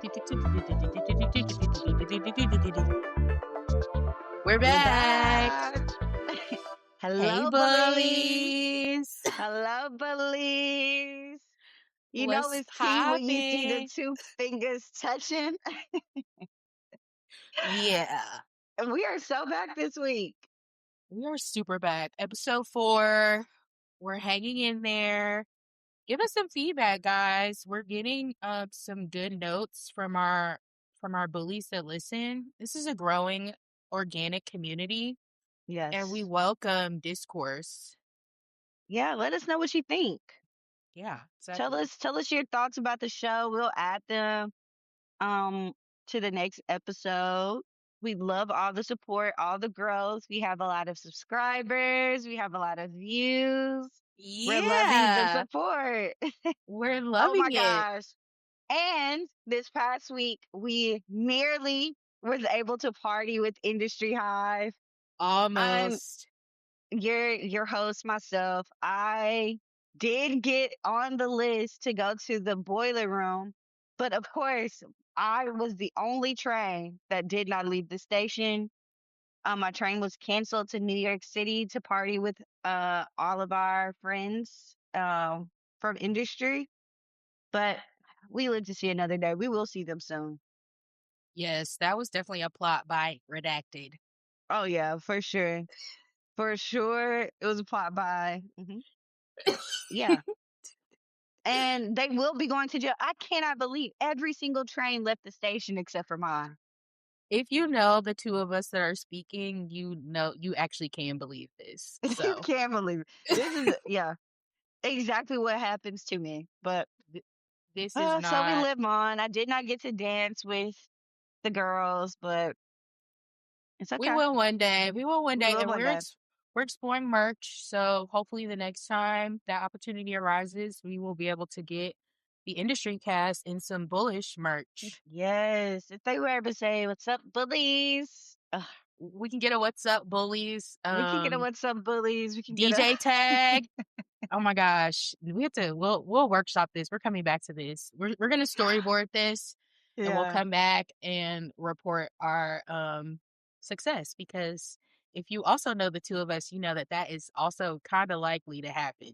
We're We're back. back. Hey, Hello, bullies. bullies. Hello, bullies. You know What's it's tea when you see the poppin'? two fingers touching. Yeah, And we are so back this week. we are super back. Episode 4. We're hanging in there. Give us some feedback, guys. We're getting some good notes from our bullies that listen. This is a growing organic community, and we Yes. welcome discourse. Yeah, let us know what you think. Yeah, Tell exactly. us your thoughts about the show. We'll add them um to the next episode. We love all the support, all the growth. We have a lot of subscribers, we have a lot of views. We're loving the Yeah, support. we're Oh my loving it. gosh. And this past week, we nearly was able to party with Industry Hive. I'm Almost. your host myself. I did get on the list to go to the boiler room, but of course, I was the only train that did not leave the station. My train was canceled to New York City to party with all of our friends from industry, but we live to see another day. We will see them soon. Yes, that was definitely a plot by Redacted. Oh yeah, for sure. For sure. It was a plot by. Yeah. And they will be going to jail. I cannot believe every single train left the station except for mine. If you know the two of us that are speaking, you know you actually can believe this. You So can't believe it. This is, yeah, exactly what happens to me. But th- this is so we not. live on. I did not get to dance with the girls, but it's We okay. will one day. We will one We day, will and one day. we're exploring merch. So hopefully, the next time that opportunity arises, we will be able to get the industry cast in some bullish merch. Yes. If they were ever say, "What's up, bullies?" We can get a what's up, bullies. We can get a "What's up, bullies?" We can get a DJ tag. Oh my gosh, we have to. We'll workshop this. We're coming back to this. We're gonna storyboard this, and we'll yeah. come back and report our success. Because if you also know the two of us, you know that is also kind of likely to happen.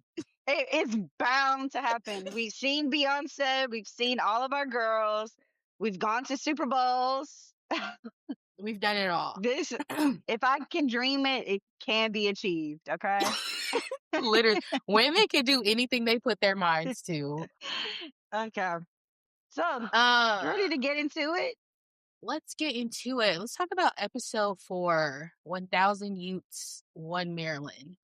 It's bound to happen. We've seen Beyonce. We've seen all of our girls. We've gone to Super Bowls. We've done it all. This, if I can dream it, it can be achieved. Okay. Literally, women can do anything they put their minds to. Okay. So, Uh, ready to get into it? let's get into it. Let's talk about episode 4, 1000 Yoots, 1 Marilyn.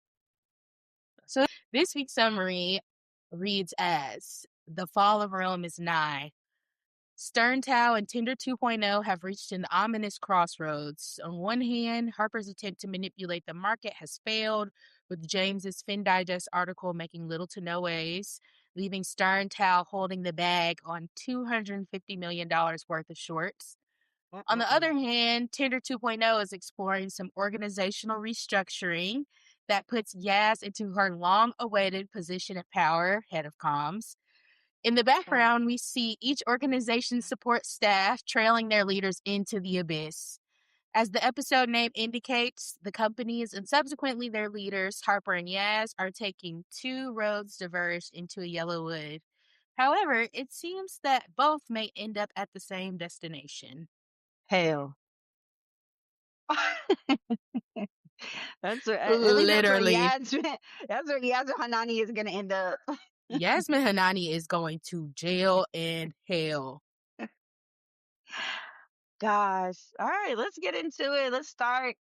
So this week's summary reads as: The fall of Rome is nigh. SternTao and Tender 2.0 have reached an ominous crossroads. On one hand, Harper's attempt to manipulate the market has failed, with James's Fin Digest article making little to no waves, leaving SternTao holding the bag on $250 million worth of shorts. On the other hand, Tender 2.0 is exploring some organizational restructuring that puts Yas into her long-awaited position of power, head of comms. In the background, we see each organization's support staff trailing their leaders into the abyss. As the episode name indicates, the companies and subsequently their leaders, Harper and Yas, are taking 2 roads diverged into a yellow wood. However, it seems that both may end up at the same destination. Hell. That's where, at least Literally. that's where Yasmin Hanani is gonna end up. Yasmin Hanani is going to jail and hell. Gosh. All right, let's get into it. Let's start.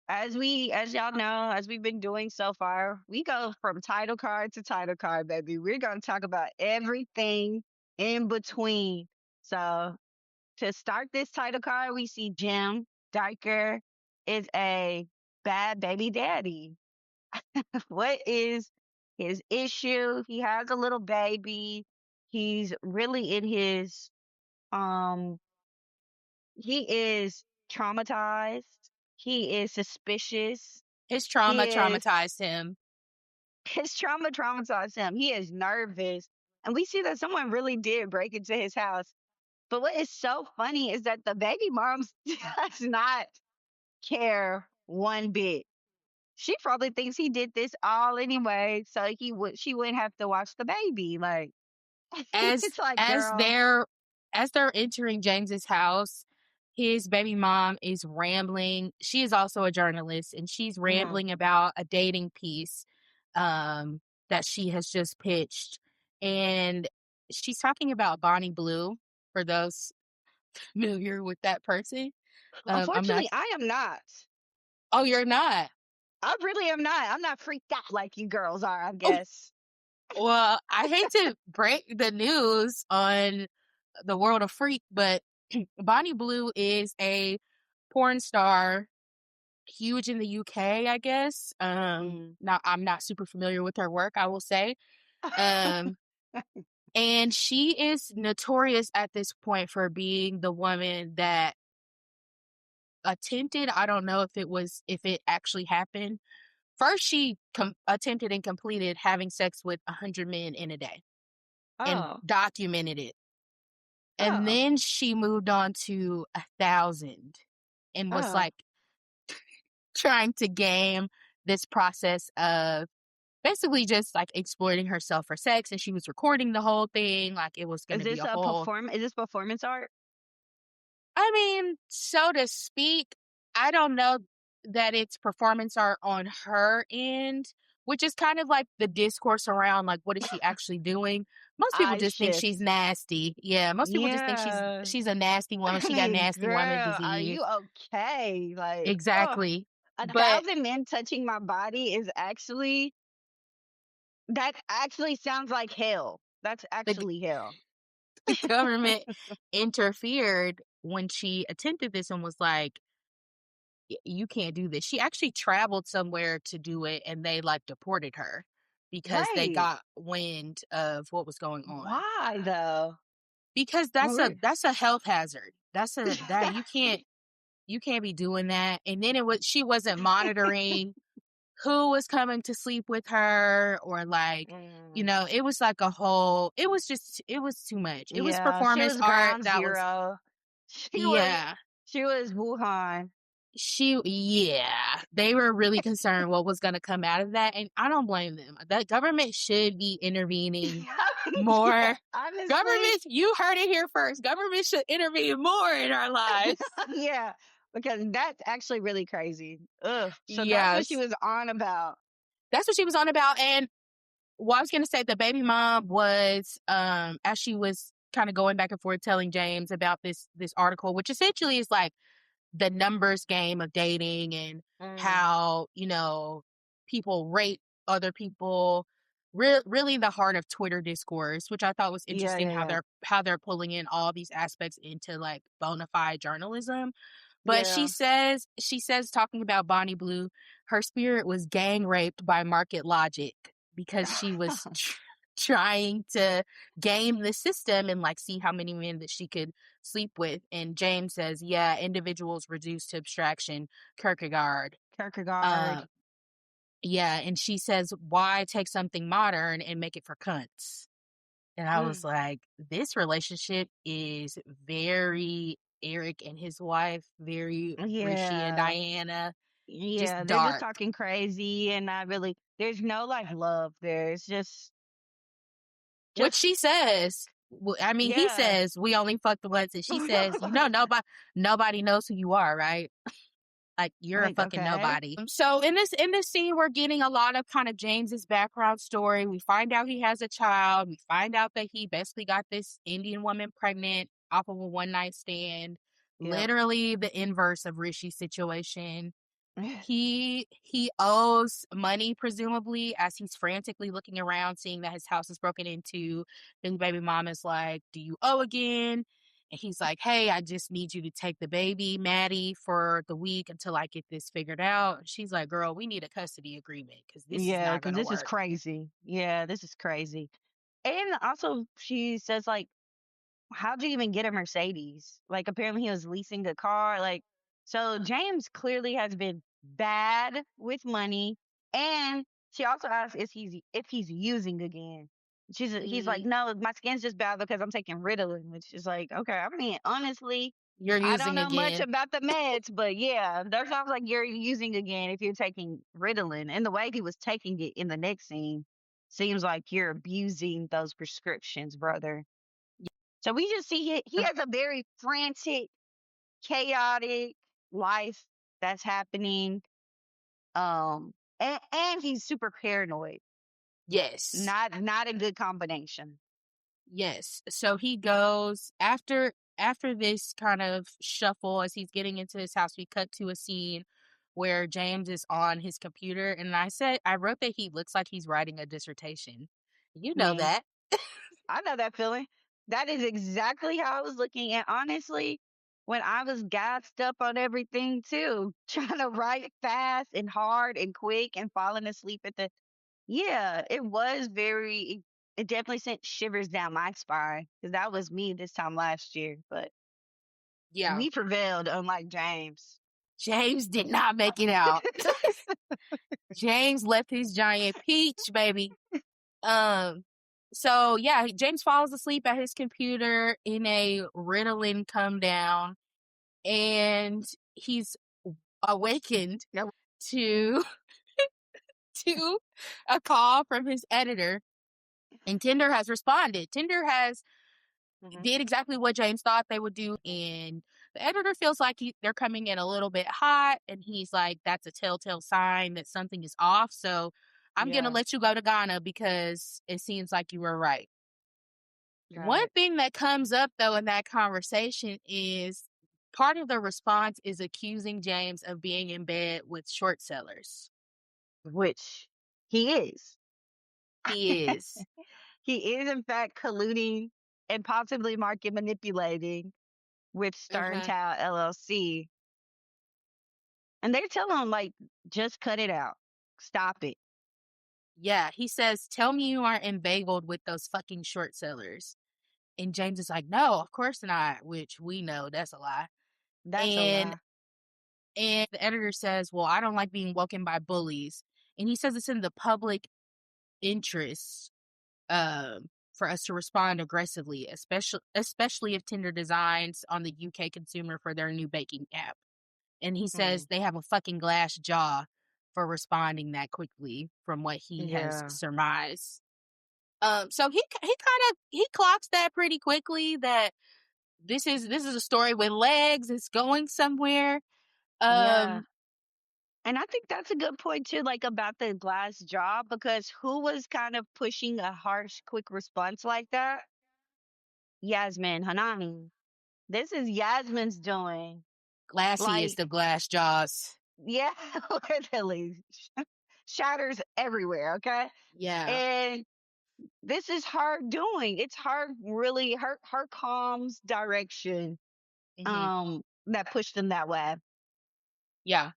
As y'all know, as we've been doing so far, we go from title card to title card, baby. We're gonna talk about everything in between. So to start this title card, we see Jim Diker is a bad baby daddy. What is his issue? He has a little baby. He's really in his um he is traumatized. He is suspicious. His trauma He is traumatized him. his trauma traumatized him. He is nervous. And we see that someone really did break into his house. But what is so funny is that the baby mom does not care one bit. She probably thinks he did this all anyway, so she wouldn't have to watch the baby. Like as it's like, as girl, they're as they're entering James's house, his baby mom is rambling. She is also a journalist, and she's mm, rambling about a dating piece um that she has just pitched. And she's talking about Bonnie Blue, for those familiar with that person. I'm not. unfortunately, I am not. Oh, you're not. I really am not. I'm not freaked out like you girls are, I guess. Well, I hate to break the news on the world of freak, but Bonnie Blue is a porn star, huge in the UK, I guess. Mm. Now I'm not super familiar with her work, I will say. Um, and she is notorious at this point for being the woman that attempted, I don't know if it actually happened. First, she attempted and completed having sex with 100 men in a day and Oh, documented it. And oh, then she moved on to 1,000 and was oh. like trying to game this process of basically just like exploiting herself for sex. And she was recording the whole thing like it was going Is to be this a a whole, perform? Is this performance art? I mean, so to speak. I don't know that it's performance art on her end, which is kind of like the discourse around like what is she actually doing. Most people I just think she's shift. nasty. Yeah, most people just think Yeah. she's a nasty woman. I She got mean, nasty woman girl, are disease. you okay? Like, oh, Exactly. a But thousand men touching my body is actually that actually sounds like hell. That's the actually hell. government interfered when she attempted this and was like, you can't do this. She actually traveled somewhere to do it and they like deported her because they Wait, got wind of what was going on. why though? Because Well, that's a health hazard. That you can't be doing that. And then she wasn't monitoring who was coming to sleep with her or like, Mm, it was like a whole, it was too much. It was yeah, she performance was art ground that was, zero. She was yeah. she was Wuhan. Yeah, they were really concerned what was going to come out of that, and I don't blame them. The government should be intervening Yeah, more. honestly, Government, you heard it here first. Government should intervene more in our lives. yeah, because that's actually really crazy. Ugh. So that's what she Yes, was on about. that's what she was on about. And what I was going to say, the baby mom was, as she was kind of going back and forth telling James about this article, which essentially is like the numbers game of dating and Mm, how people rate other people, really the heart of Twitter discourse, which I thought was yeah, interesting yeah, yeah, how they're pulling in all these aspects into like bona fide journalism. But yeah. she says talking about Bonnie Blue, her spirit was gang raped by market logic because she was trying to game the system and like see how many men that she could sleep with. And James says, yeah, individuals reduced to abstraction, Kierkegaard. Kierkegaard. Uh, yeah, and she says, why take something modern and make it for cunts? And I was Mm, like, this relationship is very Eric and his wife, very Rishi and yeah, Diana, just yeah. They're just dark. talking crazy and not really. There's no like love there. It's What just she says, I mean, he yeah. says we only fuck the once, and she says, nobody knows who you are, right? Like you're a Like, fucking okay. nobody. So in this scene, we're getting a lot of kind of James's background story. We find out he has a child. We find out that he basically got this Indian woman pregnant off of a one night stand. Yep. Literally the inverse of Rishi's situation. He owes money, presumably, as he's frantically looking around, seeing that his house is broken into. His baby mom is like, "Do you owe again?" And he's like, "Hey, I just need you to take the baby, Maddie, for the week until I get this figured out." And she's like, "Girl, we need a custody agreement because this is Yeah, not because gonna this is work." crazy. Yeah, this is crazy. And also, she says, like, how'd you even get a Mercedes? Like, apparently he was leasing a car. Like, so James clearly has been bad with money. And she also asks if he's using again. He's like, Mhm. no, my skin's just bad because I'm taking Ritalin, which is like, okay. I mean, honestly, You're I don't using know much again. about the meds, but yeah, that sounds like you're using again if you're taking Ritalin. And the way he was taking it in the next scene seems like you're abusing those prescriptions, brother. So we just see he has a very frantic, chaotic life that's happening. And he's super paranoid. Yes. Not a good combination. Yes. So he goes after this kind of shuffle as he's getting into his house, we cut to a scene where James is on his computer and I wrote that he looks like he's writing a dissertation. You know Man, that. I know that feeling. That is exactly how I was looking. And honestly, when I was gassed up on everything too, trying to write fast and hard and quick and falling asleep at the, yeah, it was it definitely sent shivers down my spine because that was me this time last year. But Yeah. we prevailed, unlike James. James did not make it out. James left his giant peach, baby. Um, so yeah, James falls asleep at his computer in a Ritalin come down, and he's awakened to to a call from his editor, and Tender has responded. Tender has Mhm. did exactly what James thought they would do, and the editor feels like they're coming in a little bit hot, and he's like, that's a telltale sign that something is off, so I'm gonna Yeah, let you go to Ghana because it seems like you were right. got One it. thing that comes up though in that conversation is part of the response is accusing James of being in bed with short sellers. Which he is. He is. He is, in fact, colluding and possibly market manipulating with Uh-huh. SternTao LLC. And they're telling him, like, just cut it out. Stop it. Yeah, he says, tell me you aren't inveigled with those fucking short sellers. And James is like, no, of course not, which we know that's a lie. That's a And lie. and the editor says, well, I don't like being woken by bullies. And he says it's in the public interest for us to respond aggressively, especially if Tinder designs on the UK consumer for their new baking app. And he Hmm. says they have a fucking glass jaw for responding that quickly from what he has Yeah. surmised. So he clocks that pretty quickly that this is a story with legs. It's going somewhere. Yeah. Um, And I think that's a good point, too, like about the glass jaw, because who was kind of pushing a harsh, quick response like that? Yasmin Hanani. This is Yasmin's doing. glassiest Like, of glass jaws. yeah, literally shatters everywhere. Okay. Yeah. And this is her doing. It's her really her calm's direction Hmm. that pushed them that way. Yeah.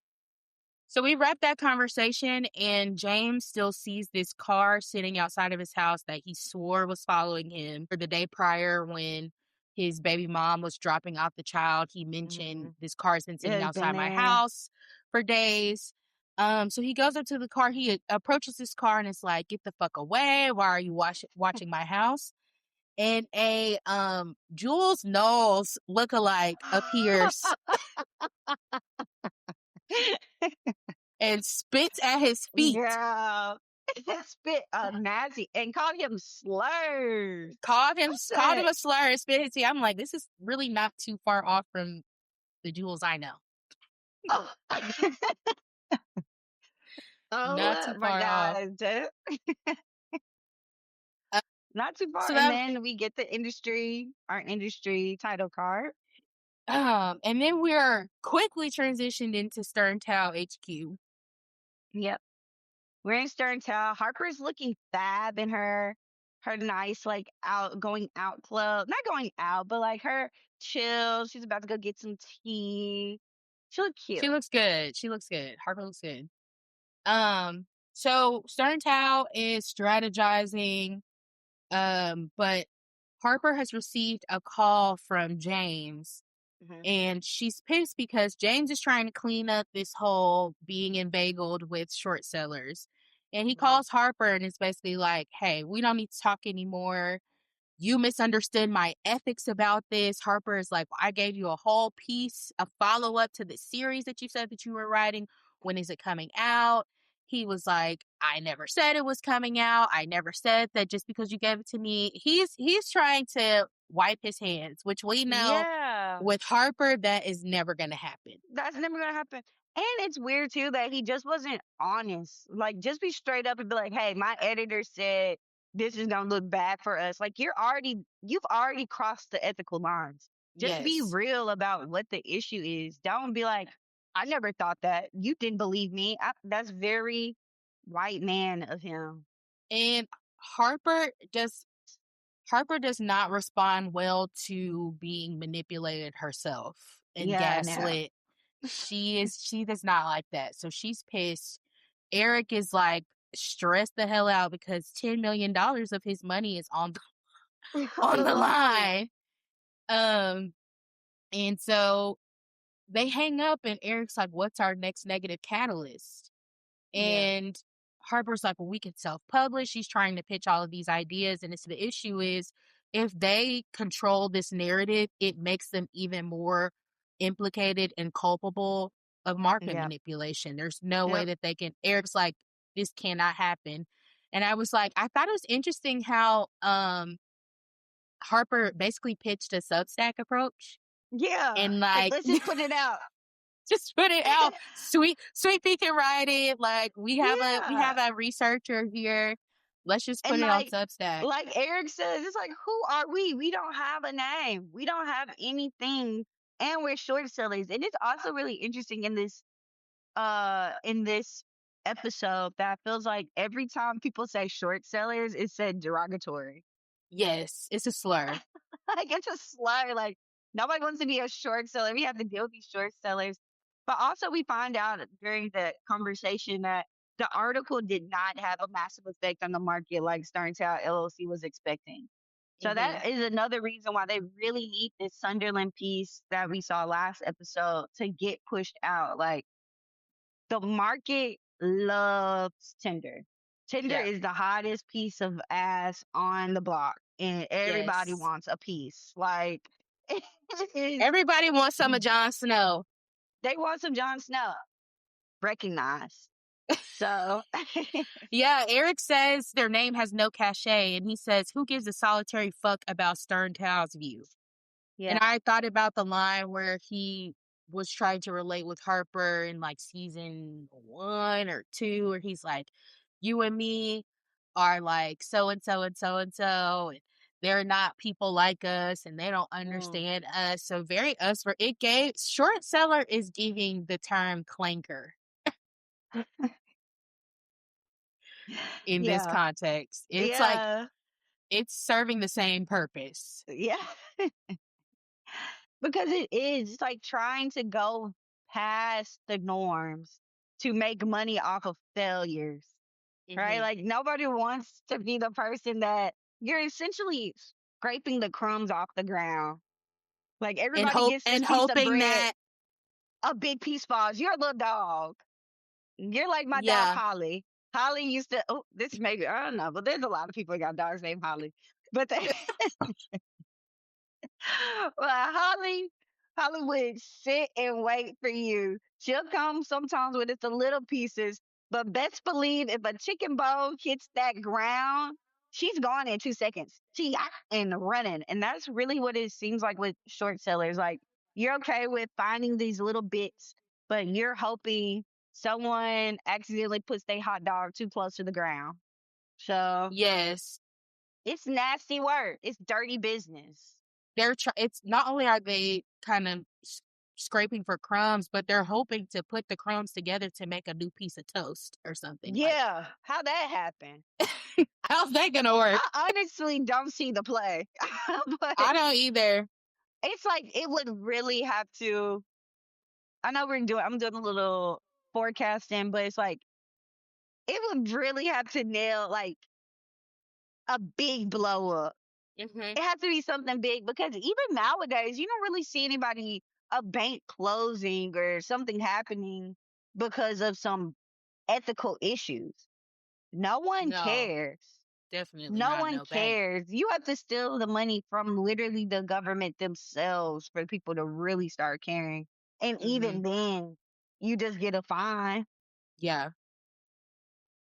So we wrap that conversation, and James still sees this car sitting outside of his house that he swore was following him. For the day prior, when his baby mom was dropping off the child, he mentioned Hmm. this car has been It sitting has been outside my there. house for days. So he goes up to the car. He approaches this car and is like, "Get the fuck away! Why are you watching my house?" And a Jules Knowles lookalike appears and spits at his feet. Girl, spit a nasty and called him slurs. Called him I called him said, a slur and spit his tea. I'm like, this is really not too far off from the Jules I know. oh, Not too oh my far off. God. Uh, Not too far. so And that then we get our industry title card. and then we're quickly transitioned into SternTao HQ. Yep. We're in SternTao. Harper's looking fab in her nice like out going out club. Not going out, but like her chill. She's about to go get some tea. She look cute. She looks good. She looks good. Harper looks good. So SternTao is strategizing, but Harper has received a call from James. Hmm. And she's pissed because James is trying to clean up this whole being inveigled with short sellers. And he Wow. calls Harper and it's basically like, hey, we don't need to talk anymore. You misunderstood my ethics about this. Harper is like, well, I gave you a whole piece, a follow up to the series that you said that you were writing. When is it coming out? He was like, I never said it was coming out. I never said that just because you gave it to me. He's trying to wipe his hands, which we know Yeah. with Harper that is never going to happen. That's never gonna happen. And it's weird too that he just wasn't honest. Like, just be straight up and be like, "Hey, my editor said this is gonna look bad for us." Like, you've already crossed the ethical lines. Just be Yes. real about what the issue is. Don't be like, "I never thought that. You didn't believe me." That's very white man of him. And Harper just Harper does not respond well to being manipulated herself and Yeah, no. gaslit. She does not like that. So she's pissed. Eric is like stressed the hell out because $10 million of his money is on On on the the line. line. Um and so they hang up and Eric's like, what's our next negative catalyst? Yeah. And Harper's like, well, we can self publish. She's trying to pitch all of these ideas. And it's the issue is if they control this narrative, it makes them even more implicated and culpable of market Yeah. manipulation. There's no way Yep. that they can. Eric's like, this cannot happen. And I was like, I thought it was interesting how Harper basically pitched a Substack approach Yeah. and Like, like let's just put it out. just put it out. Sweet pea can write it. Like we Yeah. have a researcher here. Let's just put And it on Substack. like Eric says, it's like, who are we? We don't have a name. We don't have anything. And we're short sellers. And it's also really interesting in this episode that feels like every time people say short sellers, it's said derogatory. Yes, it's a slur. Like, it's a slur. Like, nobody wants to be a short seller. We have to deal with these short sellers. But also, we find out during the conversation that the article did not have a massive effect on the market like SternTao LLC was expecting. So Hmm. that is another reason why they really need this Sunderland piece that we saw last episode to get pushed out. Like, the market loves Tinder. Tinder Yeah. is the hottest piece of ass on the block, and everybody Yes. wants a piece. Like, it is, Everybody wants some of Jon Snow. they want some Jon Snow. Recognize. So, Yeah, Eric says their name has no cachet, and he says, "Who gives a solitary fuck about Stern Tao's view?" And yeah. I thought about the line where he was trying to relate with Harper in like season 1 or 2, where he's like, you and me are like so and so and so and so, and they're not people like us and they don't Mm. understand us. So very us for it gave short seller is giving the term clanker in this Yeah. context. It's like Yeah. it's serving the same purpose. Yeah. Because it is like trying to go past the norms to make money off of failures. Right? Hmm. Like, nobody wants to be the person that you're essentially scraping the crumbs off the ground. Like, everybody gets this And piece of hoping bread, that a big piece falls. You're a little dog. You're like my dog yeah. Holly. Holly used to. Oh, this maybe I don't know, but there's a lot of people that got dogs named Holly. But they, well, Holly would sit and wait for you. She'll come sometimes with it's the little pieces, but best believe if a chicken bone hits that ground, she's gone in 2 seconds. She and running, and that's really what it seems like with short sellers. Like, you're okay with finding these little bits, but you're hoping someone accidentally puts their hot dog too close to the ground. So Yes. it's nasty work. It's dirty business. It's not only are they kind of scraping for crumbs, but they're hoping to put the crumbs together to make a new piece of toast or something. Like, Yeah, how that happened? how's that gonna work? I honestly don't see the play, but I don't either. it's like it would really have to. I know I'm doing a little forecasting, but it's like it would really have to nail like a big blow up. Hmm. It has to be something big because even nowadays, you don't really see anybody a bank closing or something happening because of some ethical issues. No one No, cares. definitely No not one no bank. cares. You have to steal the money from literally the government themselves for people to really start caring. And Hmm. even then, you just get a fine. Yeah.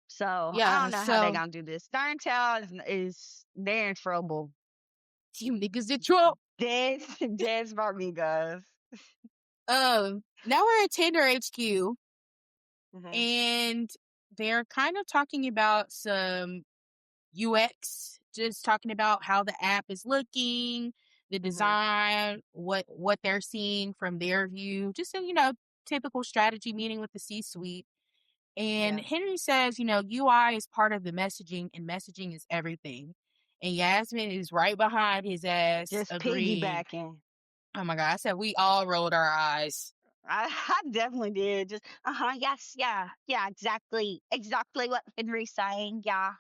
So I Yeah. don't know how they So gonna do this. SternTao is they're in trouble. you niggas in trouble. That's for me, guys. Now we're at Tender HQ, Mhm. and they're kind of talking about some UX, just talking about how the app is looking, the Mhm. design, what they're seeing from their view, just a typical strategy meeting with the C-suite. And Yeah. Henry says, UI is part of the messaging, and messaging is everything. And Yasmin is right behind his ass, Just agreeing. piggybacking. Oh my God, I said we all rolled our eyes. I definitely did. Just yes, yeah, yeah, exactly what Henry's saying. Yeah.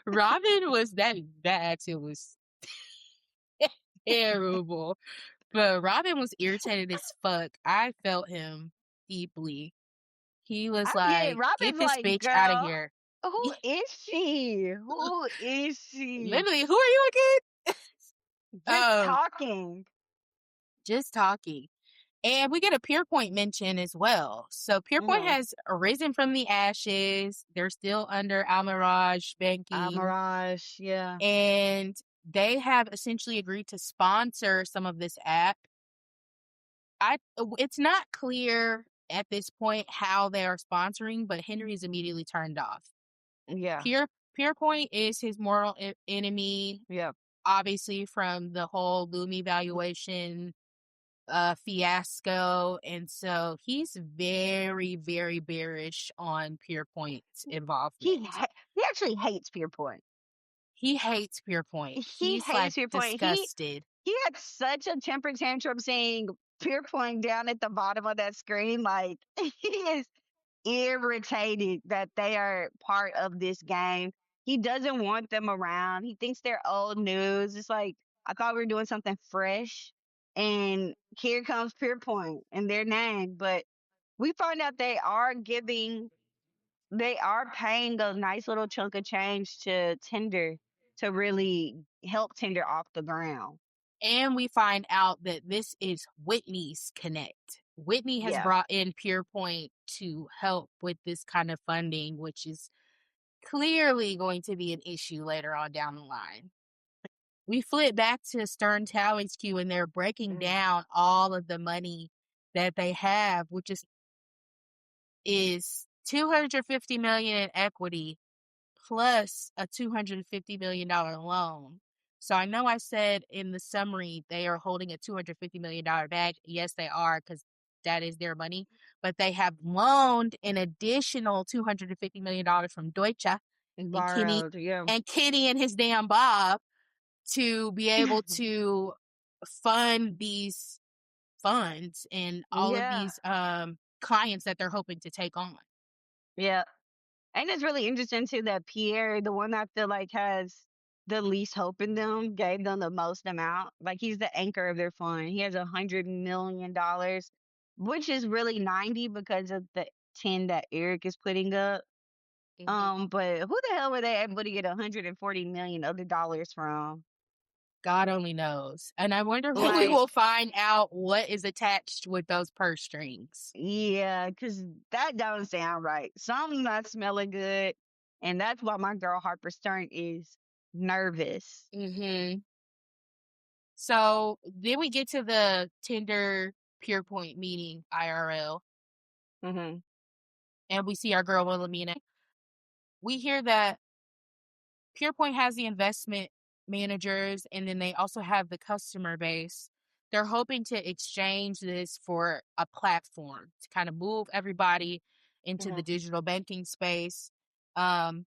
Robin was that accent was terrible. But Robin was irritated as fuck. I felt him deeply. He I was get it. like, "Get Robin's this like, bitch out of girl, here." who is she? Who is she? Literally, who are you again? Just um, talking. just talking. And we get a Pierpoint mention as well. So Pierpoint Mm-hmm. has arisen from the ashes. They're still under Almirage banking. Mirage, yeah. And they have essentially agreed to sponsor some of this app. It's not clear at this point how they are sponsoring, but Henry's immediately turned off. Yeah. Pierpoint is his moral enemy, Yeah. obviously from the whole Lumi valuation fiasco, and so he's very, very bearish on Pierpoint's involvement. He actually hates Pierpoint. He hates Pierpoint. He He's like hates Pierpoint. disgusted. He had such a temper tantrum seeing Pierpoint down at the bottom of that screen. Like he is irritated that they are part of this game. He doesn't want them around. He thinks they're old news. It's like I thought we were doing something fresh, and here comes Pierpoint and their name. But we find out they are paying a nice little chunk of change to Tinder to really help Tinder off the ground. And we find out that this is Whitney's Connect. Whitney has Yeah. brought in Pierpoint to help with this kind of funding, which is clearly going to be an issue later on down the line. We flip back to SternTao HQ, and they're breaking Mm. down all of the money that they have, which is 250 million in equity plus a $250 million loan. So I know I said in the summary they are holding a $250 million bag. Yes, they are, because that is their money. But they have loaned an additional $250 million from Deutsche and Kenny Borrowed. Yeah. and Kenny and his damn Bob to be able to fund these funds and all of Yeah. these clients that they're hoping to take on. Yeah. And it's really interesting too that Pierre, the one I feel like has the least hope in them, gave them the most amount. Like he's the anchor of their fund. He has $100 million, which is really 90 because of the 10 that Eric is putting up. Mhm. But who the hell were they able to get 140 million other dollars from? God only knows. And I wonder when we Like, will find out what is attached with those purse strings. yeah, because that don't sound right. Something not smelling good. And that's why my girl Harper Stern is nervous. Hmm. So then we get to the Tinder Pierpoint meeting IRL, Hmm. and we see our girl Wilhelmina. We hear that Pierpoint has the investment managers, and then they also have the customer base. They're hoping to exchange this for a platform to kind of move everybody into the Hmm. digital banking space. Um,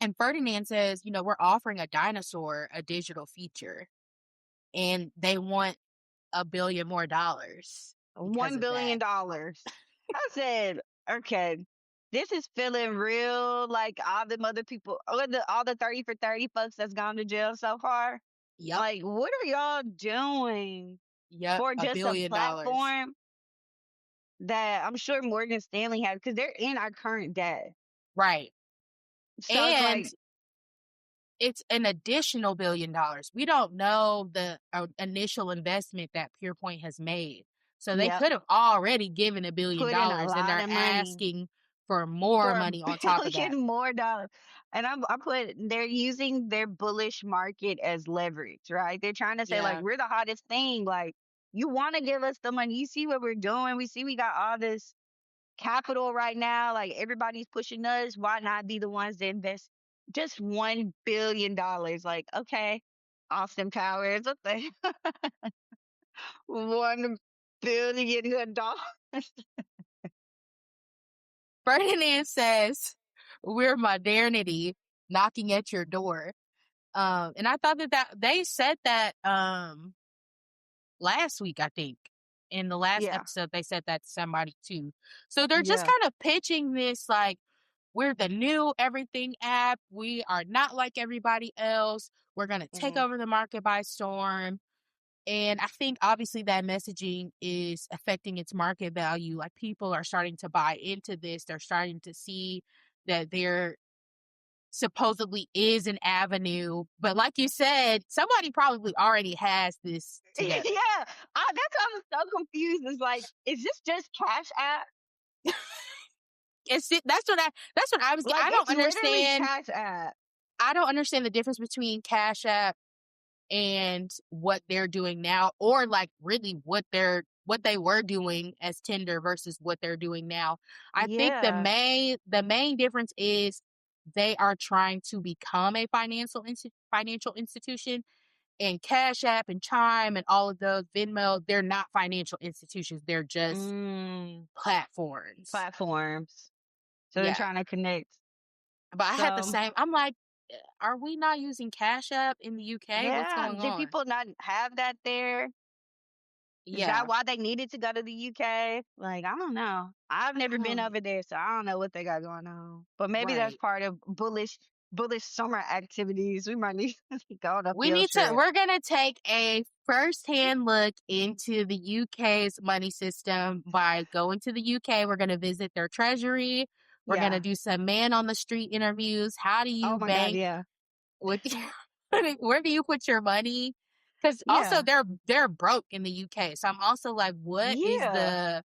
and Ferdinand says, we're offering a dinosaur a digital feature, and they want $1 billion more because $1 of that. billion. I said, okay, this is feeling real like all the other people, all the 30 for 30 folks that's gone to jail so far. Yep, Like, what are y'all doing yep, for a just a billion dollars. platform that I'm sure Morgan Stanley has? Because they're in our current day. Right. So it's And like, it's an additional $1 billion. We don't know the initial investment that PurePoint has made. So they yep, could have already given $1 billion put in a and lot they're of money asking for more for a money on top of that. billion more dollars. And I put they're using their bullish market as leverage, right? They're trying to say like Yeah. we're the hottest thing. Like you want to give us the money. You see what we're doing. We see we got all this capital right now. Like everybody's pushing us. Why not be the ones that invest just $1 billion? Like, okay, Austin Powers, what the $1 billion. Ferdinand says, we're modernity knocking at your door. And I thought that they said that last week, I think. In the last Yeah, episode, they said that to somebody too. So they're just yeah. kind of pitching this like, we're the new everything app. We are not like everybody else. We're going to take Hmm. over the market by storm. And I think obviously that messaging is affecting its market value. Like people are starting to buy into this. They're starting to see that there supposedly is an avenue. But like you said, somebody probably already has this together. Yeah, that's why I'm so confused. It's like, is this just Cash App? That's what I was. Like, it's literally Cash App. I don't understand the difference between Cash App and what they're doing now, or like really what they were doing as Tinder versus what they're doing now. I think Yeah. the main difference is they are trying to become a financial institution, and Cash App and Chime and all of those, Venmo, they're not financial institutions. They're just Mm, platforms. platforms. So they're Yeah. trying to connect. But I had the So same, I'm like, are we not using Cash App in the UK? What's yeah, going did on? people not have that there? Is that Yeah, why they needed to go to the UK? Like, I don't know. I've never I been don't, over there, so I don't know what they got going on. But maybe that's right. part of bullish summer activities. We might need to go on a field trip. We're going to take a firsthand look into the UK's money system by going to the UK. We're going to visit their treasury. We're going to Yeah. do some man on the street interviews. How do Oh you my God, bank yeah. with, where do you put your money? Because also Yeah. they're broke in the UK. So I'm also like, Yeah.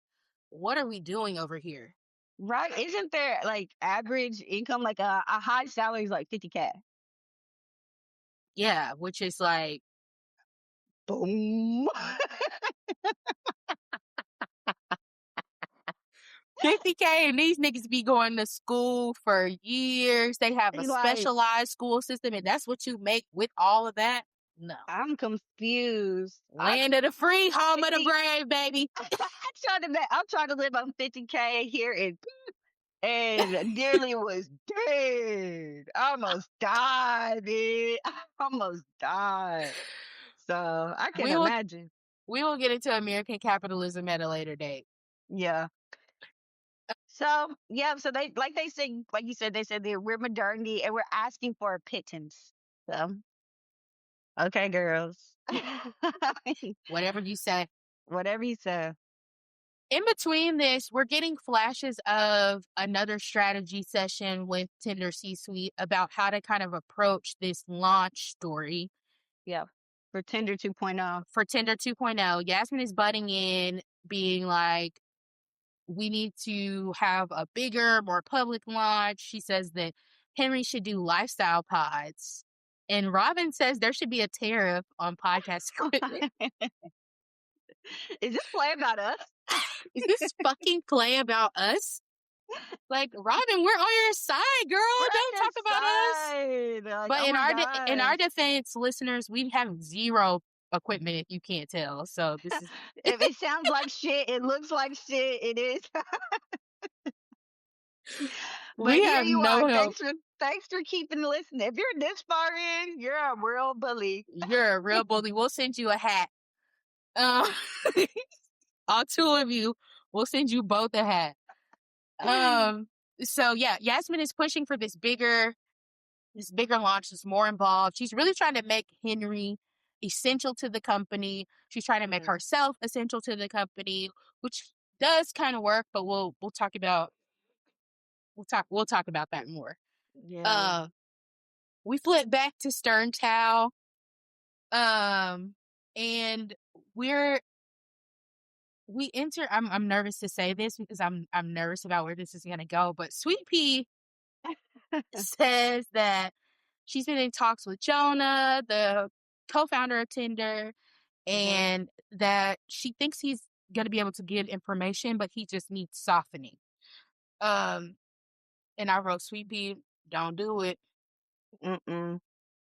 what are we doing over here? Right. Isn't there like average income, like a high salary is like 50K? Yeah, which is like Boom. 50K, and these niggas be going to school for years. They have a Like, specialized school system, and that's what you make with all of that? No. I'm confused. Land of the free, home of the 50, brave, baby. I'm trying to live on 50K here and nearly was dead. I almost died, dude. I almost died. So I can We will imagine. we will get into American capitalism at a later date. Yeah. So yeah, so they said, like you said, they said that we're modernity and we're asking for a pittance. So okay, girls. Whatever you say. Whatever you say. In between this, we're getting flashes of another strategy session with Tinder C-Suite about how to kind of approach this launch story Yeah. For Tinder 2.0. for Tinder 2.0. Yasmin is butting in, being like, we need to have a bigger, more public launch. She says that Henry should do lifestyle pods. And Robin says there should be a tariff on podcast equipment. Is this play about us? Is this fucking play about us? Like, Robin, we're on your side, girl. We're Don't on talk your about us. side. Like, But oh my in our gosh. defense, listeners, we have zero equipment if you can't tell. So this is If it sounds like shit, it looks like shit, it is. But we here have you no are. help. Thanks for keeping listening. If you're this far in, you're a real bully. You're a real bully. We'll send you a hat. Um, all two of you, we'll send you both a hat. So yeah, Yasmin is pushing for this bigger launch, that's more involved. She's really trying to make Henry essential to the company. She's trying to make Mhm. herself essential to the company, which does kind of work, but we'll talk about we'll talk about that more. Yeah. Uh, we flip back to SternTao, um, and we're we enter. I'm nervous to say this because I'm nervous about where this is gonna go. But Sweet Pea says that she's been in talks with Jonah, the co-founder of Tinder, Hmm. and that she thinks he's gonna be able to give information, but he just needs softening. Um, and I wrote, Sweet Pea, don't do it. Mm-mm.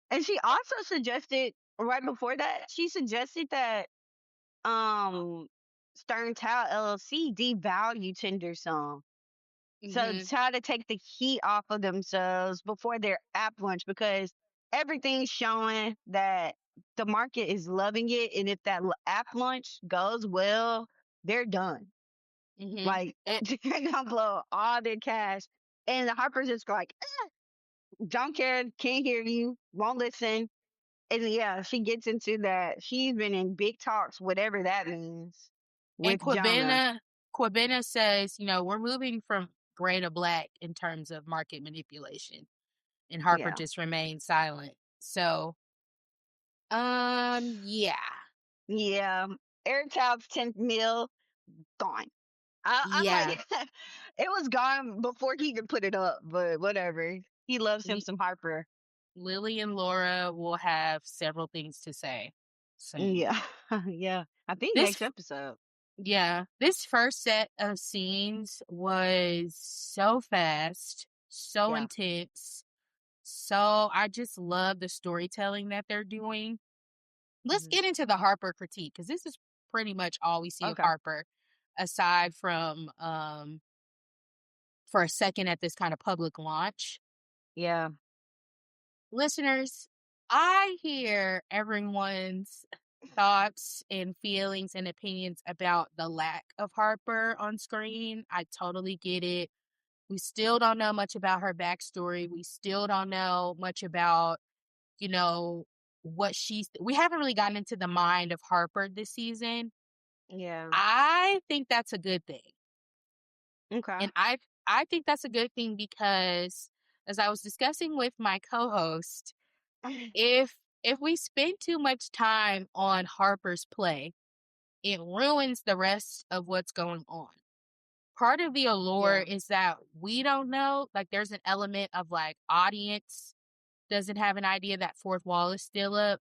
And she also suggested right before that, she suggested that um SternTao LLC devalue Tinder some. So Hmm. try to take the heat off of themselves before their app launch because everything's showing that the market is loving it. And if that app launch goes well, they're done. Hmm. Like And, they're gonna blow all their cash. And the Harper's just like, don't care, can't hear you, won't listen. And yeah, she gets into that. She's been in big talks, whatever that means, and with Jonah. Quabena says, we're moving from gray to black in terms of market manipulation. And Harper Yeah. just remained silent. So, yeah. Yeah. Erictao's 10th mil gone. I'm Yeah. like, it was gone before he even put it up, but whatever. He loves him L- some Harper. Lily and Laura will have several things to say soon. Yeah. Yeah. I think This next episode. Yeah, this first set of scenes was so fast, so Yeah. intense. So I just love the storytelling that they're doing. Let's Hmm. get into the Harper critique because this is pretty much all we see of Okay. Harper, aside from for a second at this kind of public launch. Yeah. Listeners, I hear everyone's thoughts and feelings and opinions about the lack of Harper on screen. I totally get it. We still don't know much about her backstory. We still don't know much about, you know, we haven't really gotten into the mind of Harper this season. Yeah. I think that's a good thing. Okay. And I think that's a good thing because as I was discussing with my co-host, if if we spend too much time on Harper's play, it ruins the rest of what's going on. Part of the allure Yeah. is that we don't know, like there's an element of like audience doesn't have an idea that fourth wall is still up,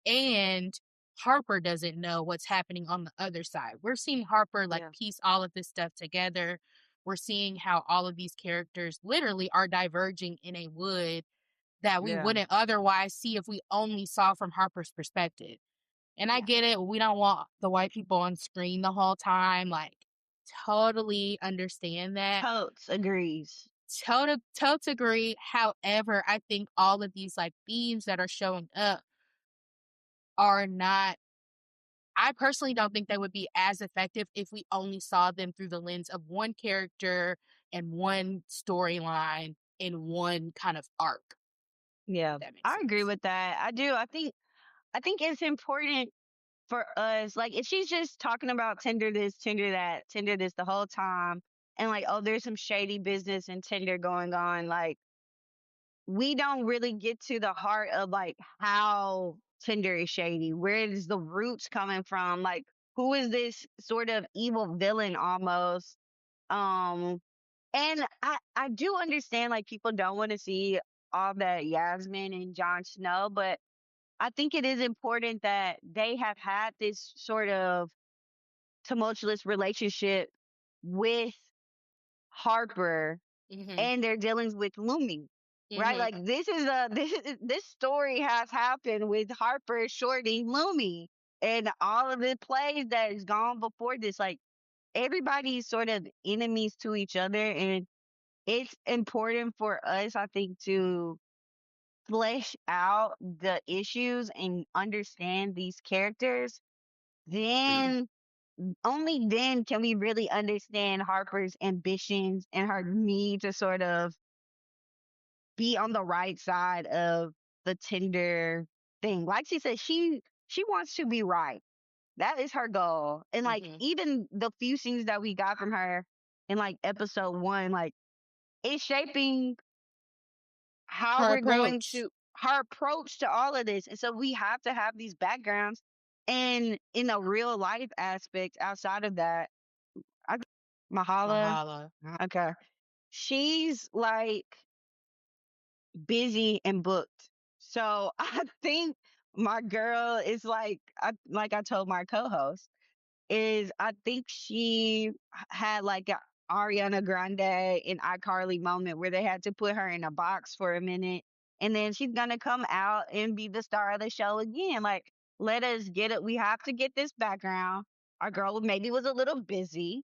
and Harper doesn't know what's happening on the other side. We're seeing Harper like Yeah. piece all of this stuff together. We're seeing how all of these characters literally are diverging in a wood that we Yeah. wouldn't otherwise see if we only saw from Harper's perspective. And I Yeah. get it. We don't want the white people on screen the whole time. Like, totally understand that. Totes agrees. Totes agree. However, I think all of these like themes that are showing up are not. I personally don't think they would be as effective if we only saw them through the lens of one character and one storyline in one kind of arc. Yeah. If that makes I agree sense. with that. I do. I think it's important for us, like if she's just talking about Tinder this, Tinder that, Tinder this the whole time, and like, oh, there's some shady business and Tinder going on, like we don't really get to the heart of like how Tinder is shady. Where is the roots coming from? Like, who is this sort of evil villain almost? Um, and I do understand like people don't want to see all that Yasmin and Jon Snow, but I think it is important that they have had this sort of tumultuous relationship with Harper Mhm. and their dealings with Lumi. Right? Mhm. Like this story has happened with Harper, Shorty, Lumi, and all of the plays that has gone before this. Like everybody's sort of enemies to each other, and it's important for us, I think, to flesh out the issues and understand these characters. Then only then can we really understand Harper's ambitions and her need to sort of be on the right side of the Tinder thing. Like she said, she wants to be right. That is her goal. And like Mhm. even the few scenes that we got from her in like episode one, like is shaping how Her we're going approach. to her approach to all of this. And so we have to have these backgrounds. And in a real life aspect outside of that, I Mahala, Mahala. okay. She's like busy and booked. So I think my girl is like I told my co-host, is I think she had like a Ariana Grande and iCarly moment where they had to put her in a box for a minute, and then she's gonna come out and be the star of the show again. Like, let us get it. We have to get this background. Our girl maybe was a little busy,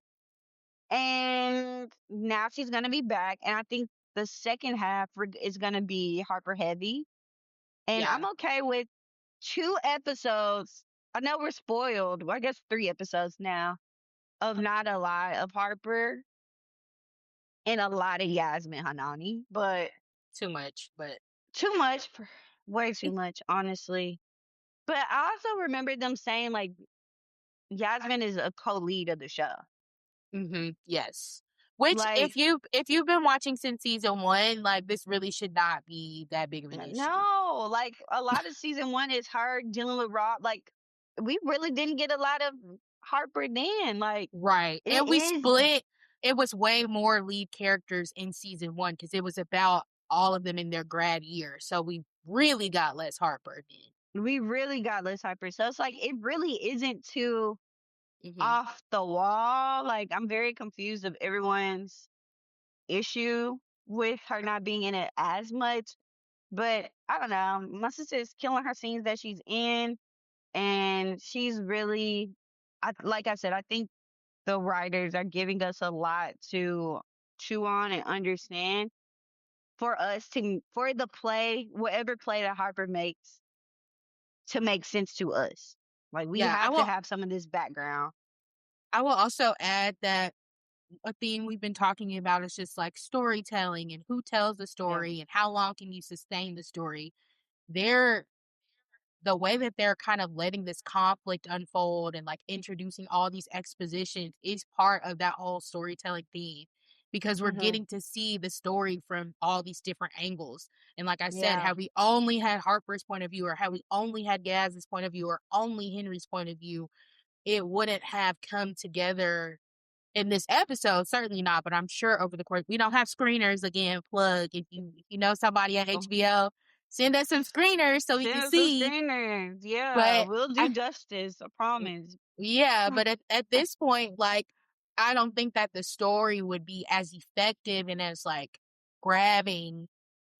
and now she's gonna be back. And I think the second half is gonna be Harper heavy, and I'm Yeah, okay with 2 episodes. I know we're spoiled. Well, I guess 3 episodes now of not a lot of Harper and a lot of Yasmin Hanani, but too much, but too much, way too much, honestly. But I also remember them saying like Yasmin is a co-lead of the show. yes. Which Like, if you've been watching since season one, like this really should not be that big of an issue. no, like a lot of season one is her dealing with Rob. Like, we really didn't get a lot of Harper then. Like, Right. it And we is, split it was way more lead characters in season one because it was about all of them in their grad year. So we really got less Harper then. we really got less Harper. So it's like, it really isn't too Hmm. off the wall. Like, I'm very confused of everyone's issue with her not being in it as much. But I don't know. My sister is killing her scenes that she's in, and she's really, like I said, I think the writers are giving us a lot to chew on and understand for us to for the play, whatever play that Harper makes, to make sense to us. Like, we Yeah, have to have some of this background. I will also add that a theme we've been talking about is just like storytelling and who tells the Yeah. story and how long can you sustain the story. They're the way that they're kind of letting this conflict unfold and like introducing all these expositions is part of that whole storytelling theme because we're Hmm. getting to see the story from all these different angles. And like I said, Yeah. how we only had Harper's point of view or how we only had Gaz's point of view or only Henry's point of view, it wouldn't have come together in this episode, certainly not, but I'm sure over the course we don't have screeners again. Plug if you know somebody at HBO, send us some screeners so we Send can us some see. screeners. Yeah, But we'll do I justice. I promise. yeah, but at this point, like I don't think that the story would be as effective and as like grabbing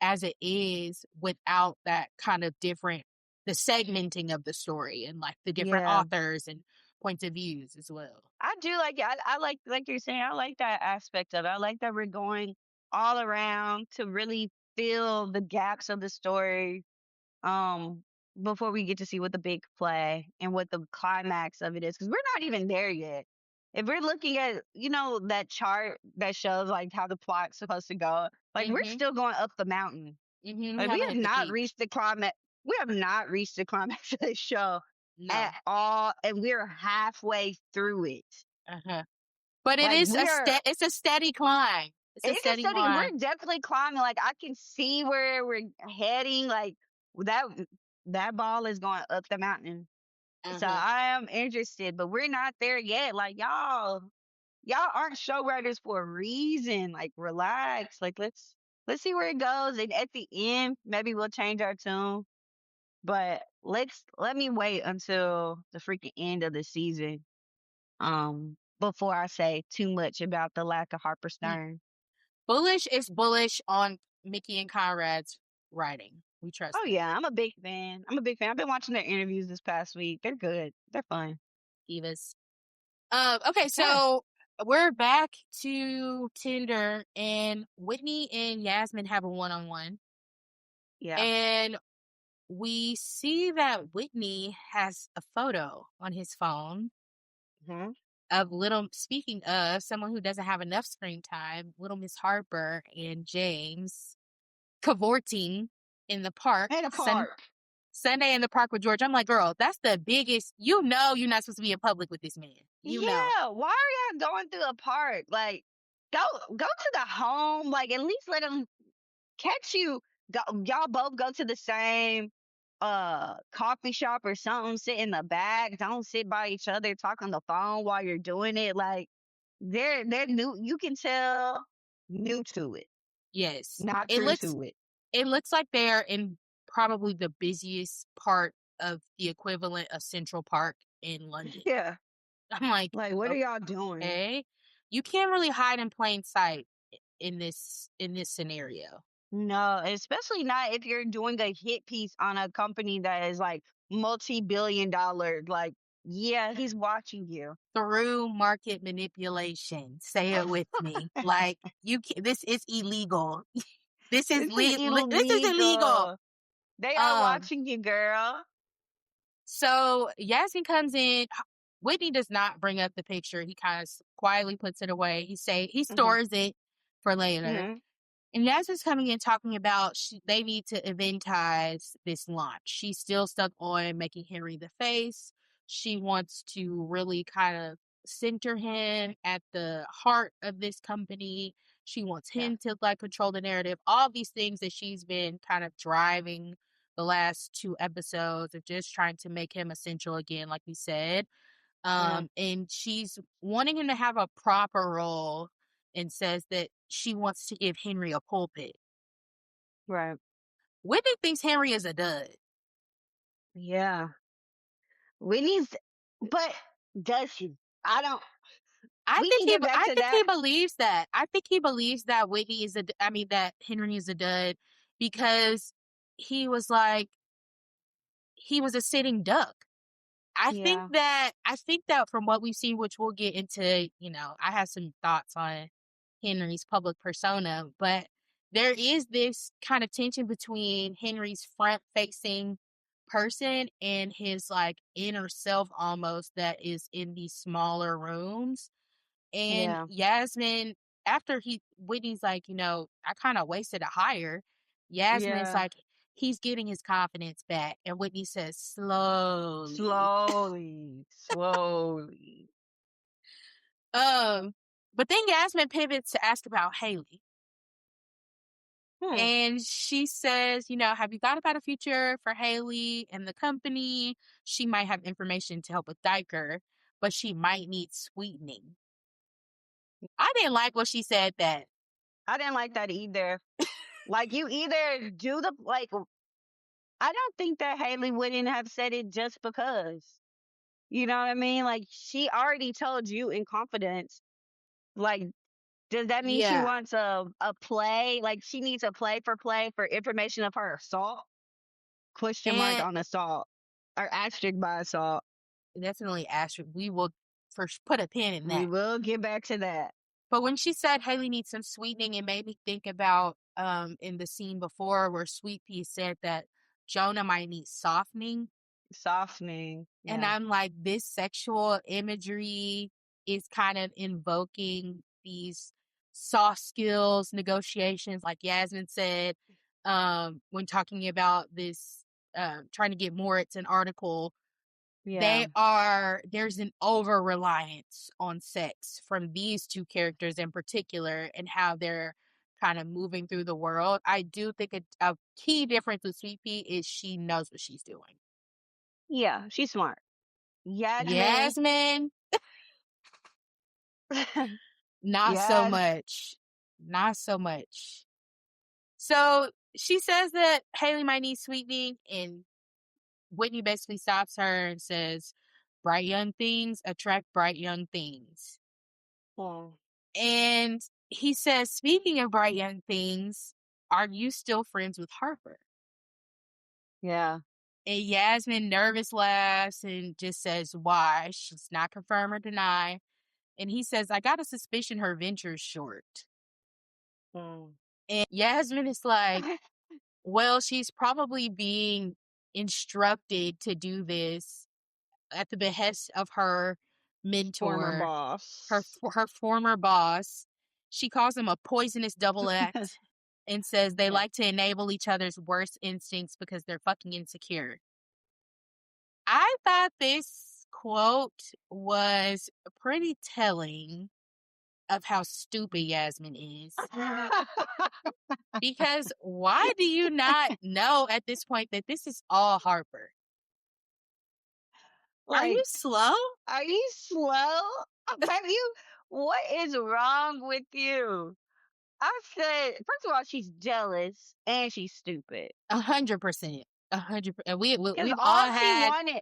as it is without that kind of different the segmenting of the story and like the different Yeah, authors and points of views as well. I do like it. I like you're saying. I like that aspect of it. I like that we're going all around to really fill the gaps of the story. Um, before we get to see what the big play and what the climax of it is, because we're not even there yet. If we're looking at, that chart that shows like how the plot's supposed to go, like we're Mhm. still going up the mountain. Mhm. We Like, we haven't have hit the not peak. reached the climax. We have not reached the climax of the show at No. all, and we're halfway through it. Uh-huh. But it Like, is we're it's a steady climb. It's a it's a steady study. climb. We're definitely climbing. Like, I can see where we're heading. Like, that that ball is going up the mountain. So Uh-huh. I am interested, but we're not there yet. Like, y'all aren't show writers for a reason. Like, relax. Like, let's see where it goes, and at the end, maybe we'll change our tune. But let me wait until the freaking end of the season, before I say too much about the lack of Harper Mm. Stern. Bullish is bullish on Mickey and Conrad's writing. We trust Oh them. yeah, I'm a big fan. I'm a big fan. I've been watching their interviews this past week. They're good. They're fun. Divas. Okay, Okay. so we're back to Tinder and Whitney and Yasmin have a one-on-one. Yeah. And we see that Whitney has a photo on his phone Hmm. of little, speaking of someone who doesn't have enough screen time, little Miss Harper and James cavorting in the park, And a park. Sunday in the park with George. I'm like, girl, that's the biggest, you're not supposed to be in public with this man. You know. Yeah. Why are y'all going through a park? Like, go to the home. Like, at least let them catch you. Y'all both go to the same coffee shop or something. Sit in the back. Don't sit by each other. Talk on the phone while you're doing it. Like, they're new. You can tell new to it, Yes. not It true looks to it. it looks like they're in probably the busiest part of the equivalent of Central Park in London. Yeah. I'm like, Like, what are y'all doing? okay. You can't really hide in plain sight in this scenario. No, especially not if you're doing a hit piece on a company that is like multi-billion dollar. Like, yeah, he's watching you. Through market manipulation. Say it with me. Like this is illegal. This is This is illegal. illegal. They are Um watching you, girl. so Yasmin comes in. Whitney does not bring up the picture. He kind of quietly puts it away. He Hmm. stores it for later. Hmm. And Yasmin's coming in talking about they need to eventize this launch. She's still stuck on making Henry the face. She wants to really kind of center him at the heart of this company. She wants Yeah, him to like control the narrative. All these things that she's been kind of driving the last two episodes of just trying to make him essential again, like we said. yeah, And she's wanting him to have a proper role and says that she wants to give Henry a pulpit. right. Whitney thinks Henry is a dud. Yeah. Whitney's, but does she? I don't. We can get back I to think he that. believes that. I think he believes that that Henry is a dud because he was like he was a sitting duck. Yeah, I think that from what we've seen, which we'll get into, I have some thoughts on Henry's public persona, but there is this kind of tension between Henry's front facing person and his like inner self almost that is in these smaller rooms. And yeah, Yasmin, after Whitney's like, I kind of wasted a hire. Yasmin's yeah. like, he's getting his confidence back. And Whitney says, slowly. Slowly, slowly. Um, but then Yasmin pivots to ask about Haley. Hmm. And she says, have you thought about a future for Haley and the company? She might have information to help with Diker, but she might need sweetening. I didn't like what she said that. I didn't like that either. Like, you either do the like. I don't think that Haley wouldn't have said it just because. You know what I mean? Like, she already told you in confidence. Like, does that mean she Yeah, wants a play? Like, she needs a play for information of her assault? Question mark and on assault or asterisk by assault. definitely asterisk. We will first put a pin in We that. will get back to that. But when she said Haley needs some sweetening, it made me think about in the scene before where Sweet Pea said that Jonah might need softening. Softening. And Yeah. I'm like, this sexual imagery is kind of invoking these soft skills negotiations, like Yasmin said, when talking about this, trying to get more. It's an article. Yeah. There's an over reliance on sex from these two characters in particular and how they're kind of moving through the world. I do think a key difference with Sweet Pea is she knows what she's doing. Yeah. She's smart. Yasmin. Yasmin, not so Yes. much. Not so much. So she says that Haley might need sweetening, and Whitney basically stops her and says, bright young things attract bright young things. Oh, And he says, speaking of bright young things, are you still friends with Harper? yeah. And Yasmin nervous laughs and just says, why? She's not confirm or deny. And he says, I got a suspicion her venture's short. Mm. And Yasmin is like, well, she's probably being instructed to do this at the behest of her Former mentor, boss. her former boss. She calls him a poisonous double act and says they Yeah. like to enable each other's worst instincts because they're fucking insecure. I thought this quote was pretty telling of how stupid Yasmin is. Because why do you not know at this point that this is all Harper? Are you Like, slow? are you slow? Have you? What is wrong with you? I said, first of all, she's jealous and she's stupid. 100%. 100%. Because We've all had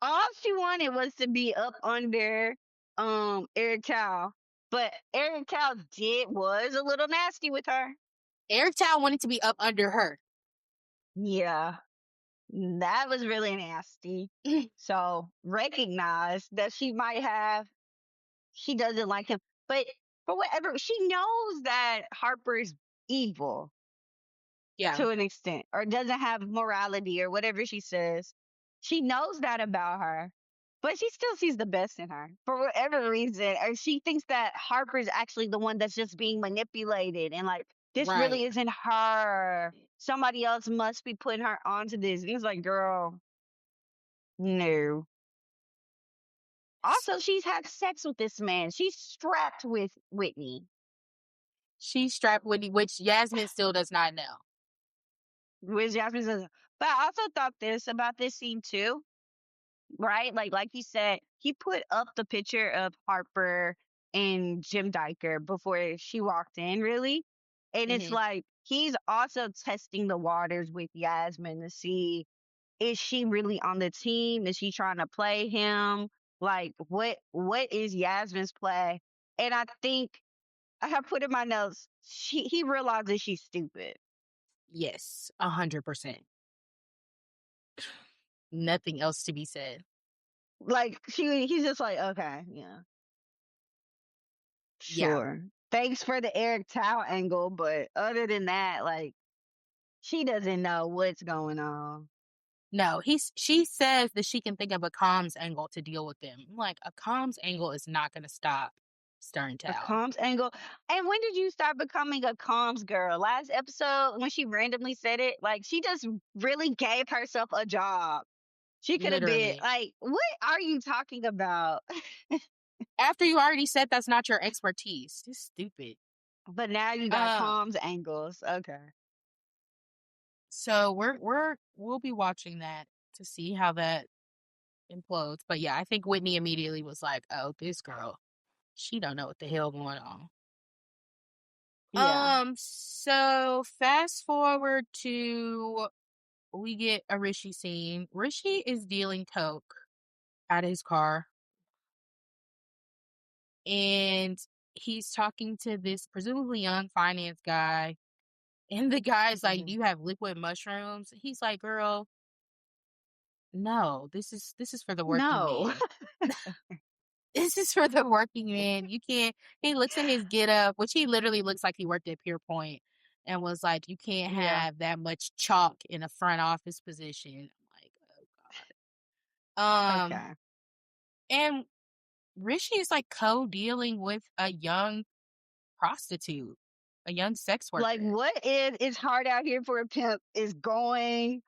all she wanted was to be up under erictao. But erictao was a little nasty with her. erictao wanted to be up under her. Yeah, that was really nasty. So recognize that she doesn't like him. But for whatever, she knows that Harper's evil Yeah, to an extent, or doesn't have morality, or whatever she says. She knows that about her, but she still sees the best in her for whatever reason. Or she thinks that Harper's actually the one that's just being manipulated, and like, this right. really isn't her. Somebody else must be putting her onto this. And it's like, girl, no. Also, she's had sex with this man. She's strapped with Whitney. She's strapped with, which Yasmin still does not know. Which Jasmine says, but I also thought this about this scene too, right? Like you said, he put up the picture of Harper and Jim Diker before she walked in, really. And it's Hmm. like he's also testing the waters with Yasmin to see, is she really on the team? Is she trying to play him? Like, what is Yasmin's play? And I think I have put in my notes, he realizes she's stupid. Yes, 100%. Nothing else to be said. Like, he's just like, okay, yeah, Yeah. sure. Thanks for the Eric Tao angle, but other than that, like, she doesn't know what's going on. No, she says that she can think of a comms angle to deal with them. I'm like, a comms angle is not going to stop A SternTao. comms angle. And when did you start becoming a comms girl? Last episode, when she randomly said it, like, she just really gave herself a job. She could have been Literally. like, what are you talking about? After you already said that's not your expertise. It's stupid. But now you got Um, comms angles. Okay. so we'll be watching that to see how that implodes. But yeah, I think Whitney immediately was like, "Oh, this girl, she don't know what the hell going on." Yeah. So fast forward to we get a Rishi scene. Rishi is dealing coke out of his car, and he's talking to this presumably young finance guy. And the guy's like, "Do you have liquid mushrooms?" He's like, "Girl, no. This is for the working No. man. This is for the working man. You can't." He looks at his get up, which he literally looks like he worked at Pure Point, and was like, "You can't Yeah. have that much chalk in a front office position." I'm like, "Oh God." Okay. And Rishi is like co-dealing with a young prostitute, a young sex Like, worker. what is it's hard out here for a pimp is going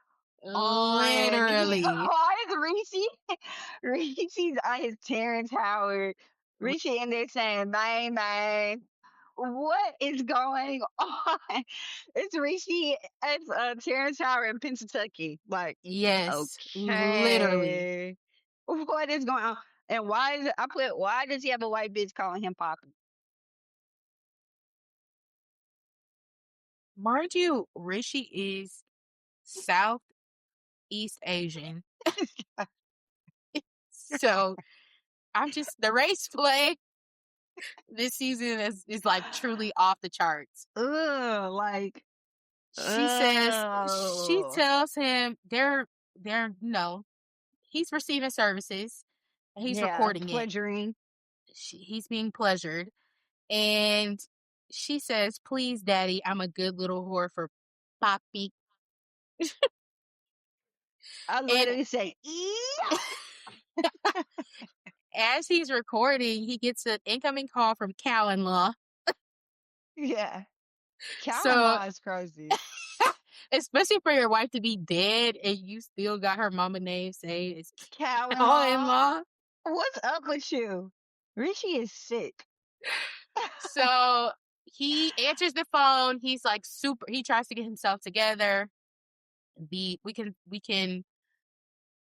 on. Literally. Why is Rishi? Rishi's on his Terrence Howard. Rishi in there saying, "Bang, bang." What is going on? It's Rishi. It's Terrence Howard in Pennsylvania. Like, Yes, literally. okay, what is going on? And why is it, I put? Why does he have a white bitch calling him Poppy? Mind you, Rishi is Southeast Asian. So I'm just the race play this season is like truly off the charts. Ugh, like, She oh, tells him they're he's receiving services. He's yeah, recording it. pleasuring. He's being pleasured. And she says, "Please, daddy, I'm a good little whore for Poppy." I And literally say, yeah, as he's recording, he gets an incoming call from Callan Law. yeah. Cow So, law is crazy. especially for your wife to be dead and you still got her mama name saved, it's Cow Callan law. Law. What's up with you? Rishi is sick. So he answers the phone. He's like super. He tries to get himself together. We can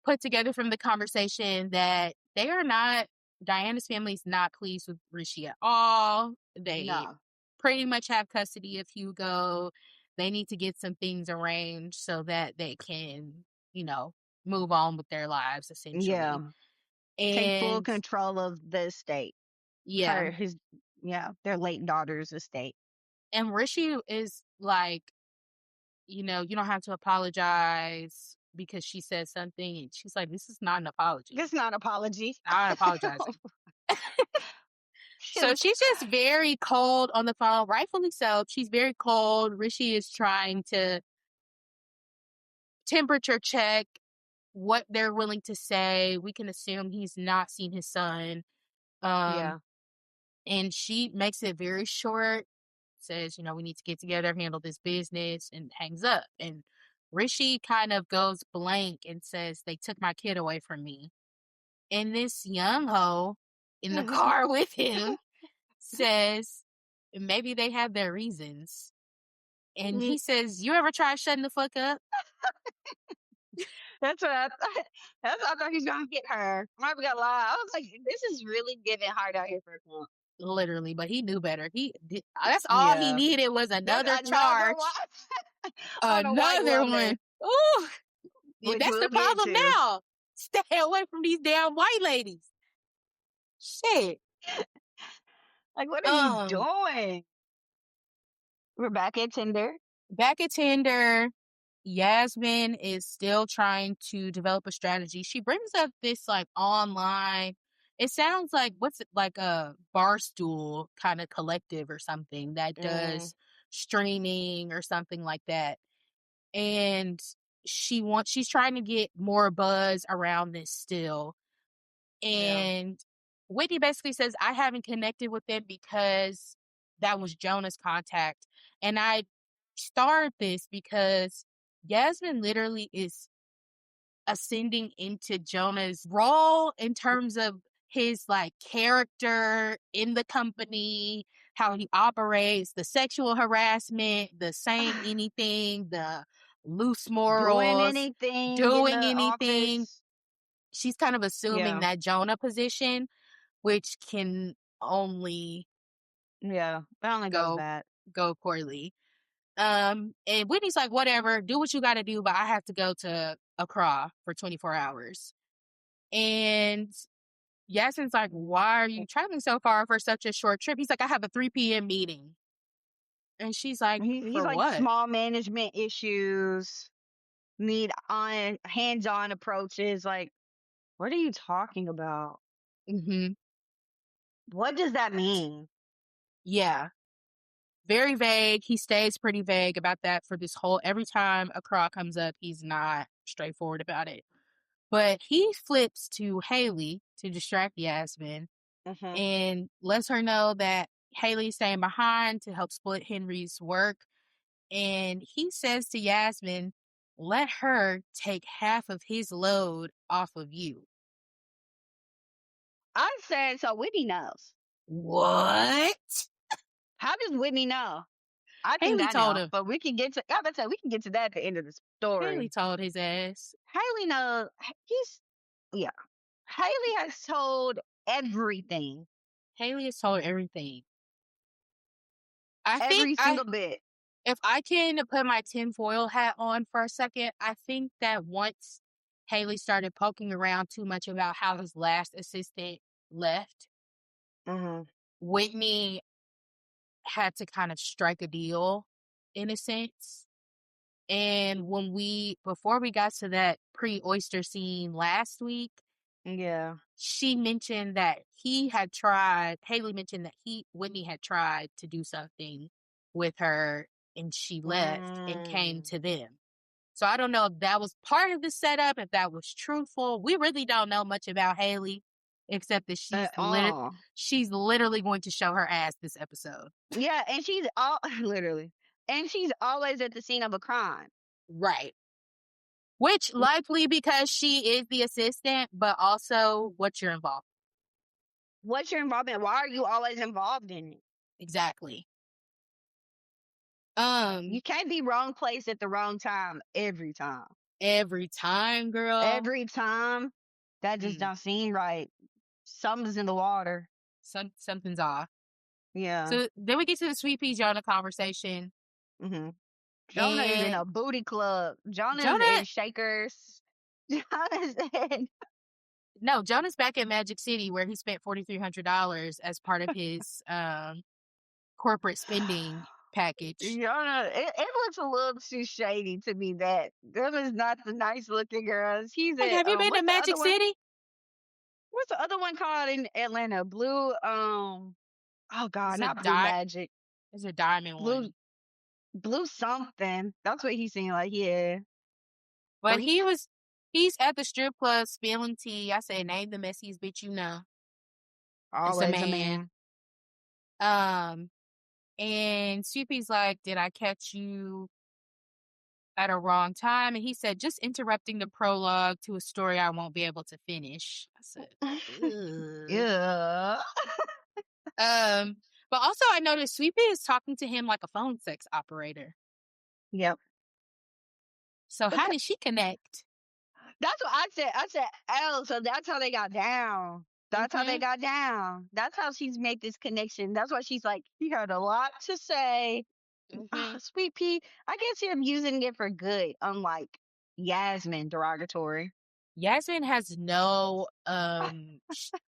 put together from the conversation that they are not. Diana's family is not pleased with Rishi at all. They No. pretty much have custody of Hugo. They need to get some things arranged so that they can, you know, move on with their lives Yeah. essentially. Take full And control of the estate. yeah, Their late daughter's estate. and Rishi is like, you don't have to apologize because she said something. And she's like, this is not an apology. It's not apology. Not apologizing. So she's just very cold on the phone, rightfully so. She's very cold. Rishi is trying to temperature check what they're willing to say. We can assume he's not seen his son. Yeah. And she makes it very short, says, we need to get together, handle this business, and hangs up. And Rishi kind of goes blank and says, they took my kid away from me. And this young hoe in the car with him says, maybe they have their reasons. And he says, you ever try shutting the fuck up? That's what I thought. That's what I thought he was gonna get her. I'm not gonna lie. I was like, this is really giving hard out here for a punk. Literally, but he knew better. That's all he Yeah. needed was There's another another charge. one on a white Another woman, one. Ooh, which that's the we'll get problem to. now. Stay away from these damn white ladies. Shit. Like, what are you doing? We're back at Tinder. Back at Tender, Yasmin is still trying to develop a strategy. She brings up this like online. It sounds like what's it like a Barstool kind of collective or something that does streaming or something like that. And she's trying to get more buzz around this still. Yeah. And Whitney basically says, I haven't connected with them because that was Jonah's contact. And I started this because Yasmin literally is ascending into Jonah's role in terms of his like character in the company, how he operates, the sexual harassment, the saying anything, the loose Doing morals, anything in doing the anything. office. She's kind of assuming Yeah. that Jonah position, which can only Yeah. It only goes go bad. poorly. And Whitney's like, whatever, do what you got to do, but I have to go to Accra for 24 hours. And Yasmin's like, why are you traveling so far for such a short trip? He's like, I have a 3 p.m. meeting. And she's like, He's for like what? small management issues, need on hands-on approaches. Like, what are you talking about? Mm-hmm. What does that mean? Yeah. Very vague. He stays pretty vague about that for this whole, every time Accra comes up, he's not straightforward about it. But he flips to Haley to distract Yasmin and lets her know that Haley's staying behind to help split Henry's work. And he says to Yasmin, let her take half of his load off of you. I said, so Whitney knows. What? How does Whitney know? I think Haley I told know, him. but we can get to. I bet we can get to that at the end of the story. Haley told his ass. Haley knows. Yeah. Haley has told everything. Haley has told everything. Every single bit. If I can put my tinfoil hat on for a second, I think that once Haley started poking around too much about how his last assistant left, Whitney had to kind of strike a deal in a sense. And before we got to that pre-oyster scene last week, she mentioned that Haley mentioned that Whitney had tried to do something with her and she left and came to them. So I don't know if that was part of the setup, if that was truthful. We really don't know much about Haley, except that she's literally going to show her ass this episode. Yeah, and she's literally. And she's always at the scene of a crime. Right. Which likely because she is the assistant, but also what's your involvement? What's your involvement? Why are you always involved in it? Exactly. You can't be wrong place at the wrong time every time. Every time, girl. Every time. That just Mm, don't seem right. Something's in the water. something's off. Yeah. So then we get to the Sweet Pea Jonah conversation, hmm Jonah is in and a booty club. Jonah's Jonah, in Shakers. Jonah's in. no, Jonah's back at Magic City where he spent $4,300 as part of his corporate spending package. Jonah, it looks a little too shady to be that. Jonah's not the nice looking girls. He's Like, at have you been to what's the other Magic one? City? What's the other one called in Atlanta? Blue oh god, It's a not Blue di- Magic. it's a diamond Blue one. Blue something. That's what he's saying. Like, yeah. But Or he's at the strip club spilling tea. I said, name the messiest bitch you know. It's a always a man. man. Um, and Sweet Pea's like, did I catch you at a wrong time? And he said, just interrupting the prologue to a story I won't be able to finish. I said, ugh. Yeah. Um, but also I noticed Sweet Pea is talking to him like a phone sex operator. Yep. So how Because did she connect? that's what I said. I said, oh, so that's how they got down. That's how they Mm-hmm. got down. That's how she's made this connection. That's why she's like, she had a lot to say. Mm-hmm. Sweet pea. I guess you're using it for good, unlike Yasmin derogatory. Yasmin has no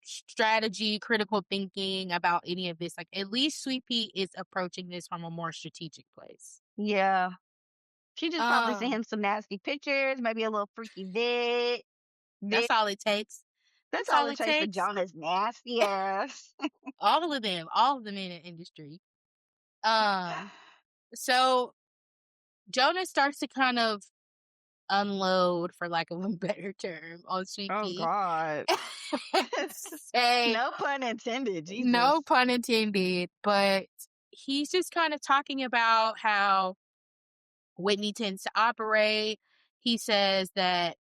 strategy, critical thinking about any of this. Like at least Sweet Pea is approaching this from a more strategic place. Yeah. She just probably sent Um, him some nasty pictures, maybe a little freaky vid. that's all it takes. That's That's all all it it takes for takes. Jonah's nasty ass. All of them in the industry. Um, so Jonah starts to kind of unload, for lack of a better term, on Sweet Oh Pea. God. Say, No pun intended. no Jesus. pun intended, but he's just kind of talking about how Whitney tends to operate. He says that,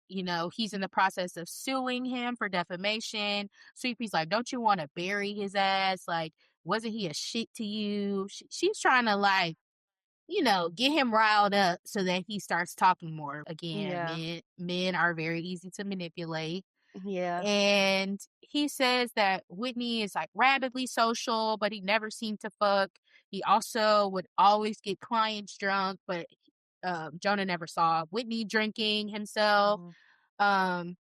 he's in the process of suing him for defamation. Sweet Pea's like, don't you want to bury his ass? Like, wasn't he a shit to you? She's trying to, like, get him riled up so that he starts talking more. Again, Yeah. men are very easy to manipulate. Yeah. And he says that Whitney is like rabidly social, but he never seemed to fuck. He also would always get clients drunk, but Jonah never saw Whitney drinking himself. Mhm. Um,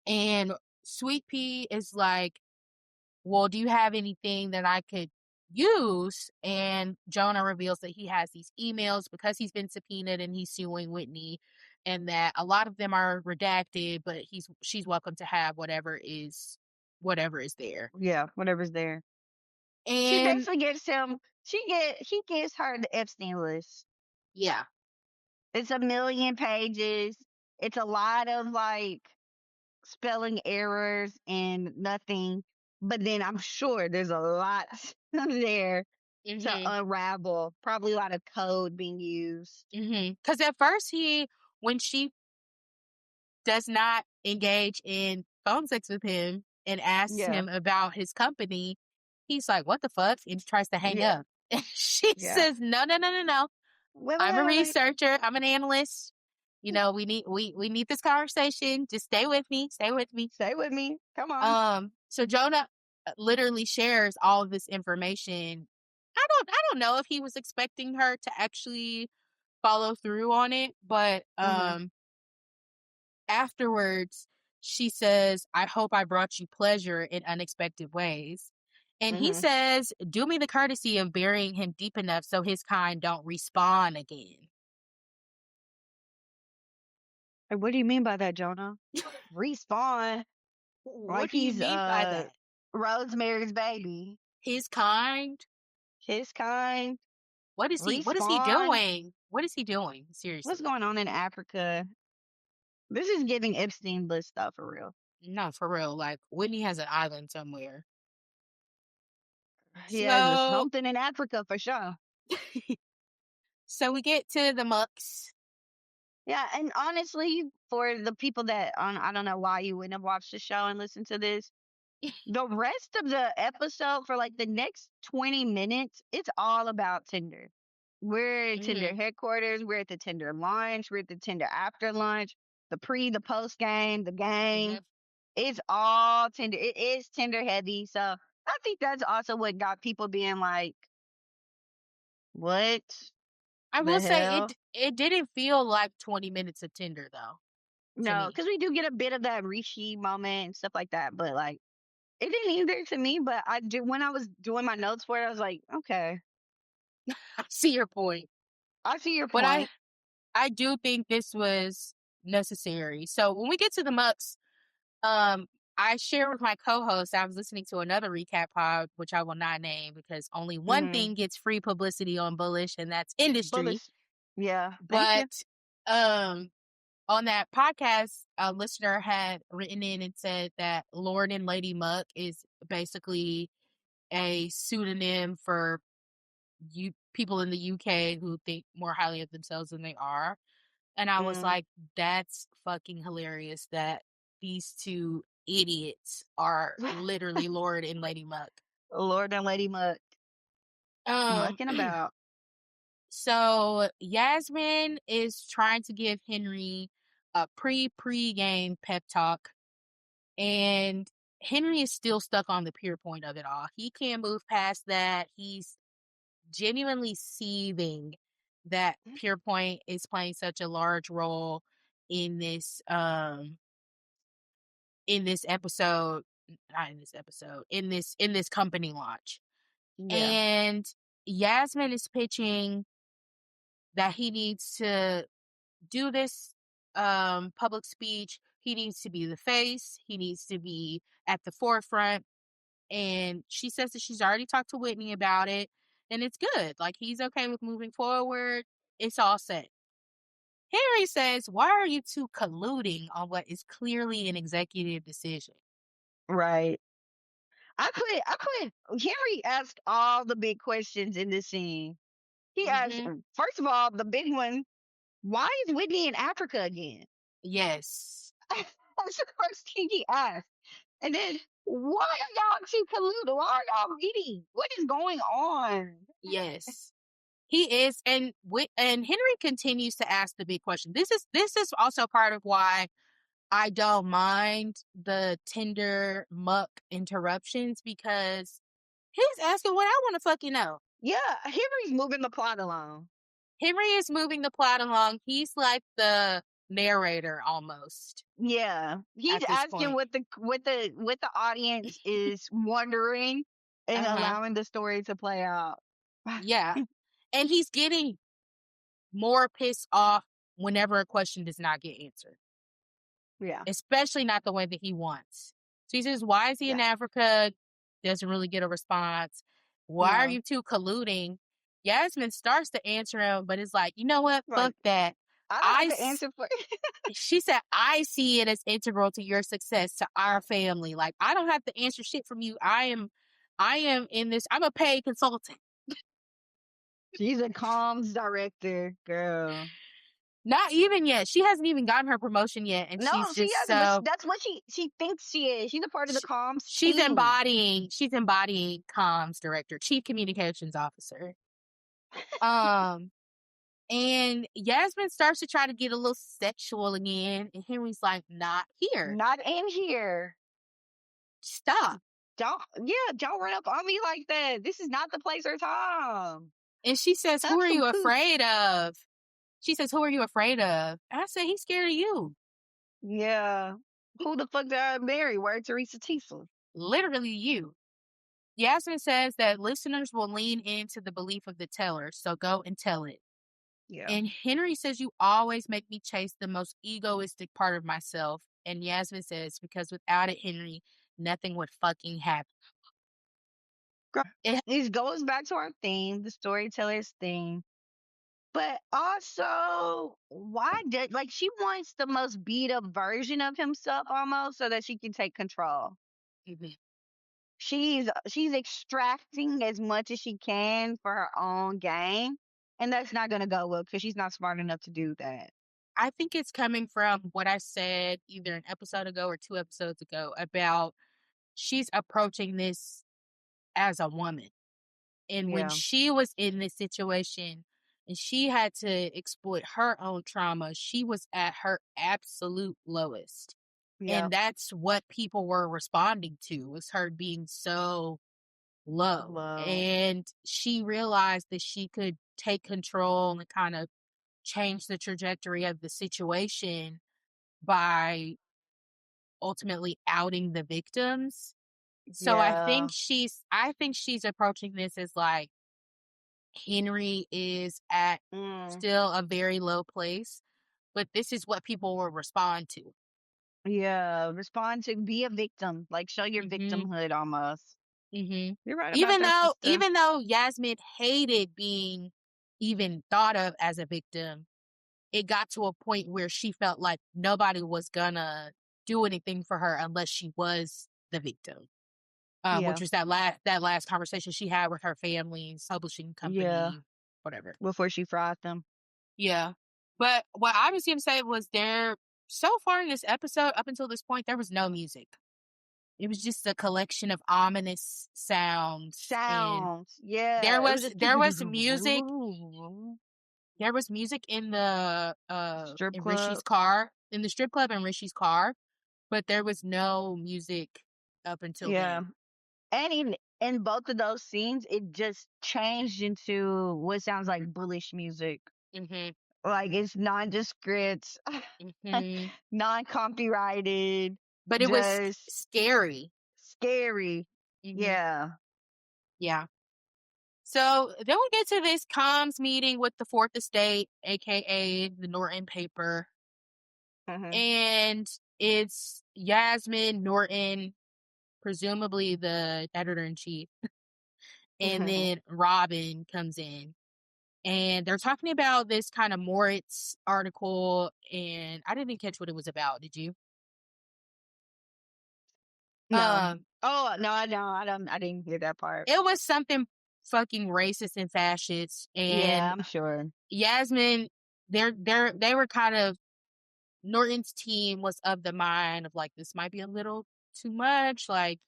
and Sweet Pea is like, well, do you have anything that I could use? And Jonah reveals that he has these emails because he's been subpoenaed and he's suing Whitney, and that a lot of them are redacted, but she's welcome to have whatever is there. Yeah. Whatever's there. She And basically gives him. He gives her the Epstein list. yeah, It's 1,000,000 pages. It's a lot of like spelling errors and nothing. But then I'm sure there's a lot there to mm-hmm, unravel. Probably a lot of code being used. mm-hmm. Because at first when she does not engage in phone sex with him and asks Yeah. him about his company, he's like, what the fuck? And tries to hang Yeah. up. And she Yeah. says, no, no, no, no, no. Wait, wait, I'm a wait, wait, wait. researcher. I'm an analyst. We need this conversation. Just stay with me. Stay with me. Stay with me. Come on. So Jonah literally shares all of this information. I don't know if he was expecting her to actually follow through on it, but hmm afterwards, she says, I hope I brought you pleasure in unexpected ways. And he hmm says, do me the courtesy of burying him deep enough so his kind don't respawn again. What do you mean by that, Jonah? Respawn. What Like do you he's mean by that? Rosemary's baby. His kind? His kind. What is he Respawn. doing? What is he doing? What's Seriously. going on in Africa? This is giving Epstein list stuff for real. No, for real. Like Whitney has an island somewhere. Yeah, there's So something in Africa for sure. so we get to the mucks. Yeah, and honestly, for the people that I don't know why you wouldn't have watched the show and listened to this. The rest of the episode for like the next 20 minutes, it's all about Tinder. We're at Tinder Mm-hmm. headquarters, we're at the Tinder lunch, we're at the Tinder after lunch, the pre, the post game, the game. Yep. It's all Tinder. It is Tinder heavy. So I think that's also what got people being like, what I the will say hell? it didn't feel like 20 minutes of Tinder though to No, me. because we do get a bit of that Rishi moment and stuff like that. But like, it didn't either to me. But I do, when I was doing my notes for it, I was like, okay, I see your point, I see your but point. I do think this was necessary. So when we get to the mucks, um, I shared with my co-host. I was listening to another recap pod, which I will not name because only one Mm-hmm. thing gets free publicity on Bullish, and that's industry. Bullish. Yeah. Thank But you. um, on that podcast, a listener had written in and said that Lord and Lady Muck is basically a pseudonym for you people in the UK who think more highly of themselves than they are. And I was Mm. like, that's fucking hilarious that these two idiots are literally Lord and Lady Muck. Lord and Lady Muck Um mucking about. so Yasmin is trying to give Henry a pre-game pep talk, and Henry is still stuck on the pure point of it all. He can't move past that. He's genuinely seething that pure point is playing such a large role in this episode, not in this episode, in this company launch. Yeah. And Yasmin is pitching that he needs to do this public speech. He needs to be the face. He needs to be at the forefront. And she says that she's already talked to Whitney about it, and it's good. Like, he's okay with moving forward. It's all set. Henry says, why are you two colluding on what is clearly an executive decision? Right. I couldn't. Henry asked all the big questions in this scene. He asked, Mm-hmm. first of all, the big one, why is Whitney in Africa again? Yes. That's the first thing he asked. And then, why are y'all two colluding? Why are y'all meeting? What is going on? Yes. He is, and Henry continues to ask the big question. This is also part of why I don't mind the Tinder muck interruptions, because he's asking what I want to fucking know. Yeah, Henry's moving the plot along. Henry is moving the plot along. He's like the narrator almost Yeah, he's at this asking point. what the audience is wondering and Uh-huh. allowing the story to play out. Yeah. And he's getting more pissed off whenever a question does not get answered, Yeah, especially not the way that he wants. So he says, why is he in yeah. Africa? Doesn't really get a response. Why are No, you two colluding? Yasmin starts to answer him, but it's like, you know what? like Fuck that. I don't have I, to answer for. she said, I see it as integral to your success, to our family. Like, I don't have to answer shit from you. I am in this. I'm a paid consultant. She's a comms director, girl. Not even yet. She hasn't even gotten her promotion yet, and No, she's she just hasn't. But so that's what she thinks she is. She's a part of the sh- comms she's team. embodying comms director, chief communications officer. Um, and Yasmin starts to try to get a little sexual again, and Henry's like, "Not here. Not in here. Stop." Don't run up on me like that. This is not the place or time. And she says, "Who Have are some you cooch. afraid of?" She says, "Who are you afraid of?" And I said, "He's scared of you." Yeah. Who the fuck did I marry? Word Teresa Teasel. Literally you. Yasmin says that listeners will lean into the belief of the teller, so go and tell it. Yeah. And Henry says, you always make me chase the most egoistic part of myself. And Yasmin says, because without it, Henry, nothing would fucking happen. Girl, It, this goes back to our theme, the storyteller's theme. But also, why did like she wants the most beat up version of himself almost so that she can take control. She's extracting as much as she can for her own gain, and that's not gonna go well because she's not smart enough to do that. I think it's coming from what I said either an episode ago or 2 episodes ago about she's approaching this as a woman. And when Yeah. she was in this situation and she had to exploit her own trauma, she was at her absolute lowest. Yeah. And that's what people were responding to, was her being so low. Low. And she realized that she could take control and kind of change the trajectory of the situation by ultimately outing the victims. So Yeah. I think she's approaching this as like, Henry is at Mm. still a very low place, but this is what people will respond to. Yeah. Respond to be a victim. Like show your Mhm. victimhood almost. Mhm. You're right about that, sister. Even though Yasmin hated being even thought of as a victim, it got to a point where she felt like nobody was gonna do anything for her unless she was the victim. Yeah. Which was that last conversation she had with her family's publishing Yeah. company, whatever. Before she fried them. Yeah. But what I was going to say was so far in this episode, up until this point, there was no music. It was just a collection of ominous sounds. And Sounds. Yeah. It was just there was music strip in club. Rishi's car, in the strip club in Rishi's car, but there was no music up until Yeah. then. And in both of those scenes, it just changed into what sounds like bullish music. Mhm. Like it's nondescript, Mhm. non-copyrighted, But it was just scary. scary. Mhm. Yeah. Yeah. So then we get to this comms meeting with the Fourth Estate, aka the Norton paper, Hmm. and it's Yasmin, Norton, presumably the editor in chief, and then Robin comes in. And they're talking about this kind of Moritz article, and I didn't catch what it was about. Did you? No. Um, Oh no, I don't. I don't. I didn't hear that part. it was something fucking racist and fascist, Yeah, and I'm sure. Yasmin, they were kind of Norton's team was of the mind of like, this might be a little too much, like,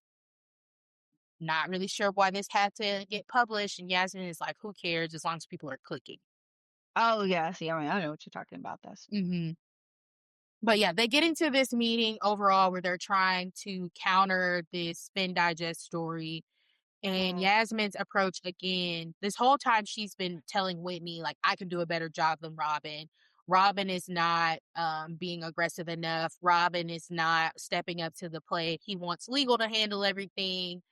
not really sure why this had to get published. And Yasmin is like, who cares as long as people are clicking. Oh yeah, see, I mean, I know what you're talking about. That's Mm-hmm. But yeah, they get into this meeting overall where they're trying to counter this spin digest story. And mm, Yasmin's approach again, this whole time she's been telling Whitney, like, I can do a better job than Robin. Robin is not being aggressive enough. Robin is not stepping up to the plate. He wants legal to handle everything.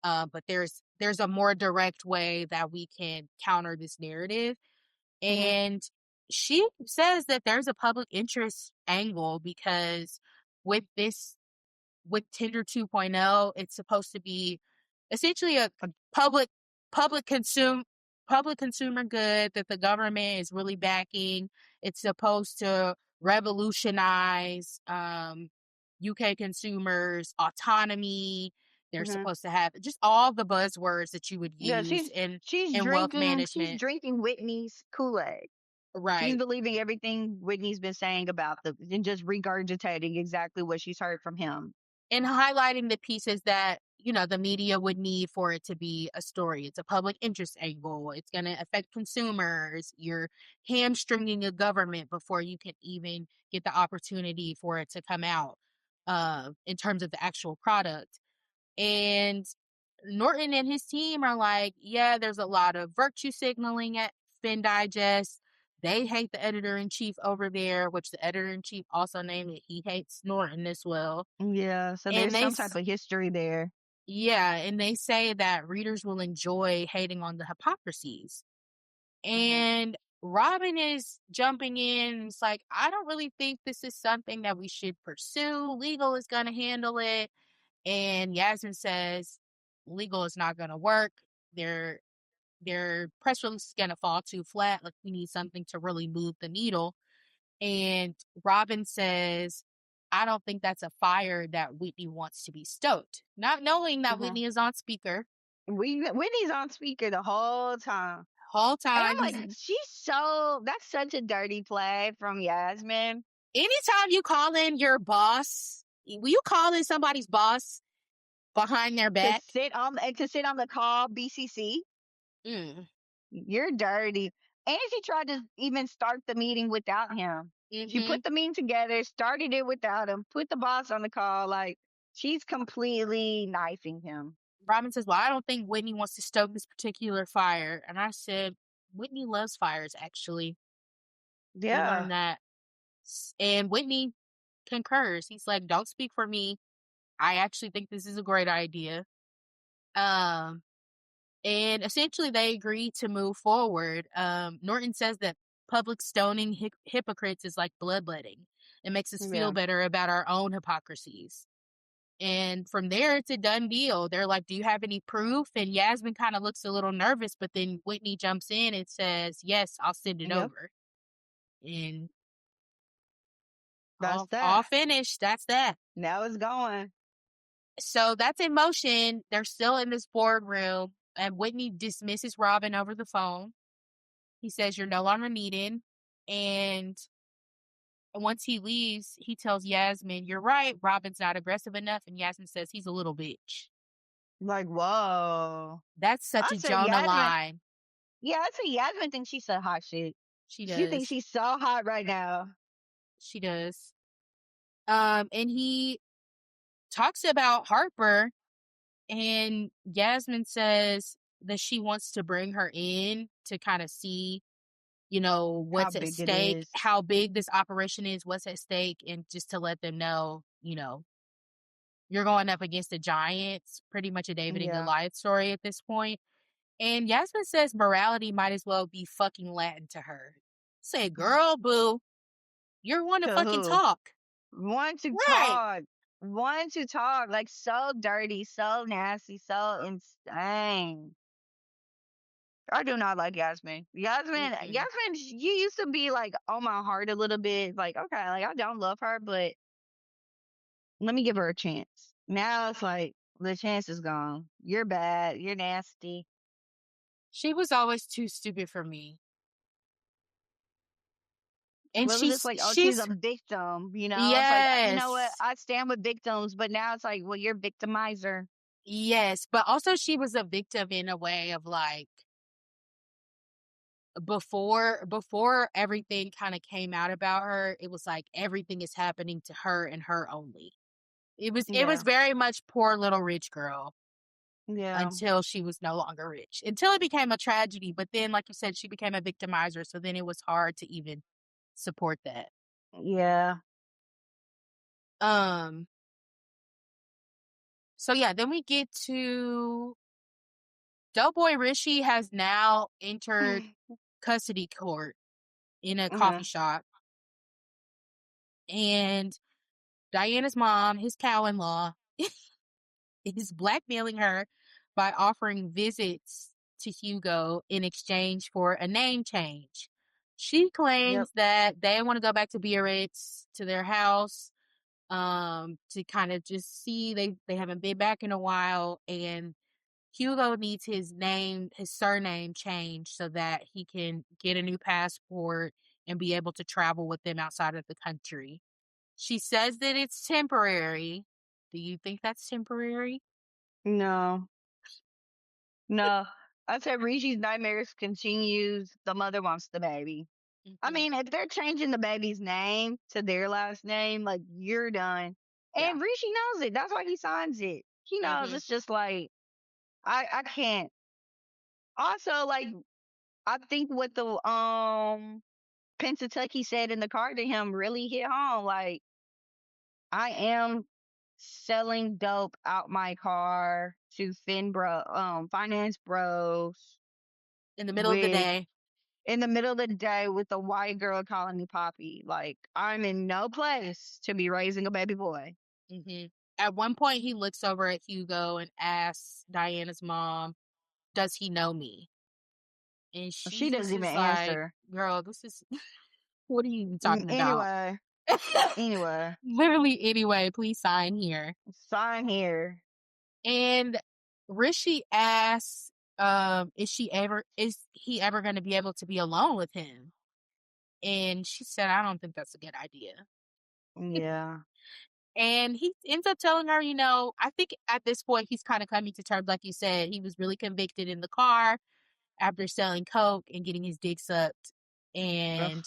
But there's a more direct way that we can counter this narrative. mm-hmm, And she says that there's a public interest angle because with this with Tinder 2.0, it's supposed to be essentially a public public consume public consumer good that the government is really backing. It's supposed to revolutionize UK consumers, autonomy. They're mm-hmm. supposed to have just all the buzzwords that you would Yeah, use she's in wealth drinking she's management. drinking Whitney's Kool-Aid. She's Right. believing everything Whitney's been saying about the and just regurgitating exactly what she's heard from him. And highlighting the pieces that, the media would need for it to be a story. It's a public interest angle. It's going to affect consumers. You're hamstringing a government before you can even get the opportunity for it to come out in terms of the actual product. And Norton and his team are like, yeah, there's a lot of virtue signaling at Spin Digest. They hate the editor in chief over there, which the editor in chief also named it. He hates Norton as well. Yeah, so And there's some type of history there. yeah, and they say that readers will enjoy hating on the hypocrisies. Hmm. And Robin is jumping in. It's like, I don't really think this is something that we should pursue. Legal is going to handle it. And Yasmin says, legal is not going to work. Their their press release is going to fall too flat. Like, we need something to really move the needle. And Robin says, I don't think that's a fire that Whitney wants to be stoked. Not knowing that Hmm. Whitney is on speaker Whitney's on speaker the whole time. whole And time. I'm like, that's such a dirty play from Yasmin. Anytime you call in your boss, will you call in somebody's boss? behind their to back. sit on the call BCC. Mm. You're dirty. And she tried to even start the meeting without him. She Mm-hmm. put the meeting together, started it without him, put the boss on the call. Like, she's completely knifing him. Robin says, well, I don't think Whitney wants to stoke this particular fire. And I said, Whitney loves fires, actually. We Yeah. learned that. And Whitney concurs. He's like, don't speak for me. I actually think this is a great idea. And essentially they agree to move forward. Norton says that public stoning hypocrites is like bloodletting. It makes us feel Yeah. better about our own hypocrisies. And from there, it's a done deal. They're like, do you have any proof? And Yasmin kind of looks a little nervous, but then Whitney jumps in and says, yes, I'll send it Yep. over. And That's all that. finished. That's that. Now it's going. So that's in motion. They're still in this boardroom, and Whitney dismisses Robin over the phone. He says, you're no longer needed. And once he leaves, he tells Yasmin, you're right. Robin's not aggressive enough. And Yasmin says, he's a little bitch. Like, whoa. That's such I a said Jonah Yasmin. line. Yeah, I said Yasmin thinks she's so hot shit. She She thinks does. she's so hot right now. She does. And he talks about Harper, and Yasmin says that she wants to bring her in to kind of see, How what's at big it stake, is. how big this operation is, what's at stake, and just to let them know, you're going up against a giant. It's pretty much a David and Yeah. Goliath story at this point. And Yasmin says morality might as well be fucking Latin to her. Say, girl, boo, you're one to To fucking who? talk. Want to Right. talk. Want to talk. Like, so dirty, so nasty, so insane. I do not like Yasmin. Mm-mm. Yasmin, you used to be like on my heart a little bit. Like, okay, like I don't love her, but let me give her a chance. Now it's like the chance is gone. You're bad. You're nasty. She was always too stupid for me. And Well, it was just like, oh, she's a she's victim. It's like, you know what? yes. I stand with victims, but now it's like, well, you're a victimizer. Yes, but also she was a victim in a way of like before everything kind of came out about her, it was like everything is happening to her and her only. It was Yeah. very much poor little rich girl Yeah. until she was no longer rich. Until it became a tragedy, but then like you said, she became a victimizer, so then it was hard to even support that. Yeah. Um so yeah, then we get to Doughboy Rishi has now entered custody court in a coffee Uh-huh. shop, and Diana's mom, his cow-in-law, is blackmailing her by offering visits to Hugo in exchange for a name change. She Yep. claims that they want to go back to Biarritz to their house, to kind of just see they haven't been back in a while, and Hugo needs his surname changed so that he can get a new passport and be able to travel with them outside of the country. She says that it's temporary. Do you think that's temporary? No. No. I said Rishi's nightmares continues. The mother wants the baby. I Mm-hmm. mean, if they're changing the baby's name to their last name, like, you're done. Yeah. And Rishi knows it. That's why he signs it. He knows Mm-hmm. it's just like I can't. Also, like, I think what the Pennsatucky said in the card to him really hit home. Like, I am selling dope out my car to finance bros In the middle of the with day. in the middle of the day with a white girl calling me Poppy. Like, I'm in no place to be raising a baby boy. Mm-hmm. At one point, he looks over at Hugo and asks Diana's mom, "Does he know me?" And She she's doesn't even just like, answer. "Girl, this is what are you even talking about?" Anyway, anyway, Literally, anyway, please sign here. sign here. And Rishi asks, is he ever going to be able to be alone with him? And she said, I don't think that's a good idea. Yeah. And he ends up telling her, I think at this point he's kind of coming to terms, like you said, he was really convicted in the car after selling coke and getting his dick sucked. Ugh. And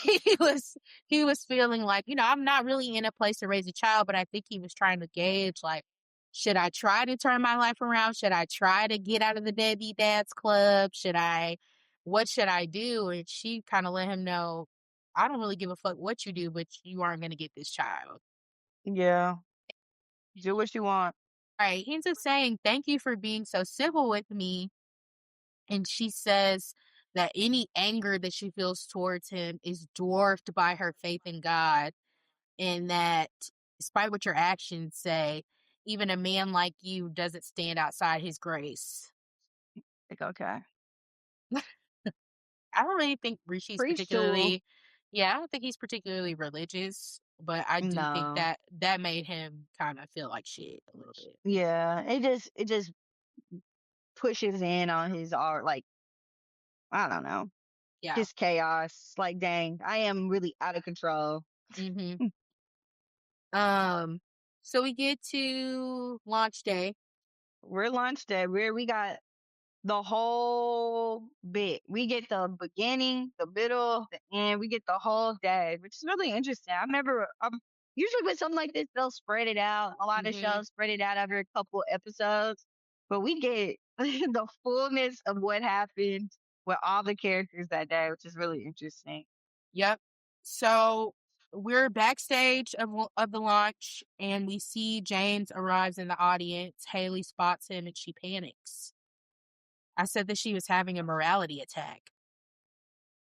he was he was feeling like, I'm not really in a place to raise a child, but I think he was trying to gauge, like, should I try to turn my life around? Should I try to get out of the deadbeat dads club? What should I do? And she kind of let him know, I don't really give a fuck what you do, but you aren't going to get this child. Yeah. Do what you want. Right. He ends up saying, thank you for being so civil with me. And she says that any anger that she feels towards him is dwarfed by her faith in God. And that despite what your actions say, even a man like you doesn't stand outside his grace. Like, okay. I don't really think Rishi's Preach to. particularly, yeah, I don't think he's particularly religious, but I do think No. that made him kind of feel like shit a little bit. Yeah. It just pushes in on his art, like, I don't know. Yeah. Just chaos. Like, dang, I am really out of control. hmm Um, so we get to launch day. We're launched there. We got the whole bit. We get the beginning, the middle, the end. We get the whole day, which is really interesting. Usually with something like this, they'll spread it out. A lot of hmm shows spread it out over a couple episodes, but we get the fullness of what happened with all the characters that day, which is really interesting. Yep. So we're backstage of the launch, and we see James arrives in the audience. Haley spots him, and she panics. I said that she was having a morality attack.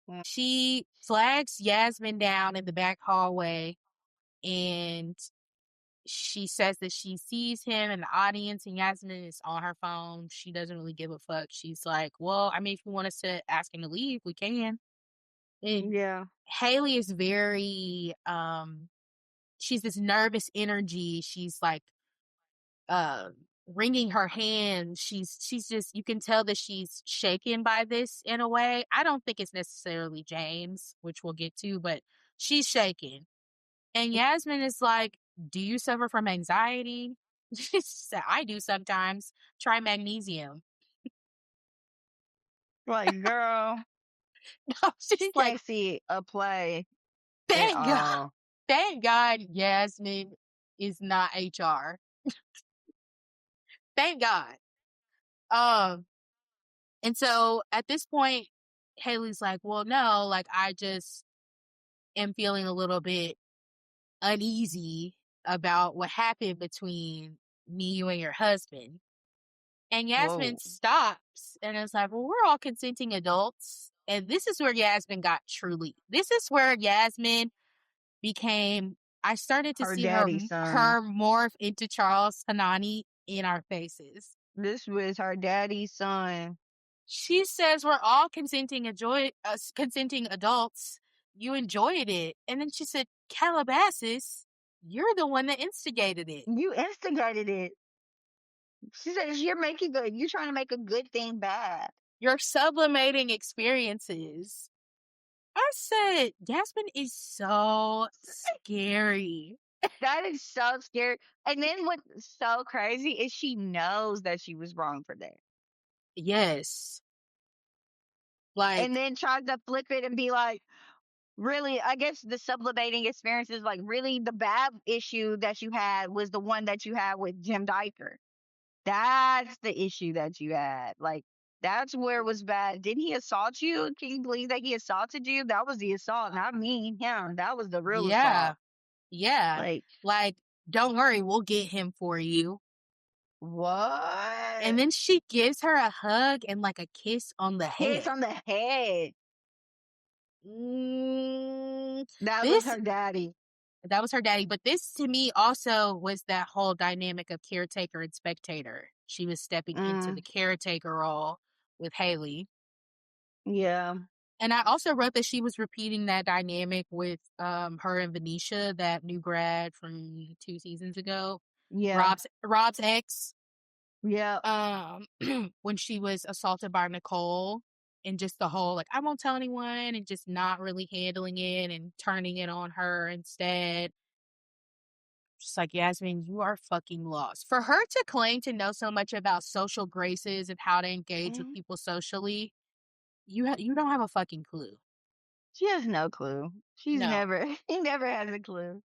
Mm. She flags Yasmin down in the back hallway, and she says that she sees him in the audience, and Yasmin is on her phone. She doesn't really give a fuck. She's like, well, I mean, if you want us to ask him to leave, we can. And Yeah. Haley is very she's this nervous energy. She's like uh wringing her hands. She's just, you can tell that she's shaken by this in a way. I don't think it's necessarily James, which we'll get to, but she's shaken. And Yasmin is like, do you suffer from anxiety? She said, I do sometimes. Try magnesium. Like, girl, She's she like, can't see a play at thank God. all. Thank God Yasmin is not HR. Thank God. Um, and so at this point, Haley's like, well, no, like, I just am feeling a little bit uneasy about what happened between me, you, and your husband. And Yasmin Whoa. stops and is like, well, we're all consenting adults. And this is where this is where Yasmin became, I started to Her see her, daddy's son. her morph into Charles Hanani in our faces. This was her daddy's son. She says we're all consenting adults. You enjoyed it. And then she said, Calabasas, you're the one that instigated it. You instigated it. She says you're trying to make a good thing bad. You're sublimating experiences. I said, Yasmin is so scary. That is so scary. And then what's so crazy is she knows that she was wrong for that. Yes. And Like, then tries to flip it and be like, really, I guess the sublimating experience is like, really, the bad issue that you had was the one that you had with Jim Diker. That's the issue that you had. Like, that's where it was bad. Didn't he assault you? Can you believe that he assaulted you? That was the assault, not me, him. That was the real yeah, assault. yeah. Like, Like, don't worry, we'll get him for you. And what? then she gives her a hug and like a kiss on the Kiss head. on the head. Mm, That was this her daddy. that was her daddy, but this to me also was that whole dynamic of caretaker and spectator. She was stepping into the Mm, caretaker role with Haley. yeah, And I also wrote that she was repeating that dynamic with her and Venetia, that new grad from 2 seasons ago. yeah, Rob's ex, yeah. when she was assaulted by Nicole, and just the whole like, I won't tell anyone, and just not really handling it and turning it on her instead. Just like, Yasmin, you are fucking lost. For her to claim to know so much about social graces and how to engage with Mhm. people socially, you don't have a fucking clue. She has no clue. She's No. never, he never has a clue.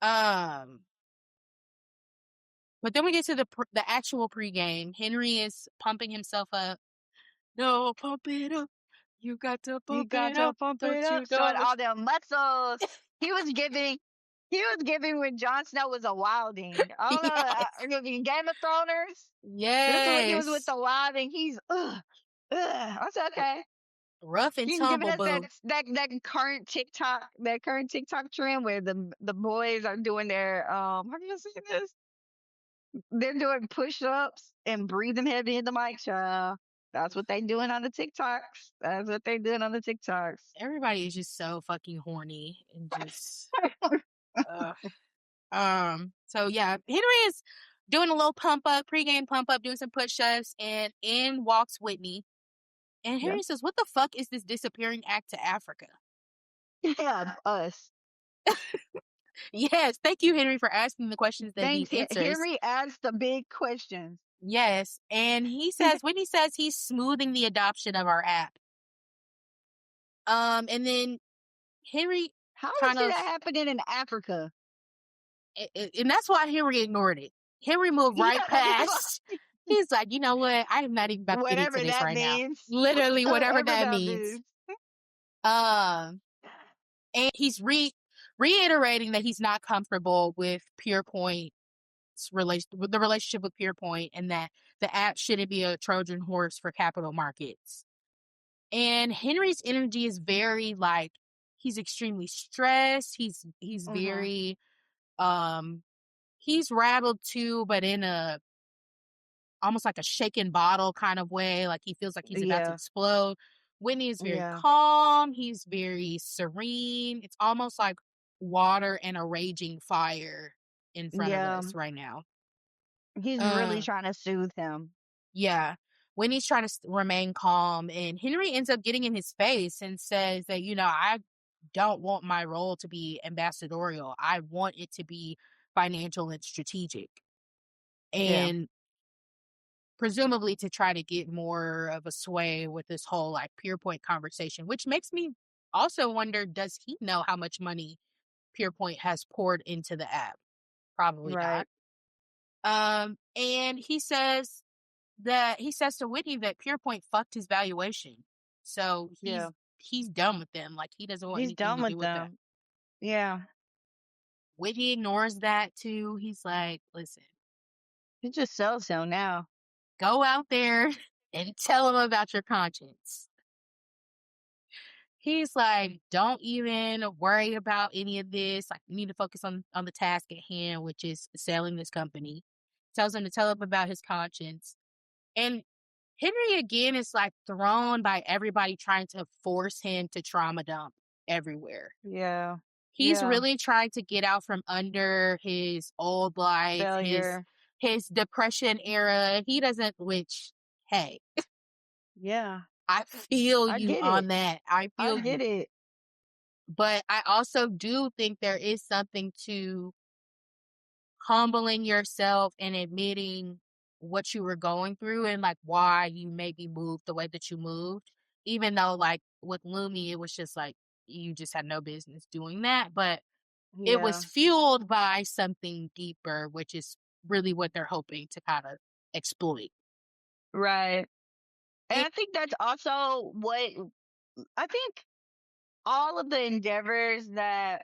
Um, but then we get to the actual pregame. Henry is pumping himself up. No, pump it up. You got to You pump got it to up. pump it Don't up, you showing know? all them muscles. He was giving, he was giving when Jon Snow was a wilding. I don't know, Yes. in Game of Thrones, this is when he was with Yes. the wilding. He's, that's okay. Rough and He's giving tumble, us that boo. that current TikTok trend where the boys are doing their how do you say this? They're doing push ups and breathing heavy in the mic, child. That's what they doing on the TikToks. That's what they doing on the TikToks. Everybody is just so fucking horny and just ugh. So yeah, Henry is doing a little pump up, pregame pump up, doing some push-ups, and in walks Whitney. And Yeah. Henry says, "What the fuck is this disappearing act to Africa?" Yeah, us. Yes, thank you, Henry, for asking the questions that need Thanks. answers. Henry asked the big questions. Yes, and Whitney says he's smoothing the adoption of our app. And then Henry How is kind it of, happening in Africa? and that's why Henry ignored it. Henry moved right Yeah, past. He's like, you know what? I am not even about to get into whatever this that right now. means. Literally, whatever Whatever that that means. means. Um, and he's reiterating that he's not comfortable with with the relationship with PurePoint, and that the app shouldn't be a Trojan horse for capital markets. And Henry's energy is very like he's extremely stressed. He's Mm-hmm. very he's rattled too, but in a almost like a shaken bottle kind of way. Like he feels like he's about to Yeah. explode. Whitney is very Yeah. calm. He's very serene. It's almost like water and a raging fire in front of Yeah. us right now. He's really Uh, trying to soothe him. yeah. Whitney's trying to remain calm, and Henry ends up getting in his face and says that, I don't want my role to be ambassadorial. I want it to be financial and strategic. Yeah. And presumably to try to get more of a sway with this whole like PurePoint conversation, which makes me also wonder, does he know how much money PurePoint has poured into the app? Probably Right. not. And he says to Whitney that PurePoint fucked his valuation. So Yeah. he's done with them. Like he doesn't want He's anything done to do with with that. them. Yeah. Whitney ignores that too. He's like, listen, He just sells him now. go out there and tell them about your conscience. He's like, don't even worry about any of this. Like, you need to focus on the task at hand, which is selling this company. Tells him to tell him about his conscience. And Henry again is like thrown by everybody trying to force him to trauma dump everywhere. Yeah. He's Yeah. really trying to get out from under his old life, Failure. his depression era. He doesn't, which, hey, Yeah. I feel I you get on it. that. I I feel get you. it. But I also do think there is something to humbling yourself and admitting what you were going through and like why you maybe moved the way that you moved. Even though like with Lumi, it was just like you just had no business doing that. But it was Yeah. fueled by something deeper, which is really what they're hoping to kind of exploit. Right. And And I think that's also what I think all of the endeavors that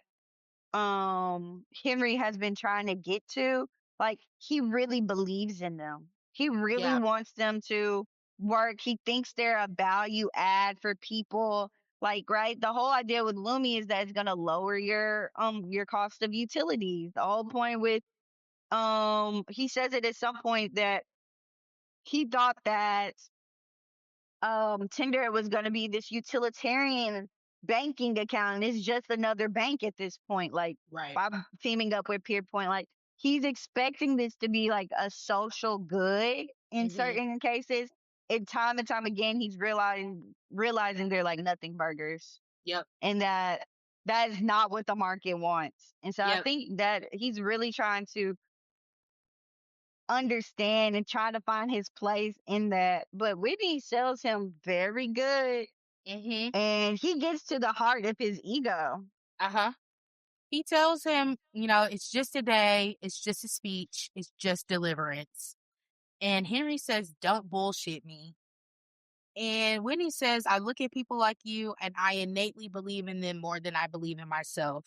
Henry has been trying to get to, like he really believes in them. He really yeah, wants them to work. He thinks they're a value add for people. Like, right, the whole idea with Lumi is that it's gonna lower your cost of utilities. The whole point with he says it at some point that he thought that Tinder was going to be this utilitarian banking account, and it's just another bank at this point. Like, right. by teaming up with PeerPoint, like he's expecting this to be like a social good in Hmm. certain cases. And time again, he's realizing they're like nothing burgers, Yep. and that that is not what the market wants. And so I Yep. think that he's really trying to understand and try to find his place in that. But Whitney sells him very good, Mm-hmm. and he gets to the heart of his ego. Uh-huh. He tells him, it's just a day, it's just a speech, it's just deliverance. And Henry says, don't bullshit me. And Whitney says, I look at people like you and I innately believe in them more than I believe in myself.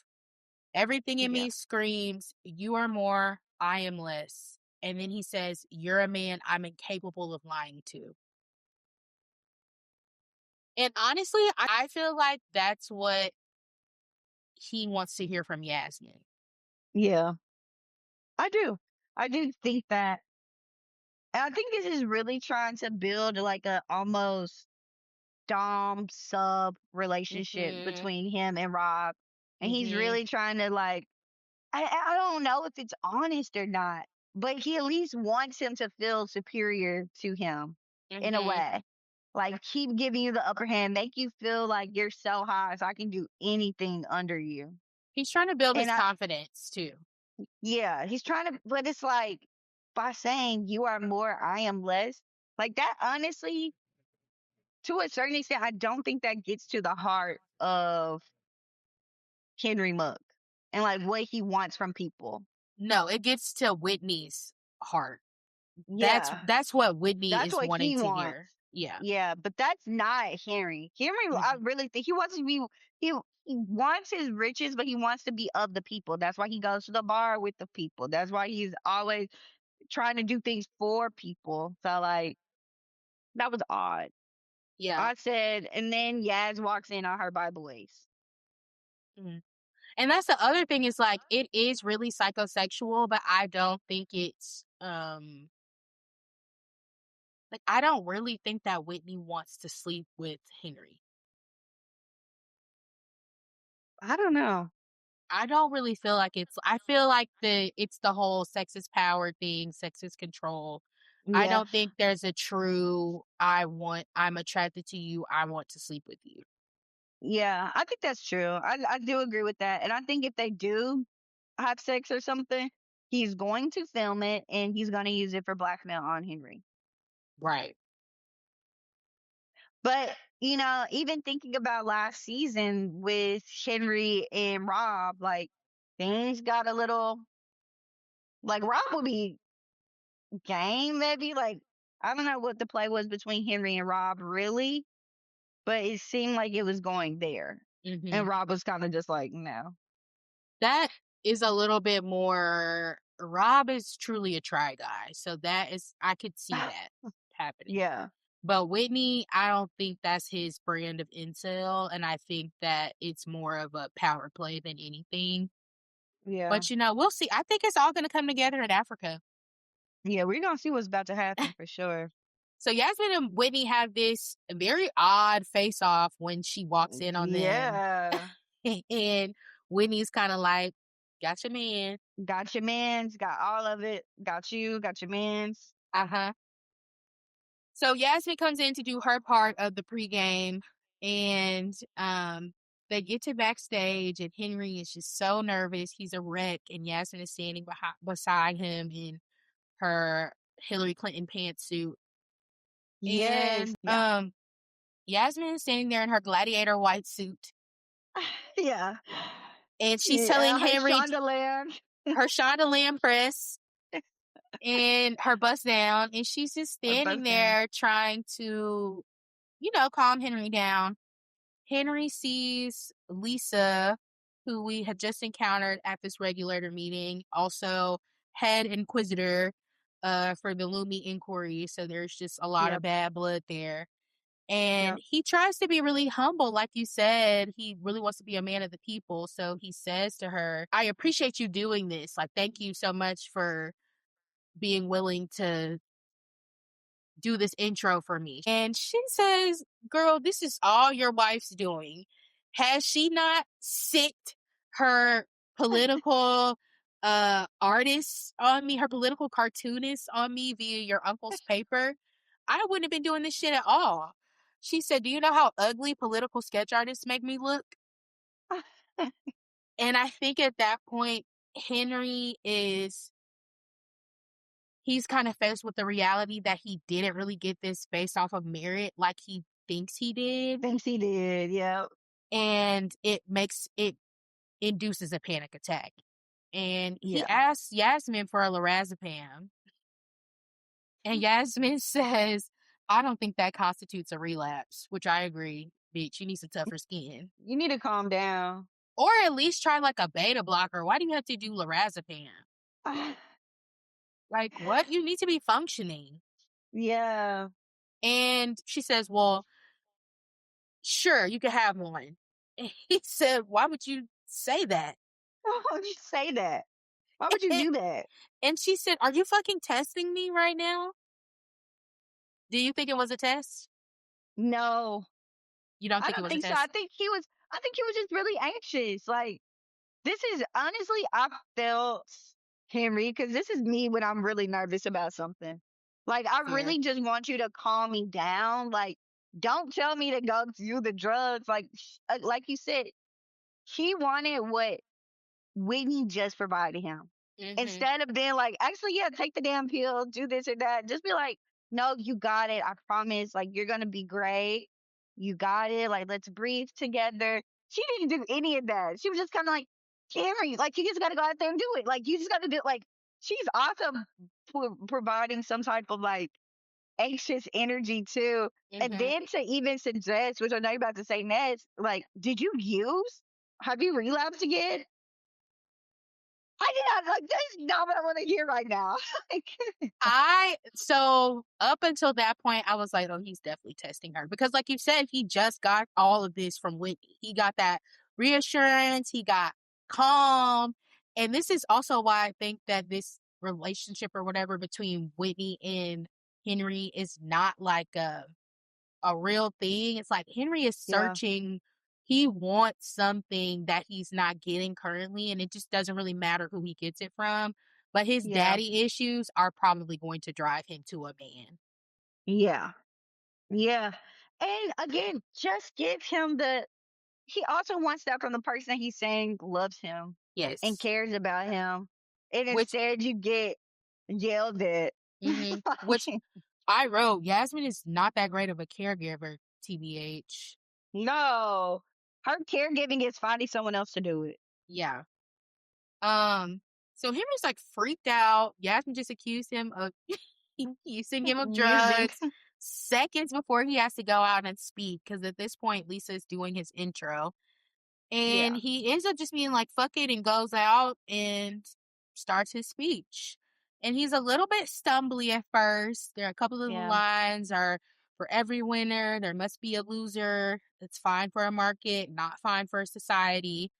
Everything in Yeah. me screams, you are more, I am less. And then he says, you're a man I'm incapable of lying to. And honestly, I feel like that's what he wants to hear from Yasmin. Yeah. I do. I do think that. And I think this is really trying to build like a almost dom sub relationship Mm-hmm. between him and Rob. And he's Mm-hmm. really trying to like I don't know if it's honest or not, but he at least wants him to feel superior to him in a Mm-hmm. way. Like keep giving you the upper hand, make you feel like you're so high so I can do anything under you. He's trying to build his And I confidence too. yeah, he's trying to but it's like by saying you are more, I am less, like that honestly, to a certain extent, I don't think that gets to the heart of Henry Muck and like what he wants from people. No, it gets to Whitney's heart. That's Yeah. that's what Whitney That's is what wanting he to wants. hear. Yeah. Yeah, but that's not Henry. Henry, I Mm-hmm. really think he wants to be he he wants his riches, but he wants to be of the people. That's why he goes to the bar with the people. That's why he's always trying to do things for people. So like that was odd. Yeah. I said, and then Yaz walks in on her by the waist. Mhm. And that's the other thing is like it is really psychosexual, but I don't think it's like I don't really think that Whitney wants to sleep with Henry. I don't know. I don't really feel like I feel like it's the whole sexist power thing, sexist control. I Yeah, don't think there's a true I'm attracted to you, I want to sleep with you. yeah, I think that's true. I do agree with that, and I think if they do have sex or something, he's going to film it and he's going to use it for blackmail on Henry. Right. But even thinking about last season with Henry and Rob, like things got a little like Rob would be game maybe like I don't know what the play was between Henry and Rob really, but it seemed like it was going there. And Mhm. Rob was kind of just like, no. That is a little bit more Rob is truly a try guy. So that is I could see that happening. Yeah. But Whitney, I don't think that's his brand of incel, and I think that it's more of a power play than anything. Yeah. But we'll see. I think it's all going to come together in Africa. Yeah, we're gonna see what's about to happen for sure. So Yasmin and Whitney have this very odd face off when she walks in on them, Yeah. and Whitney's kind of like, "Got your man." Got your mans, got all of it. Got you, got your mans. Uh huh. So Yasmin comes in to do her part of the pregame, and they get to backstage, and Henry is just so nervous. He's a wreck, and Yasmin is standing beside him in her Hillary Clinton pantsuit, Yes. and Yeah. Yasmin is standing there in her gladiator white suit, Yeah. and she's telling Yeah, her Henry chandelier. her Shonda press and her bust down, and she's just Her standing bust down. there trying to, calm Henry down. Henry sees Lisa, who we had just encountered at this regulator meeting, also head inquisitor for the Lumi inquiry. So there's just a lot of Yep. bad blood there. And Yep. he tries to be really humble, like you said. He really wants to be a man of the people. So he says to her, I appreciate you doing this. Like, thank you so much for being willing to do this intro for me. And she says, girl, this is all your wife's doing. Has she not sent her political artists on me, her political cartoonists on me via your uncle's paper? I wouldn't have been doing this shit at all. She said, do you know how ugly political sketch artists make me look? And I think at that point, he's kind of faced with the reality that he didn't really get this based off of merit like he thinks he did. Thinks he did. Yeah. And it induces a panic attack. And he Yeah. asks Yasmin for a lorazepam. And Yasmin says, I don't think that constitutes a relapse, which I agree. Bitch, you need some tougher skin. You need to calm down. Or at least try like a beta blocker. Why do you have to do lorazepam? Like, what? You need to be functioning. Yeah. And she says, well, sure, you can have one. And he said, why would you say that? Why would you say that? Why would you And, do that? and she said, are you fucking testing me right now? Do you think it was a test? No, You don't I think it don't was a think so. test? I think he was just really anxious. Like, this is honestly, I felt Henry, because this is me when I'm really nervous about something. Like, I Fair. really just want you to calm me down. Like, don't tell me to go do the drugs. Like you said, he wanted what Whitney just provided him. Mm-hmm. Instead of being like, actually, yeah, take the damn pill, do this or that, just be like, no, you got it. I promise. Like, you're going to be great. You got it. Like, let's breathe together. She didn't do any of that. She was just kind of like, Carrie, like, you just got to go out there and do it. Like, you just got to do like, she's also providing some type of like anxious energy too. And Mm-hmm. then to even suggest, which I know you're about to say next, like, did you use? Have you relapsed again? I did not like that's not what I want to hear right now. Like, So up until that point, I was like, oh, he's definitely testing her. Because like you said, he just got all of this from Whitney. He got that reassurance, he got calm. And this is also why I think that this relationship or whatever between Whitney and Henry is not like a real thing. It's like Henry is yeah, searching. He wants something that he's not getting currently, and it just doesn't really matter who he gets it from. But his yeah, daddy issues are probably going to drive him to a man. yeah, yeah. And again, just give him the. He also wants that from the person that he's saying loves him and Yes. cares about him. And Which, instead, you get yelled at. which Like, I wrote, Yasmin is not that great of a caregiver, TBH. no, her caregiving is finding someone else to do it. Yeah. Um, so Henry's like freaked out. Yasmin just accused him of using him of Using, drugs seconds before he has to go out and speak. Because at this point, Lisa's doing his intro. And yeah, he ends up just being like, fuck it, and goes out and starts his speech. And he's a little bit stumbly at first. There are a couple of the yeah, lines are for every winner, there must be a loser. It's fine for a market, not fine for a society.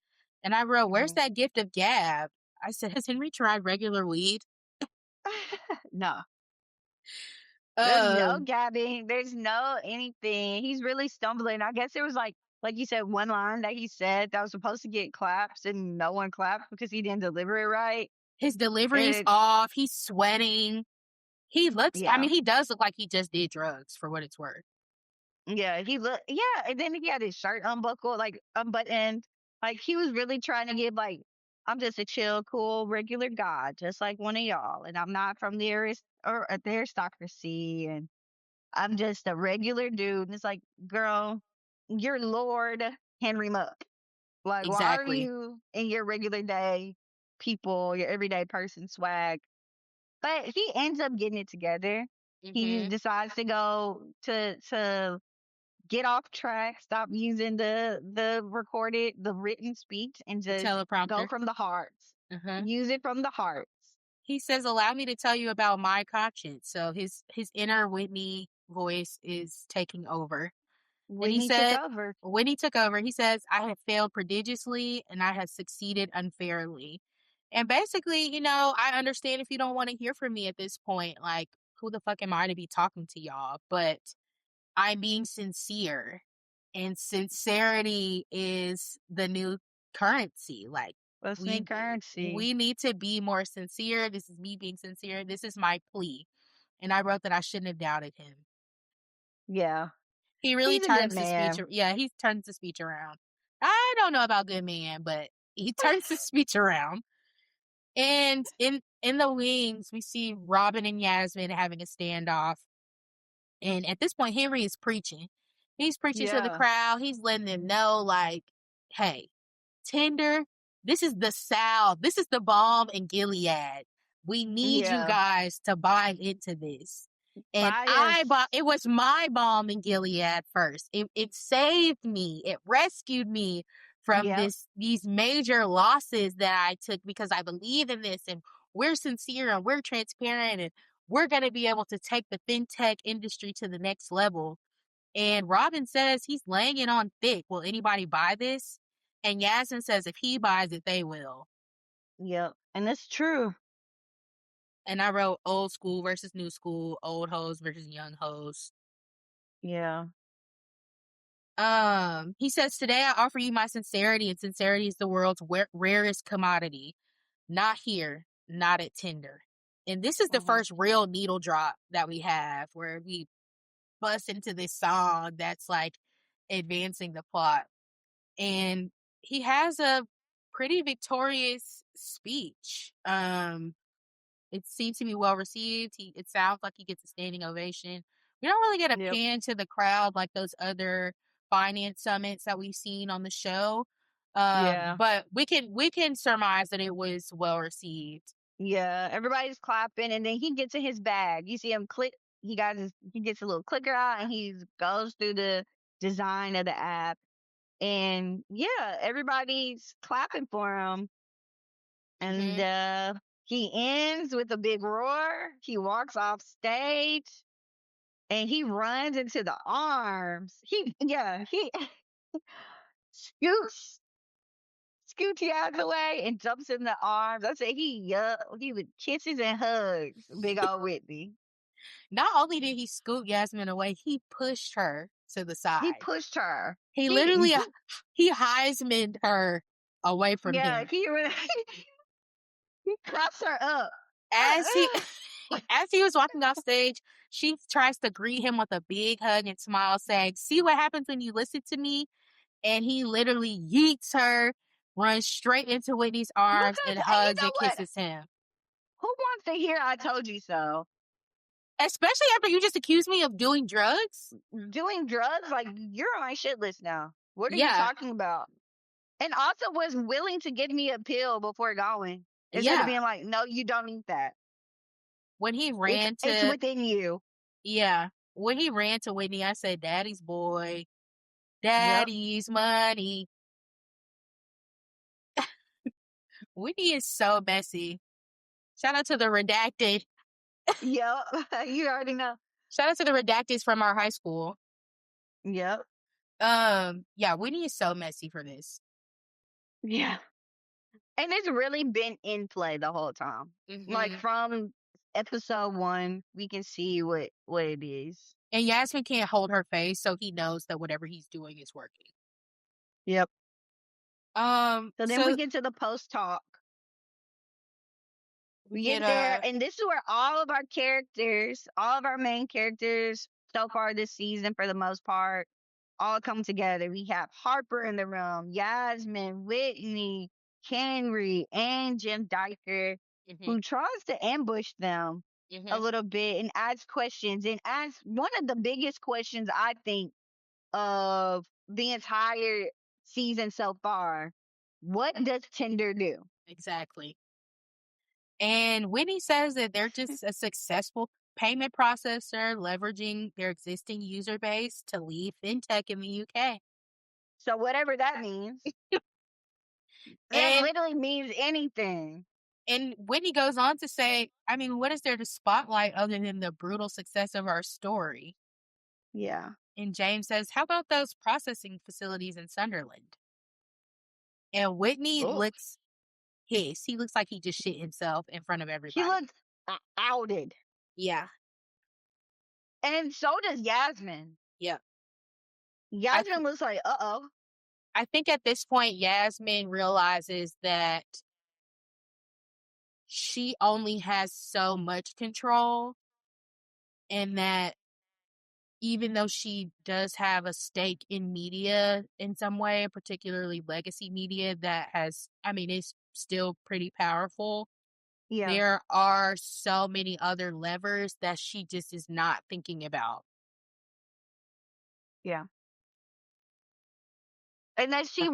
And I wrote, where's mhm. that gift of gab? I said, has Henry tried regular weed? No. There's no Um, gabbing. There's no anything. He's really stumbling. I guess there was like you said, one line that he said that was supposed to get claps and no one clapped because he didn't deliver it right. his And delivery's off. He's sweating. yeah, He does look like he just did drugs for what it's worth. yeah, yeah. And then he had his shirt unbuckled, like unbuttoned. Like he was really trying to give like, I'm just a chill, cool, regular guy, just like one of y'all. And I'm not from the aristocracy. And I'm just a regular dude. And it's like, girl, you're Lord Henry Muck. Like, why are Exactly. you in your regular day people, your everyday person swag? But he ends up getting it together. He Mm-hmm. decides to go to get off track, stop using the written speech, and The just go teleprompter. from the heart. Uh-huh. Use it from the heart. He says, allow me to tell you about my conscience. So his inner Whitney voice is taking over. And he Whitney took said, over. when he took over, he says, I have failed prodigiously and I have succeeded unfairly. And basically, I understand if you don't want to hear from me at this point. Like, who the fuck am I to be talking to y'all? But I'm being sincere. And sincerity is the new currency. Like, Listening we currency. we need to be more sincere. This is me being sincere. This is my plea. And I wrote that I shouldn't have doubted him. Yeah. He really He's a good turns the speech. man. Yeah, he turns the speech around. I don't know about good man, but he turns the speech around. And in the wings, we see Robin and Yasmin having a standoff. And at this point, Henry is preaching. He's preaching to the Yeah. crowd. He's letting them know, like, hey, Tender, this is the salve. This is the balm in Gilead. We need you Yeah. guys to buy into this. And Bias. it was my balm in Gilead first. It saved me. It rescued me from Yep. these major losses that I took because I believe in this and we're sincere and we're transparent and we're going to be able to take the fintech industry to the next level. And Robin says he's laying it on thick. Will anybody buy this? And Yasmin says if he buys it, they will. Yep. And it's true. And I wrote old school versus new school, old hoes versus young hoes. Yeah. He says, today I offer you my sincerity, and sincerity is the world's rarest commodity. Not here, not at Tender. And this is the Hmm. first real needle drop that we have where we bust into this song that's like advancing the plot. And he has a pretty victorious speech. It seems to be well received. It sounds like he gets a standing ovation. We don't really get a Yep. pan to the crowd like those other finance summits that we've seen on the show. Yeah. But we can surmise that it was well received. Yeah. Everybody's clapping, and then he gets in his bag. You see him click. He gets a little clicker out, and he goes through the design of the app. And yeah, everybody's clapping for him. And Mm-hmm. he ends with a big roar. He walks off stage and he runs into the arms. He scoots Scooty out of the way and jumps in the arms. I say he would kisses and hugs big old Whitney. Not only did he scoot Yasmin away, he pushed her to the He side. pushed her. He He literally he Heismaned her away from yeah, him. he really he props her up. As he as he was walking off stage, she tries to greet him with a big hug and smile, saying, "See what happens when you listen to me?" And he literally yeets her, runs straight into Whitney's arms, and Because you hugs know and what? kisses him. Who wants to hear I told you so? Especially after you just accused me of doing drugs. Doing drugs, like you're on my shit list now. What are you Yeah, talking about? And also was willing to give me a pill before going instead of yeah. being like, no, you don't need that. When he It's ran it's to within you. yeah, when he ran to Whitney, I said, "Daddy's boy, Yep. daddy's money." Whitney is so messy. Shout out to the redacted. Yep. You already know. Shout out to the redacteds from our high school. Yep. Yeah, Whitney is so messy for this. Yeah. And it's really been in play the whole time. Like Mm-hmm. from episode 1, we can see what it is. And Yasmin can't hold her face, so he knows that whatever he's doing is working. Yep. So then we So get to the post talk. we We get get there, and this is where all of our characters, all of our main characters so far this season, for the most part, all come together. We have Harper in the room, Yasmin, Whitney, Henry, and Jim Diker, mm-hmm, who tries to ambush them a mm-hmm, little bit and ask questions. And ask one of the biggest questions, I think, of the entire season so far: what does Tinder do? exactly. And Whitney says that they're just a successful payment processor leveraging their existing user base to lead fintech in the UK. So whatever that means, that And literally means anything. Whitney goes on to say, I mean, what is there to spotlight other than the brutal success of our story? Yeah. And James says, how about those processing facilities in Sunderland? And Whitney Oh, looks pissed. He looks like he just shit himself in front of he everybody. looks outed. Yeah. And so does Yasmin. Yeah. Yasmin looks like, uh-oh. I think at this point, Yasmin realizes that she only has so much control and that even though she does have a stake in media in some way, particularly legacy media that has, I mean, it's still pretty powerful. Yeah. There are so many other levers that she just is not thinking about. Yeah. And that she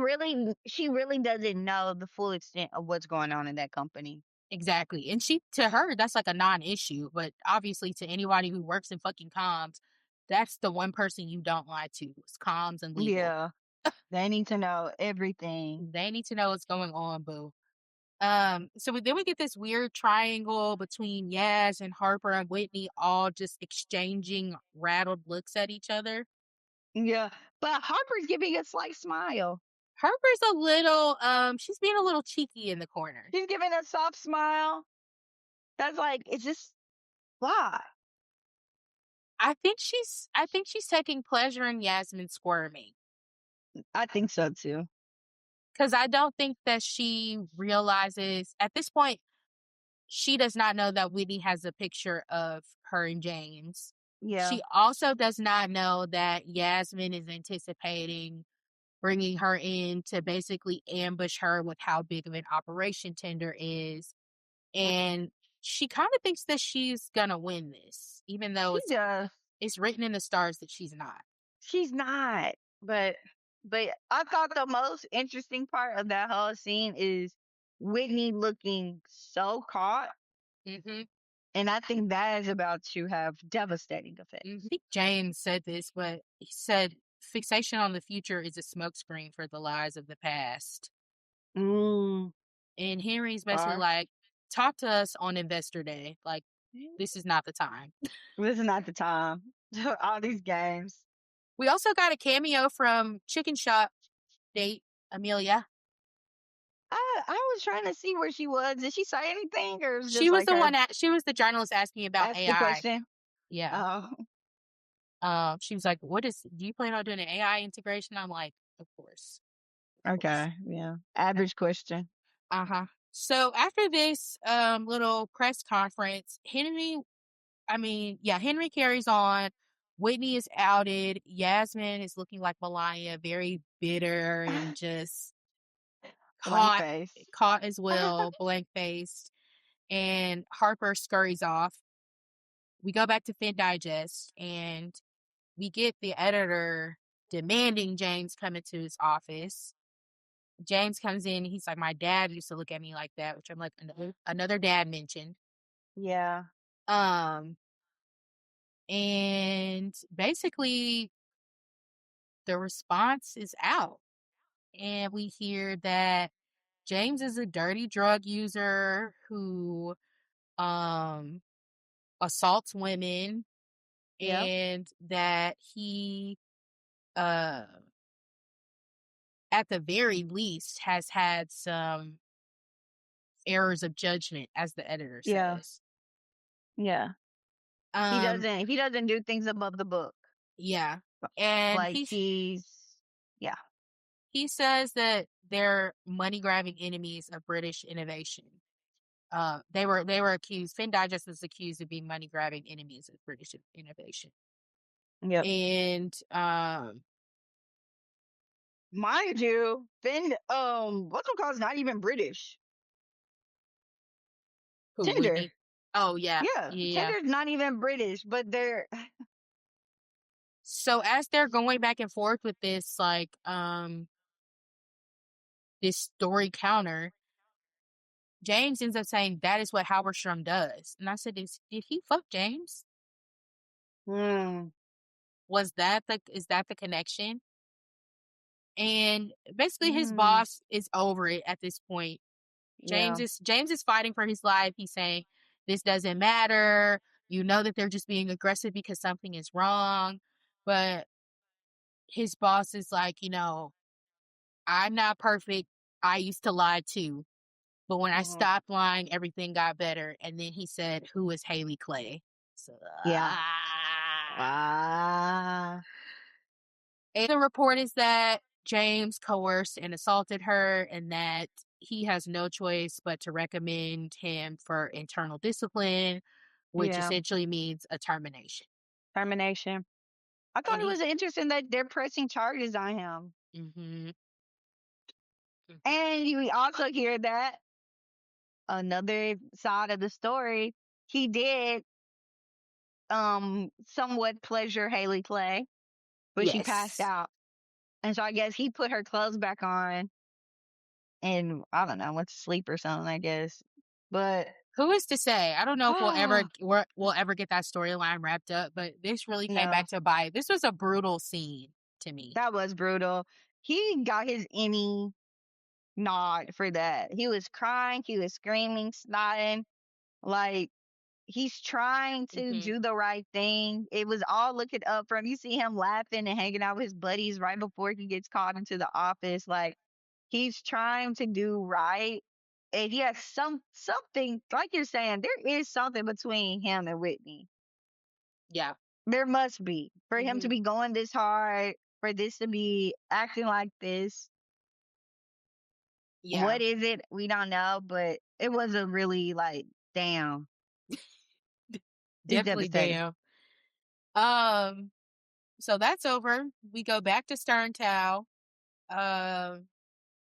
really doesn't know the full extent of what's going on in that company. Exactly. And to her, that's like a non issue. But obviously, to anybody who works in fucking comms, that's the one person you don't lie to is comms and legal. Yeah. They need to know everything. They need to know what's going on, boo. Then we get this weird triangle between Yas and Harper and Whitney, all just exchanging rattled looks at each other. Yeah. But Harper's giving a slight smile. Harper's a little, she's being a little cheeky in the corner. She's giving a soft smile. That's like, it's just why? I think she's taking pleasure in Yasmin squirming. I think so too. Because I don't think that she realizes at this point, she does not know that Whitney has a picture of her and James. Yeah. She also does not know that Yasmin is anticipating bringing her in to basically ambush her with how big of an operation Tender is. And she kind of thinks that she's gonna win this, even though She does. it's written in the stars that she's not. She's not. But I thought the most interesting part of that whole scene is Whitney looking so caught. Mm-hmm. And I think that is about to have devastating effects. I think James said this, but he said fixation on the future is a smokescreen for the lies of the past. Mm. And Henry's basically Or like, talk to us on Investor Day. Like, this is not the time. this is not the time. All these games. We also got a cameo from Chicken Shop date Amelia. I was trying to see where she was. Did she say anything, or it was She just was like the her one she was the journalist asking about ask the AI. question? Yeah. Oh, She was like, do you plan on doing an AI integration? I'm like, of course. Of course. okay, yeah. Average question. Uh-huh. So after this little press conference, Henry carries on. Whitney is outed. Yasmin is looking like Melania, very bitter and just Blank caught face. caught as well, blank faced. And Harper scurries off. We go back to Fin Digest and we get the editor demanding James come into his office. James comes in. He's like, my dad used to look at me like that, which I'm like, another dad mentioned. Yeah, Um, and basically the response is out. And we hear that James is a dirty drug user who um assaults women yep, and that he uh at the very least has had some errors of judgment, as the editor yeah, says. yeah. Um He doesn't do things above the book. yeah. And Like yeah, he says that they're money grabbing enemies of British innovation. They were accused. Fin Digest was accused of being money grabbing enemies of British innovation. yep. And Mind you, then what's it called? Not even British. who Tinder. Whitney? Oh yeah, Yeah, yeah. Tinder's not even British, but they're So as they're going back and forth with this, like this story counter, James ends up saying that is what Halberstrom does. And I said, did he fuck James? mm, Is that the connection? And basically his mm, boss is over it at this point. yeah. James is fighting for his life. He's saying, this doesn't matter. You know that they're just being aggressive because something is wrong. But his boss is like, I'm not perfect. I used to lie too. But when I Mhm. stopped lying, everything got better. And then he said, who is Haley Clay? So, Yeah. Ah. and the report is that James coerced and assaulted her and that he has no choice but to recommend him for internal discipline, which Yeah. essentially means a termination. Termination. I thought And it he, was interesting that they're pressing charges on him. mm-hmm, mm-hmm. And we also hear that another side of the story, he did somewhat pleasure Haley Clay, but she passed Yes. out. And so I guess he put her clothes back on and I don't know, went to sleep or something, I guess. But Who is to say? I don't know if ah, we'll ever get that storyline wrapped up, but this really came no, back to bite. This was a brutal scene to me. that was brutal. He got his any nod for that. He was crying, he was screaming, snotting, like he's trying to Hmm. do the right thing. It was all looking up from you see him laughing and hanging out with his buddies right before he gets called into the office. Like he's trying to do right. And yes, something like you're saying, there is something between him and Whitney. Yeah. There must be for him to Hmm. be going this hard, for this to be acting like this. Yeah. What is it? We don't know, but it was a really like, damn, it's Definitely devastating. damn. Um, so that's over. We go back to SternTao. Um,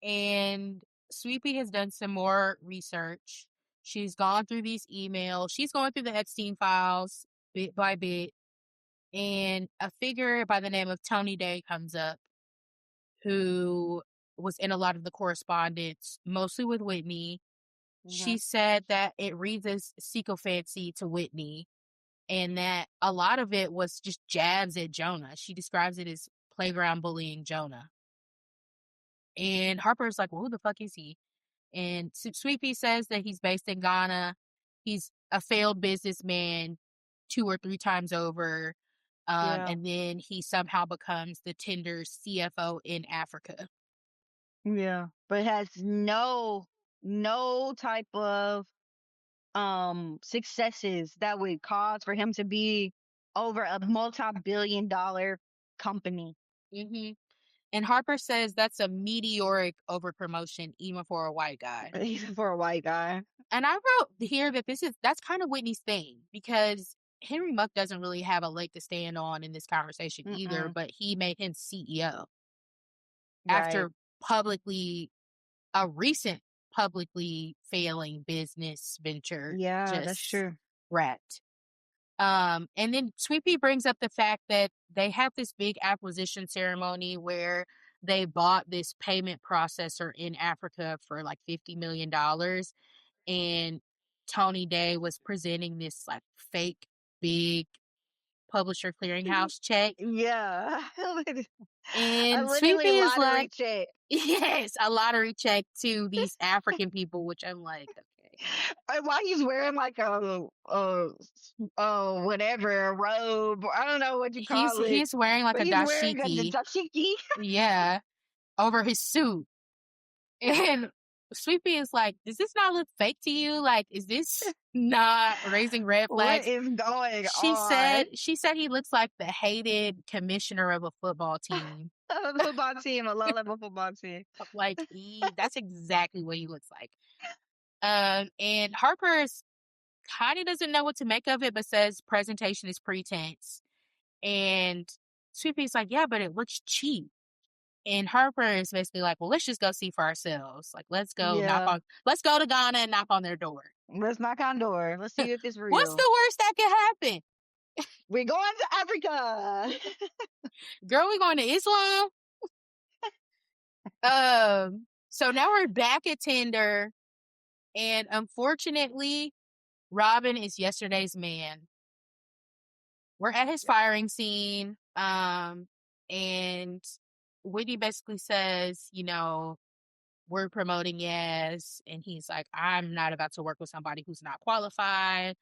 and Sweepy has done some more research. She's gone through these emails. She's going through the Epstein files bit by bit. And a figure by the name of Tony Day comes up, who was in a lot of the correspondence, mostly with Whitney. Hmm. She said that it reads as sycophancy to Whitney and that a lot of it was just jabs at Jonah. She describes it as playground bullying Jonah. And Harper's like, well, who the fuck is he? And Sweepy says that he's based in Ghana. He's a failed businessman 2 or 3 times over. Yeah. And then he somehow becomes the Tender's CFO in Africa. Yeah, but has no type of successes that would cause for him to be over a multi-billion dollar company. Hmm. And Harper says that's a meteoric overpromotion, even for a white guy. Even for a white guy. And I wrote here that that's kind of Whitney's thing because Henry Muck doesn't really have a leg to stand on in this conversation either, Mm-mm. but he made him CEO Right. after publicly a recent publicly failing business venture Yeah, that's just true. wrapped. And then Sweepy brings up the fact that they have this big acquisition ceremony where they bought this payment processor in Africa for like $50 million. And Tony Day was presenting this like fake big publisher clearinghouse check. Yeah. I And literally Sweepy is lottery like, check. yes, a lottery check to these African people, which I'm like, okay. And why he's wearing like whatever, a robe, I don't know what you call it, He's wearing like but a he's wearing a dashiki, dashiki. yeah, over his suit. And Sweepy is like, does this not look fake to you? Like, is this not raising red What flags? is going She on? said he looks like the hated commissioner of a football team. A football team, a low level football team. Like that's exactly what he looks like. And Harper's kind of doesn't know what to make of it, but says presentation is pretense. And Sweepy's like, yeah, but it looks cheap. And Harper is basically like, well, let's just go see for ourselves. Like, Yeah. let's go to Ghana and knock on their door. Let's knock on door. Let's see if it's What's real. the worst that could happen? We're going to Africa. Girl, we going to Islam? So now we're back at Tinder, and unfortunately, Robin is yesterday's man. We're at his firing scene, and Whitney basically says, we're promoting Yas, and he's like, I'm not about to work with somebody who's not qualified.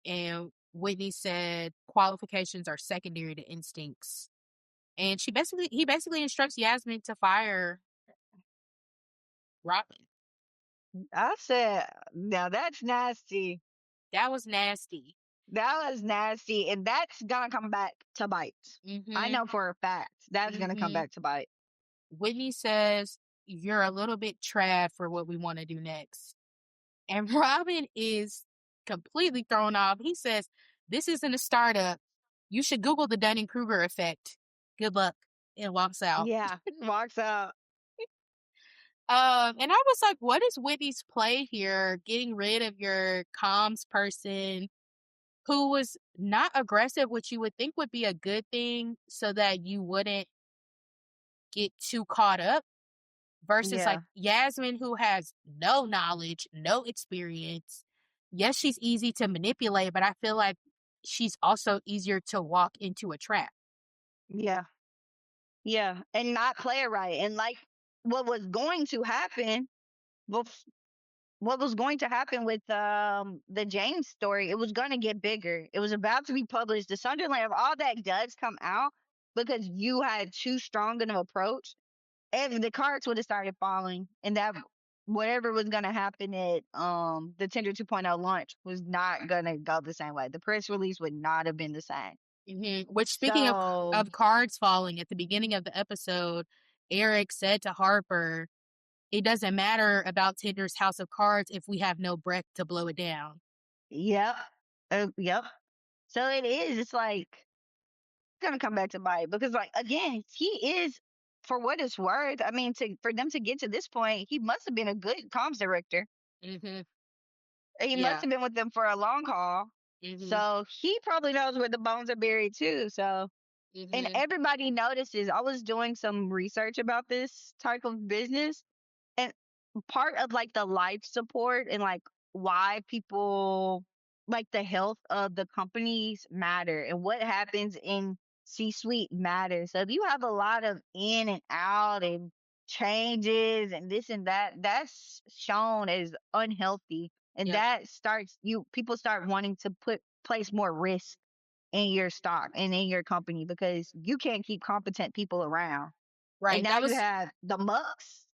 And Whitney said qualifications are secondary to instincts. And he basically instructs Yasmin to fire Robin. I said, now that's nasty. That was nasty. That was nasty. And that's going to come back to bite. I Mm-hmm. know for a fact that's going to come Mm-hmm. back to bite. Whitney says, you're a little bit trad for what we want to do next. And Robin is completely thrown off. He says, this isn't a startup. You should Google the Dunning-Kruger effect. Good luck. And walks out. Yeah, walks out. And I was like, what is Whitney's play here? Getting rid of your comms person who was not aggressive, which you would think would be a good thing so that you wouldn't get too caught up, versus like Yeah, Yasmin, who has no knowledge, no experience. Yes, she's easy to manipulate, but I feel like she's also easier to walk into a trap. yeah, yeah, and not play it right. And like what was going to happen, bef- what was going to happen with the James story, it was going to get bigger. It was about to be published. The Sunderland, if all that does come out because you had too strong an approach, if the cards would have started falling, and that whatever was going to happen at the Tender 2.0 launch was not going to go the same way. The press release would not have been the same. Which, speaking So of cards falling, at the beginning of the episode, Eric said to Harper, it doesn't matter about Tender's house of cards if we have no breath to blow it down. yep, yep. So it is. It's like gonna come back to bite because, like, again, he is, for what it's worth. I mean, to for them to get to this point, he must have been a good comms director. Mm-hmm. He must Yeah. have been with them for a long haul. Mm-hmm. So he probably knows where the bones are buried too. So, and Mm-hmm. everybody notices. I was doing some research about this type of business, and part of like the life support and like why people like the health of the companies matter and what happens in C-suite matters. So if you have a lot of in and out and changes and this and that, that's shown as unhealthy. And Yep. that starts you people start wanting to place more risk in your stock and in your company because you can't keep competent people around. And Right. now you have the mucks.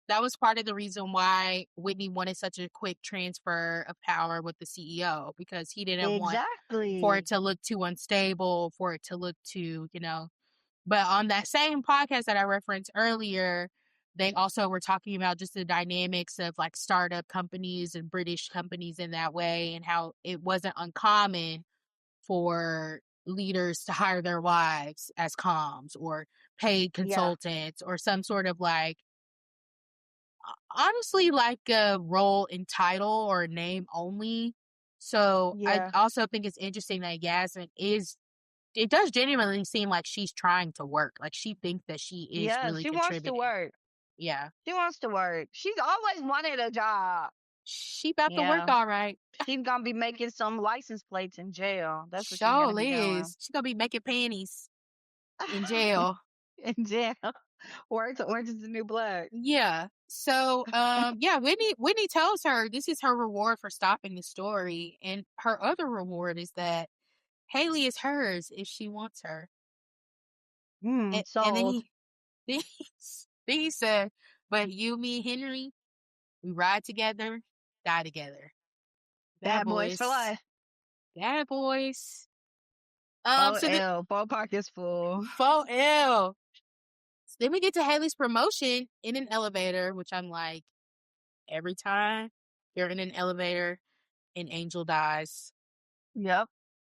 That was part of the reason why Whitney wanted such a quick transfer of power with the CEO, because he didn't want for it Exactly. to look too unstable, for it to look too, But on that same podcast that I referenced earlier, they also were talking about just the dynamics of like startup companies and British companies in that way, and how it wasn't uncommon for leaders to hire their wives as comms or paid Yeah. consultants or some sort of like, honestly, like a role in title or name only. So I Yeah. also think it's interesting that Yasmin it does genuinely seem like she's trying to work. Like she thinks that she is Yeah. really She wants to contributing. work. Yeah. She wants to work. She's always wanted a job. She about to work Yeah. all right. She's gonna be making some license plates in jail. That's what she's gonna Sure be doing. is. She's gonna be making panties in jail. In jail. Words Orange is the New Black. Yeah. So yeah, Whitney tells her this is her reward for stopping the story. And her other reward is that Haley is hers if she wants her. And then Sold. he then he, then he said, but you, me, Henry, we ride together, die together. Bad Bad boys for boys. life. Bad boys. Oh So the L. Ball pockets full. 4L. So then we get to Haley's promotion in an elevator, which I'm like, every time you're in an elevator, an angel dies. Yep.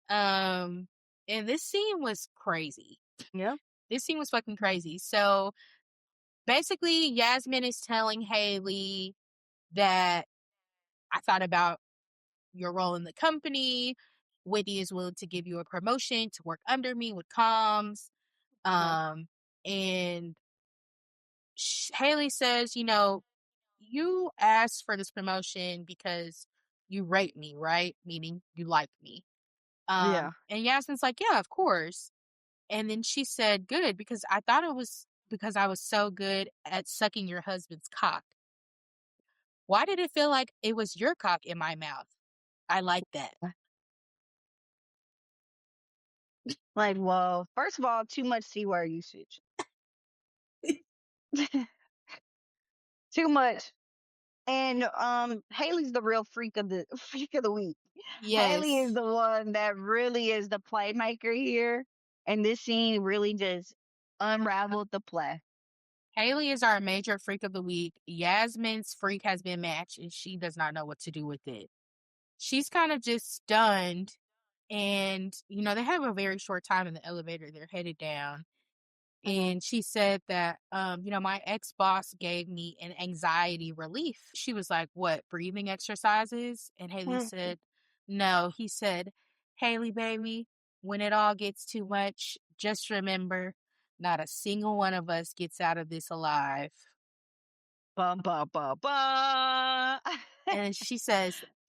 Um, and this scene was crazy. Yep. This scene was fucking crazy. So basically, Yasmin is telling Haley that I thought about your role in the company. Whitney is willing to give you a promotion to work under me with comms. Uh-huh. And Haley says, you asked for this promotion because you rate me, right? Meaning you like me. Yeah. And Yasmin's like, yeah, of course. And then she said, good, because I thought it was because I was so good at sucking your husband's cock. Why did it feel like it was your cock in my mouth? I like that. Like, well, first of all, too much C word usage. Too much. And Haley's the real freak of the freak of the week. Haley is Yes. the one that really is the playmaker here. And this scene really just unraveled the play. Haley is our major freak of the week. Yasmin's freak has been matched and she does not know what to do with it. She's kind of just stunned And, they have a very short time in the elevator. They're headed down. Mhm. And she said that, my ex boss gave me an anxiety relief. She was like, "What, breathing exercises?" And Haley Mm. said, "No." He said, "Haley, baby, when it all gets too much, just remember not a single one of us gets out of this alive." Ba ba ba ba. And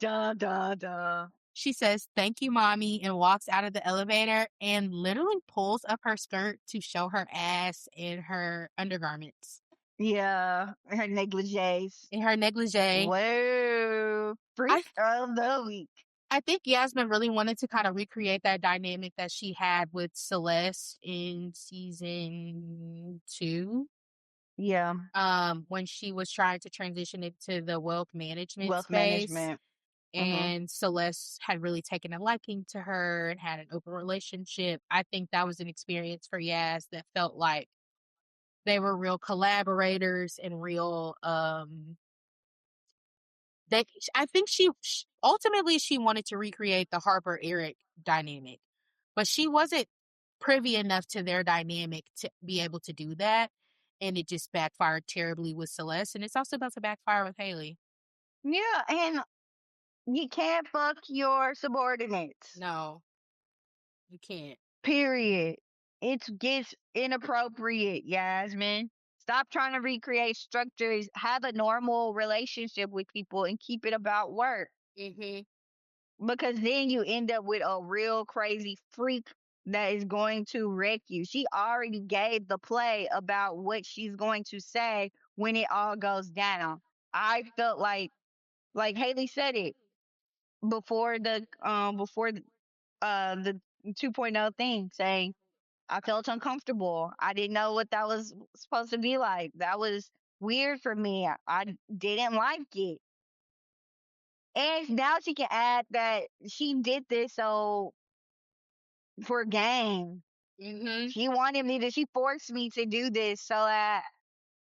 Dun dun dun. she says, "Thank you, mommy," and walks out of the elevator and literally pulls up her skirt to show her ass and her undergarments Yeah, her negligees. in her negligee. Whoa, I freak of the week. I think Yasmin really wanted to kind of recreate that dynamic that she had with Celeste in season 2, Yeah, when she was trying to transition into the wealth management wealth space. management. Hmm. And Celeste had really taken a liking to her and had an open relationship. I think that was an experience for Yas that felt like they were real collaborators and real they I think ultimately she wanted to recreate the Harper Eric dynamic, but she wasn't privy enough to their dynamic to be able to do that, and it just backfired terribly with Celeste, and it's also about to backfire with Haley. Yeah, and you can't fuck your subordinates. No, you can't. Period. It gets inappropriate, Yasmin. Stop trying to recreate structures. Have a normal relationship with people and keep it about work. Mhm. Because then you end up with a real crazy freak that is going to wreck you. She already gave the play about what she's going to say when it all goes down. I felt like Haley said it before the 2.0 thing, saying I felt uncomfortable. I didn't know what that was supposed to be like. That was weird for me. I didn't like it. And now she can add that she did this so for gain. Mhm. She wanted me to, she forced me to do this so that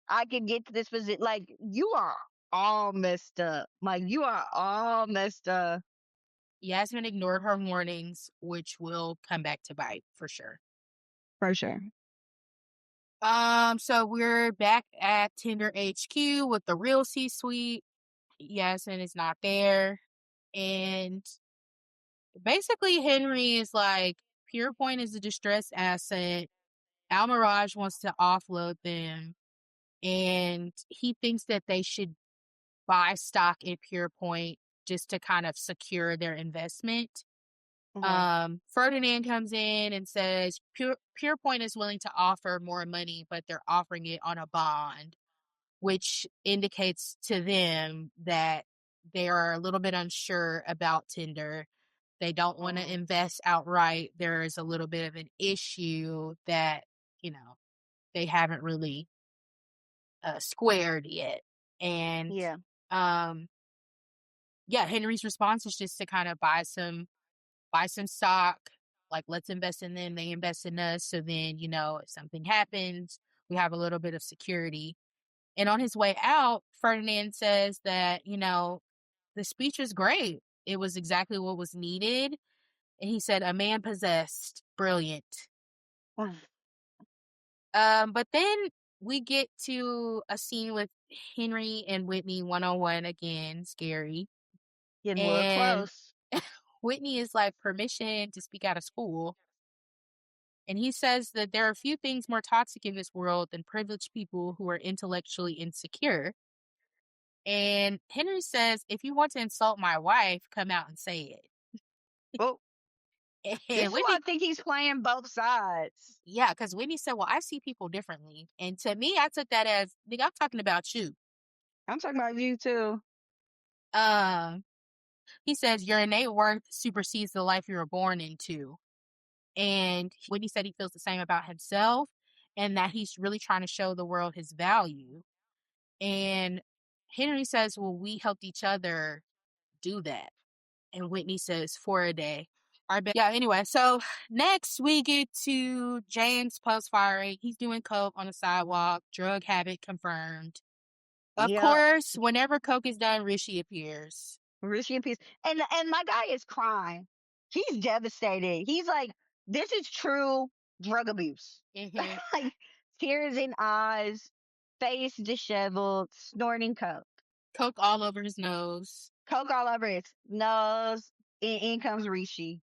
I could get to this position. Like, you are all messed up. Like, you are all messed up. Yasmin ignored her warnings, which will come back to bite for sure. For sure. So we're back at Tinder HQ with the real C-suite. Yasmin is not there. And basically Henry is like, Pure Point is a distressed asset. Almirage wants to offload them. And he thinks that they should buy stock in Pure Point just to kind of secure their investment. Hmm. Ferdinand comes in and says Pure Point is willing to offer more money, but they're offering it on a bond, which indicates to them that they are a little bit unsure about Tinder. They don't want to Hmm. invest outright. There is a little bit of an issue that, you know, they haven't really squared yet. And Yeah. um, yeah, Henry's response is just to kind of buy some stock, like let's invest in them, they invest in us. So then, if something happens, we have a little bit of security. And on his way out, Ferdinand says that, the speech was great. It was exactly what was needed. And he said, a man possessed, brilliant. But then we get to a scene with Henry and Whitney one on one again, scary. Getting a little And close. Whitney is like, permission to speak out of school. And he says that there are few things more toxic in this world than privileged people who are intellectually insecure. And Henry says, if you want to insult my wife, come out and say Well, it. this And is why Whitney, I think he's playing both sides. yeah, because Whitney said, well, I see people differently. And to me, I took that as, nigga, I'm talking about you. I'm talking about you too. Um, he says, your innate worth supersedes the life you were born into. And Whitney said he feels the same about himself and that he's really trying to show the world his value. And Henry says, well, we helped each other do that. And Whitney says, for a day. Yeah, anyway, so next we get to James post firing. He's doing coke on the sidewalk, drug habit confirmed. Of Yeah. course, whenever coke is done, Rishi appears. Rishi and peace. And my guy is crying. he's devastated. He's like, this is true drug abuse. Mm-hmm. Like tears in eyes, face disheveled, snorting coke. Coke all over his nose. Coke all over his nose. In comes Rishi.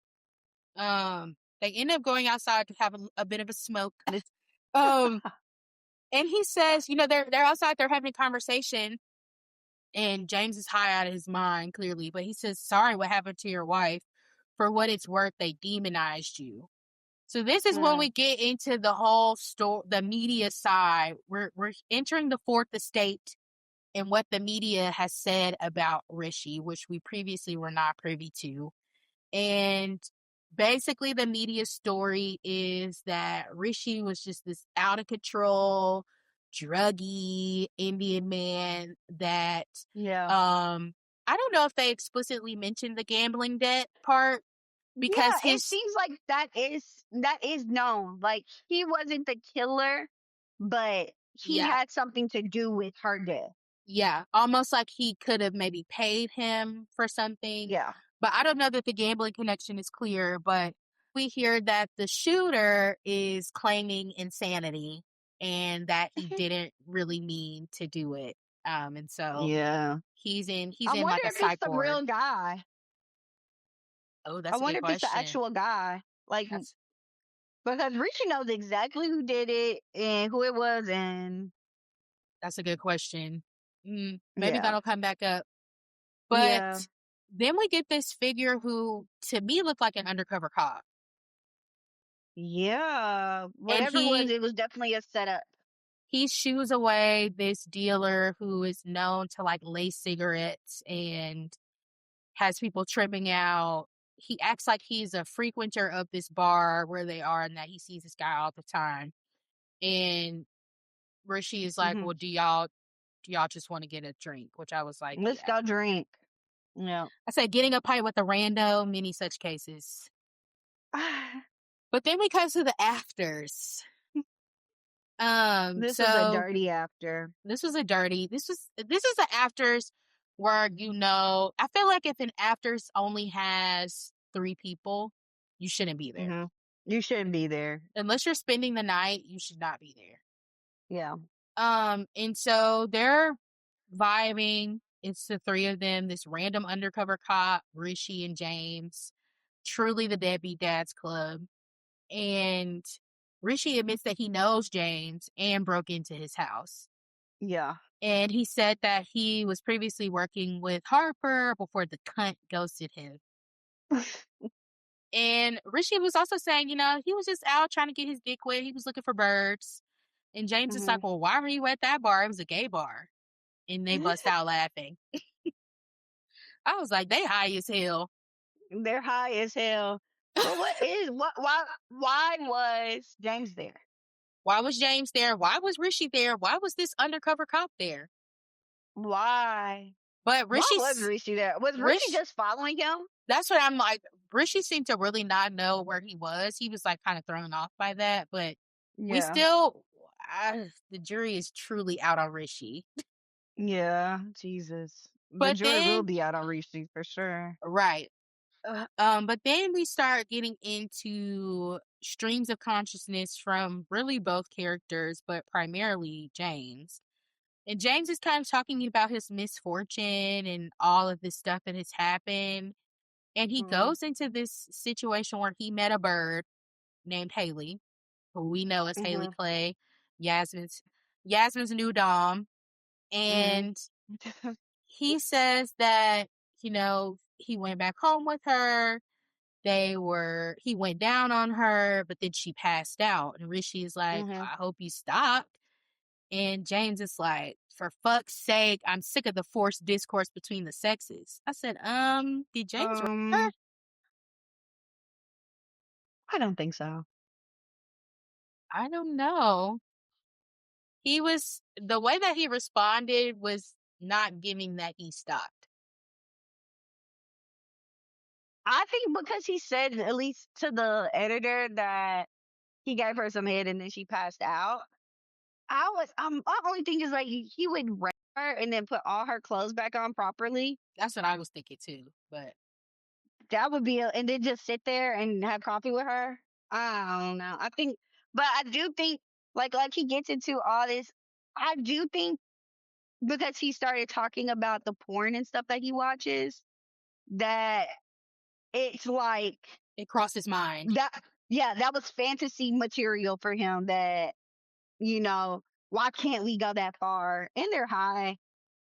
They end up going outside to have a bit of a smoke. Um, and he says, they're outside, they're having a conversation, and James is high out of his mind, clearly, but he says, sorry, what happened to your wife? For what it's worth, they demonized you. So this is when we get into the whole story, the media side. We're entering the fourth estate and what the media has said about Rishi, which we previously were not privy to. And basically the media story is that Rishi was just this out of control, druggy Indian man that I don't know if they explicitly mentioned the gambling debt part, because it seems like that is known. Like he wasn't the killer, but he had something to do with her death. Yeah, almost like he could have maybe paid him for something. Yeah. But I don't know that the gambling connection is clear, but we hear that the shooter is claiming insanity and that he didn't really mean to do it. And so he's in I wonder like a if it's psych the ward. real guy. Oh, I that's a wonder good if question. it's the actual guy. Like because Richie knows exactly who did it and who it was, and that's a good question. Maybe that'll come back up. But yeah. then we get this figure who, to me, looked like an undercover cop. Yeah. Whatever it was definitely a setup. He shoos away this dealer who is known to like lace cigarettes and has people tripping out. He acts like he's a frequenter of this bar where they are and that he sees this guy all the time. And Rishi is like, well, do y'all just want to get a drink? Which I was like, let's go drink. Yeah. I said getting a pint with a rando, many such cases. But then we come to the afters. This was a dirty after. This was the afters where, I feel like if an afters only has 3 people, you shouldn't be there. Mm-hmm. You shouldn't be there. Unless you're spending the night, you should not be there. Yeah. And so they're vibing. It's the 3 of them, this random undercover cop, Rishi and James, truly the Deadbeat Dads Club. And Rishi admits that he knows James and broke into his house. Yeah. And he said that he was previously working with Harper before the cunt ghosted him. And Rishi was also saying, he was just out trying to get his dick wet. He was looking for birds. And James is like, well, why were you at that bar? It was a gay bar. And they bust out laughing. I was like, they high as hell. They're high as hell. But why was James there? Why was James there? Why was Rishi there? Why was this undercover cop there? Why? But Why was Rishi there? Was Rishi just following him? That's what I'm like. Rishi seemed to really not know where he was. He was like kind of thrown off by that, but we still, the jury is truly out on Rishi. Yeah, Jesus. The jury will be out on Rishi for sure. Right. But then we start getting into streams of consciousness from really both characters, but primarily James. And James is kind of talking about his misfortune and all of this stuff that has happened. And he goes into this situation where he met a bird named Haley, who we know as Haley Clay, Yasmin's new dom. And he says that, he went back home with her. He went down on her, but then she passed out. And Rishi is like, I hope you stopped. And James is like, for fuck's sake, I'm sick of the forced discourse between the sexes. I said, did James write her? I don't think so. I don't know. The way that he responded was not giving that he stopped. I think because he said, at least to the editor, that he gave her some head and then she passed out. My only thing is like he would rape her and then put all her clothes back on properly. That's what I was thinking too, but that would be, and then just sit there and have coffee with her. I don't know. I think, but I do think, like he gets into all this. I do think because he started talking about the porn and stuff that he watches, that it's like It crossed his mind. that. Yeah, that was fantasy material for him. That, you know, why can't we go that far? And they're high.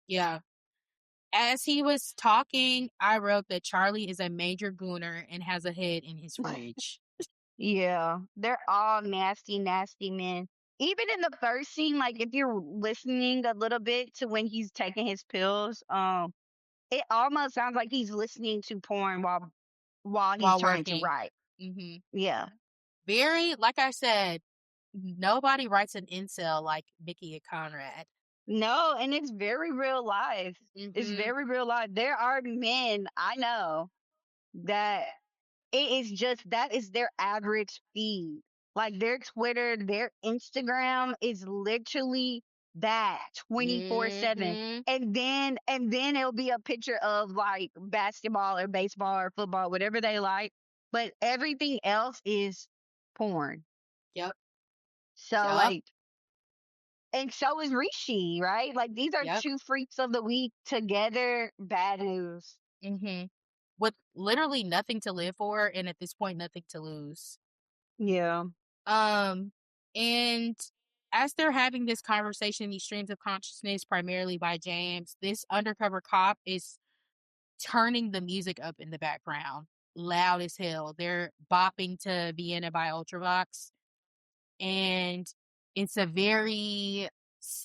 Yeah. As he was talking, I wrote that Charlie is a major gooner and has a head in his fridge. Yeah, they're all nasty, nasty men. Even in the first scene, like if you're listening a little bit to when he's taking his pills, it almost sounds like he's listening to porn while he's While trying to working. write. Mm-hmm. Yeah. Very, like I said, nobody writes an incel like Mickey and Conrad. No, and it's very real life. It's Mm-hmm. very real life. There are men I know that it is just that is their average feed. Like their Twitter, their Instagram is literally that 24/7. Mm-hmm. And then it'll be a picture of like basketball or baseball or football, whatever they like. But everything else is porn. Yep. So Yep. like, and so is Rishi, right? Like these are Yep. two freaks of the week together. Bad news. Mm-hmm. With literally nothing to live for and at this point nothing to lose. Yeah. Um and as they're having this conversation, these streams of consciousness primarily by James, this undercover cop is turning the music up in the background loud as hell. They're bopping to Vienna by Ultravox, and it's a very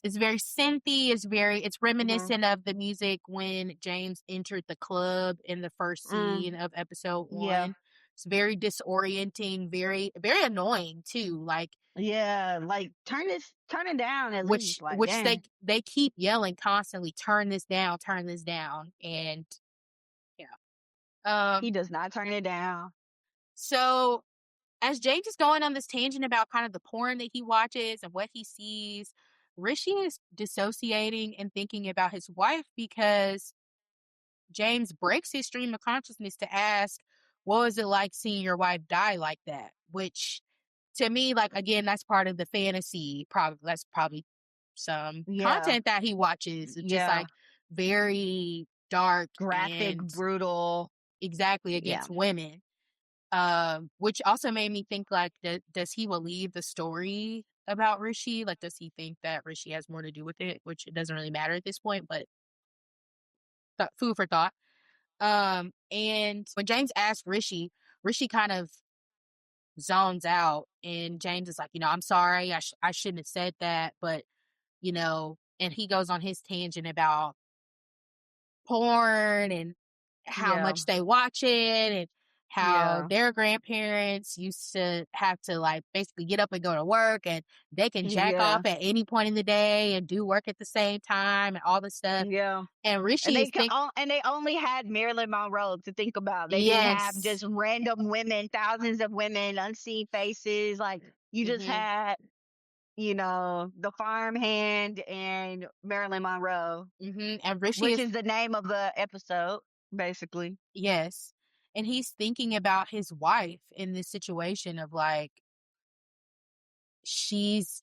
it's very synthy, it's Hmm. reminiscent of the music when James entered the club in the first scene Mm, of episode yeah. 1. It's very disorienting, very annoying too, like Yeah, like turn it down at least. Like, which dang, they keep yelling constantly, turn this down, and yeah. he Um does not turn it down. so as James is going on this tangent about kind of the porn that he watches and what he sees, Rishi is dissociating and thinking about his wife because James breaks his stream of consciousness to ask, what was it like seeing your wife die like that? Which to me, like, again, that's part of the fantasy. Probably that's probably some Yeah, content that he watches. It's just yeah, like very dark graphic, and brutal. exactly Yeah, against women. Which also made me think like, does he believe the story about Rishi? Like, does he think that Rishi has more to do with it? Which it doesn't really matter at this point, but food for thought. And when James asks Rishi, Rishi kind of zones out, and James is like, I'm sorry, I shouldn't have said that, but and he goes on his tangent about porn and how yeah, much they watch it and how yeah, their grandparents used to have to like basically get up and go to work, and they can jack off yeah, at any point in the day and do work at the same time and all this stuff. yeah. And And Rishi they is think and they only had Marilyn Monroe to think about. They didn't have yes. just random women, thousands of women, unseen faces. Like you just Hmm. had, the farmhand and Marilyn Monroe, And Rishi which is is the name of the episode, basically. yes. And he's thinking about his wife in this situation of like, she's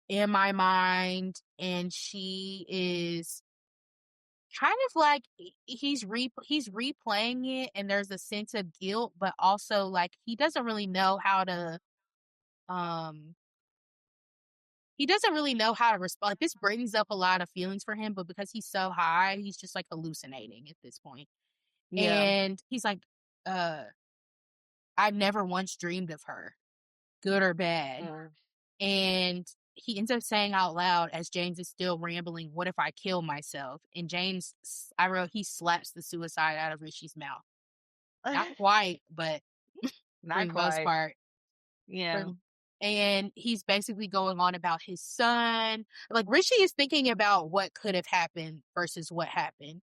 in my mind and she is kind of like he's replaying it, and there's a sense of guilt, but also like um he doesn't really know how to respond. Like, this brings up a lot of feelings for him, but because he's so high, he's just like hallucinating at this point. Yeah. And he's like, uh, I've never once dreamed of her, good or bad. Mm. And he ends up saying out loud as James is still rambling, what if I kill myself? And James, I wrote, he slaps the suicide out of Rishi's mouth. Not quite, but for Not the most quite. part. For, Yeah. and he's basically going on about his son. Like, Rishi is thinking about what could have happened versus what happened.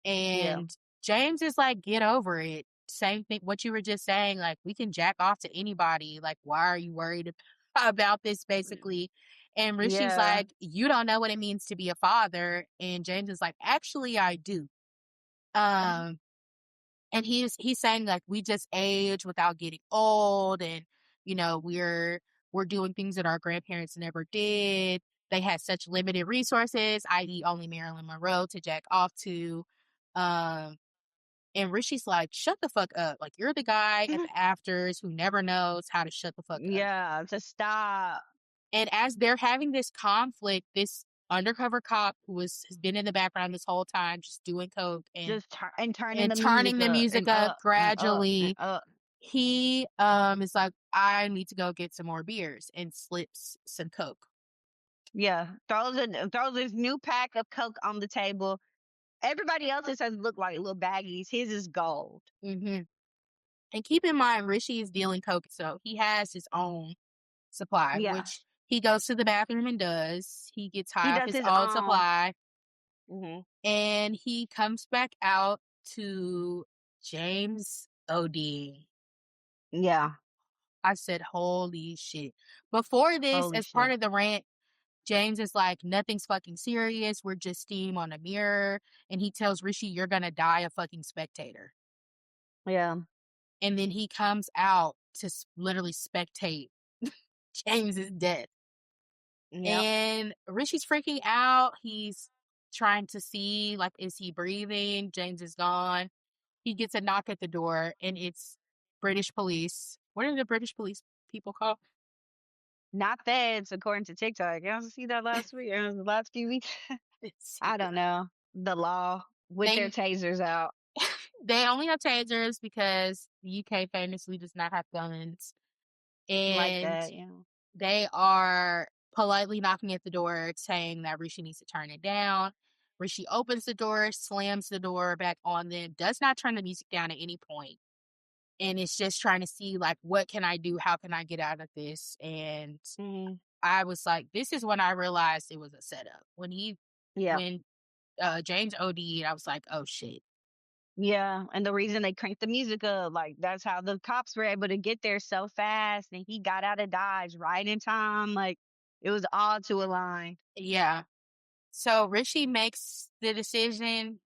Yeah. And James is like, get over it. Same thing, what you were just saying. Like, we can jack off to anybody. Like, why are you worried about this, basically? And Rishi's Yeah. like, you don't know what it means to be a father. And James is like, actually, I do. Um, And he's saying like we just age without getting old, and we're doing things that our grandparents never did. They had such limited resources, i.e., only Marilyn Monroe to jack off to. Um, and Rishi's like, shut the fuck up. Like, you're the guy at the afters who never knows how to shut the fuck up. Yeah, to stop. And as they're having this conflict, this undercover cop who has been in the background this whole time, just doing coke and Just turning and the turning music the up music and up up and up and gradually, up. he is like, I need to go get some more beers, and slips some coke. Yeah, throws his new pack of Coke on the table. Everybody else's has look like little baggies. His is gold. And keep in mind, Rishi is dealing coke, so he has his own supply, Yeah, which he goes to the bathroom and does. He gets he high off does his his own own. supply, Hmm. and he comes back out to James OD. Yeah, I said, holy shit. Before this, holy as part shit. of the rant, James is like, nothing's fucking serious. We're just steam on a mirror. And he tells Rishi, you're going to die a fucking spectator. Yeah, And then he comes out to literally spectate James's death. yep. And Rishi's freaking out. He's trying to see, like, is he breathing? James is gone. He gets a knock at the door, and it's British police. What are the British police people called? Not feds, according to TikTok. You see that last week? The last few weeks? I don't know. The law with their They tasers out. they only have tasers because the UK famously does not have guns, Like and that, yeah. they are politely knocking at the door saying that Rishi needs to turn it down. Rishi opens the door, slams the door back on them, does not turn the music down at any point, and it's just trying to see, like, what can I do? How can I get out of this? And Hmm. I was like, this is when I realized it was a setup. Yeah. When James OD'd, I was like, oh shit. Yeah, and the reason they cranked the music up, like that's how the cops were able to get there so fast, and he got out of Dodge right in time. Like it was all to align. Yeah. So Rishi makes the decision.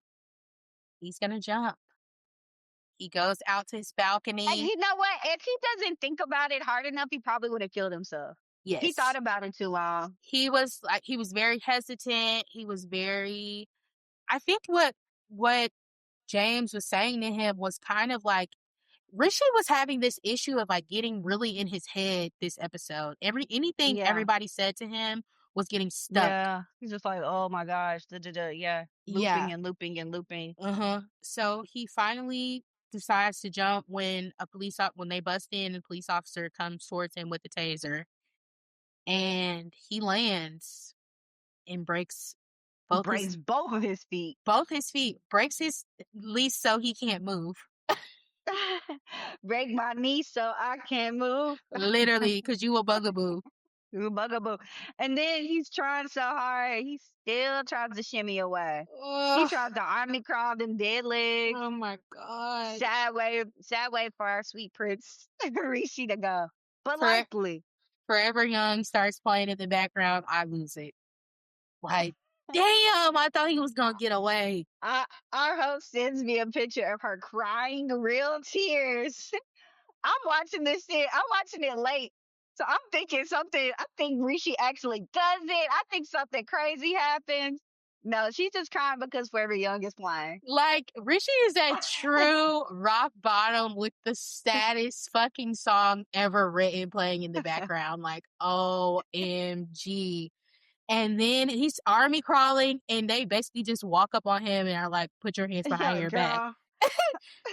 He's gonna jump. He goes out to his And balcony. you know what? If he doesn't think about it hard enough, he probably would have killed himself. He thought Yes. about it too long. He was very hesitant. He was very I think what James was saying to him was kind of like Rishi was having this issue of like getting really in his head this episode. Anything Yeah, everybody said to him was getting stuck. yeah. He's just like, oh my gosh, da da da. Yeah, looping Yeah. and looping and looping. So he finally decides to jump when when they bust in, and a police officer comes towards him with a taser, and he lands and breaks both his Breaks both of his feet. both his feet, breaks his least so he can't move. Break my knee so I can't move. Literally, because you a bugaboo. Ooh, bugaboo. And then he's trying so hard. He still tries to shimmy away. He Ugh. tries to army crawl them dead legs. Oh my god. Sad way for our sweet prince Rishi to go. But For, likely. Forever Young starts playing in the background. I lose it. Like, damn, I thought he was gonna get away. Our host sends me a picture of her crying real tears. I'm watching this shit. I'm watching it late. So I'm thinking something. I think Rishi actually does it. I think something crazy happens. No, she's just crying because Forever Young is playing. Like, Rishi is at true rock bottom with the saddest fucking song ever written playing in the background. Like, OMG. And then he's army crawling, and they basically just walk up on him and are like, put your hands behind Yeah, your back. girl.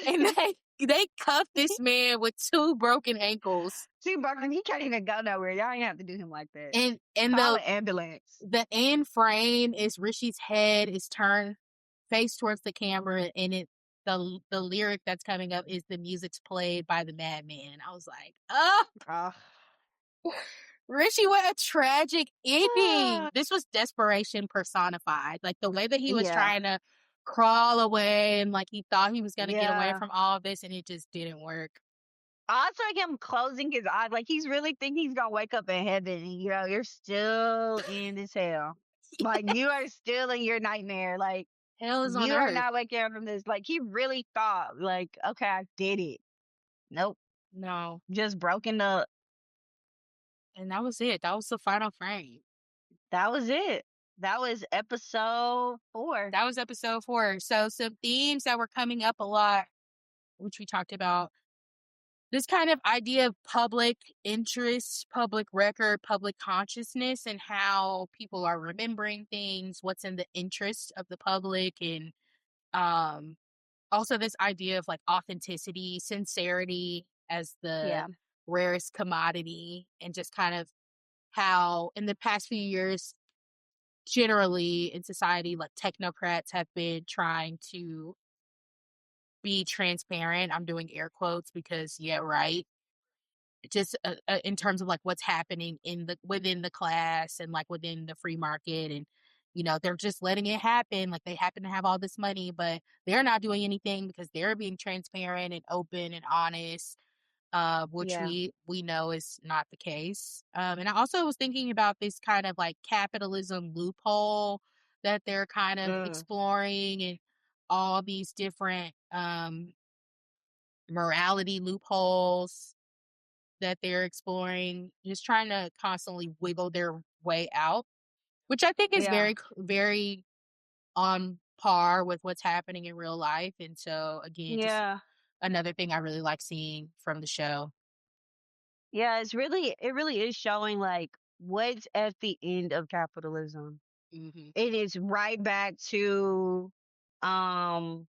And they cuff this man with 2 broken ankles. See, Buckman, he can't even go nowhere. Y'all ain't have to do him like that. And Call an ambulance. the end frame is Rishi's head is turned face towards the camera, and the lyric that's coming up is the music's played by the madman. I was like, oh, Oh. Rishi, what a tragic ending. This was desperation personified. Like the way that he was Yeah. trying to crawl away, and like he thought he was going to get away Yeah. from all of this, and it just didn't work. Also, like him closing his eyes, like he's really thinking he's gonna wake up in heaven, and you're still in this hell. Like you are still in your nightmare. Like hell is on You are earth? not waking up from this. Like, he really thought, like, okay, I did it. Nope. No. Just broken up. And that was it. That was the final frame. That was it. That was episode 4. That was episode 4. So some themes that were coming up a lot, which we talked about, this kind of idea of public interest, public record, public consciousness, and how people are remembering things, what's in the interest of the public, and um, also this idea of like authenticity, sincerity as the Yeah. rarest commodity, and just kind of how in the past few years, generally in society, like technocrats have been trying to be transparent. I'm doing air quotes because, yeah, right. Just in terms of like what's happening in the within the class and like within the free market, and they're just letting it happen. Like they happen to have all this money, but they're not doing anything because they're being transparent and open and honest, which Yeah. we know is not the case. And I also was thinking about this kind of like capitalism loophole that they're kind of Mm. exploring, and all these different morality loopholes that they're exploring, just trying to constantly wiggle their way out, which I think is Yeah. very, very on par with what's happening in real life. And so, again, just Yeah. another thing I really like seeing from the show. Yeah. It really is showing like what's at the end of capitalism. Hmm. It is right back to um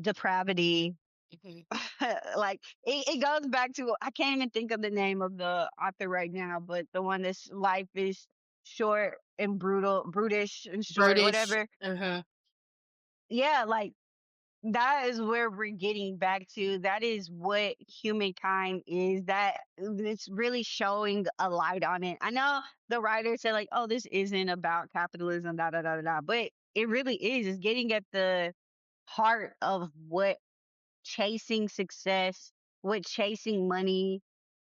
depravity. Hmm. Like it goes back to, I can't even think of the name of the author right now, but the one that's life is short and brutish and short, British. whatever. Uh-huh. Yeah, like that is where we're getting back to. That is what humankind is. That it's really showing a light on it. I know the writer said like, "Oh, this isn't about capitalism, da da da da," da, but it really is. It's getting at the heart of what chasing success, what chasing money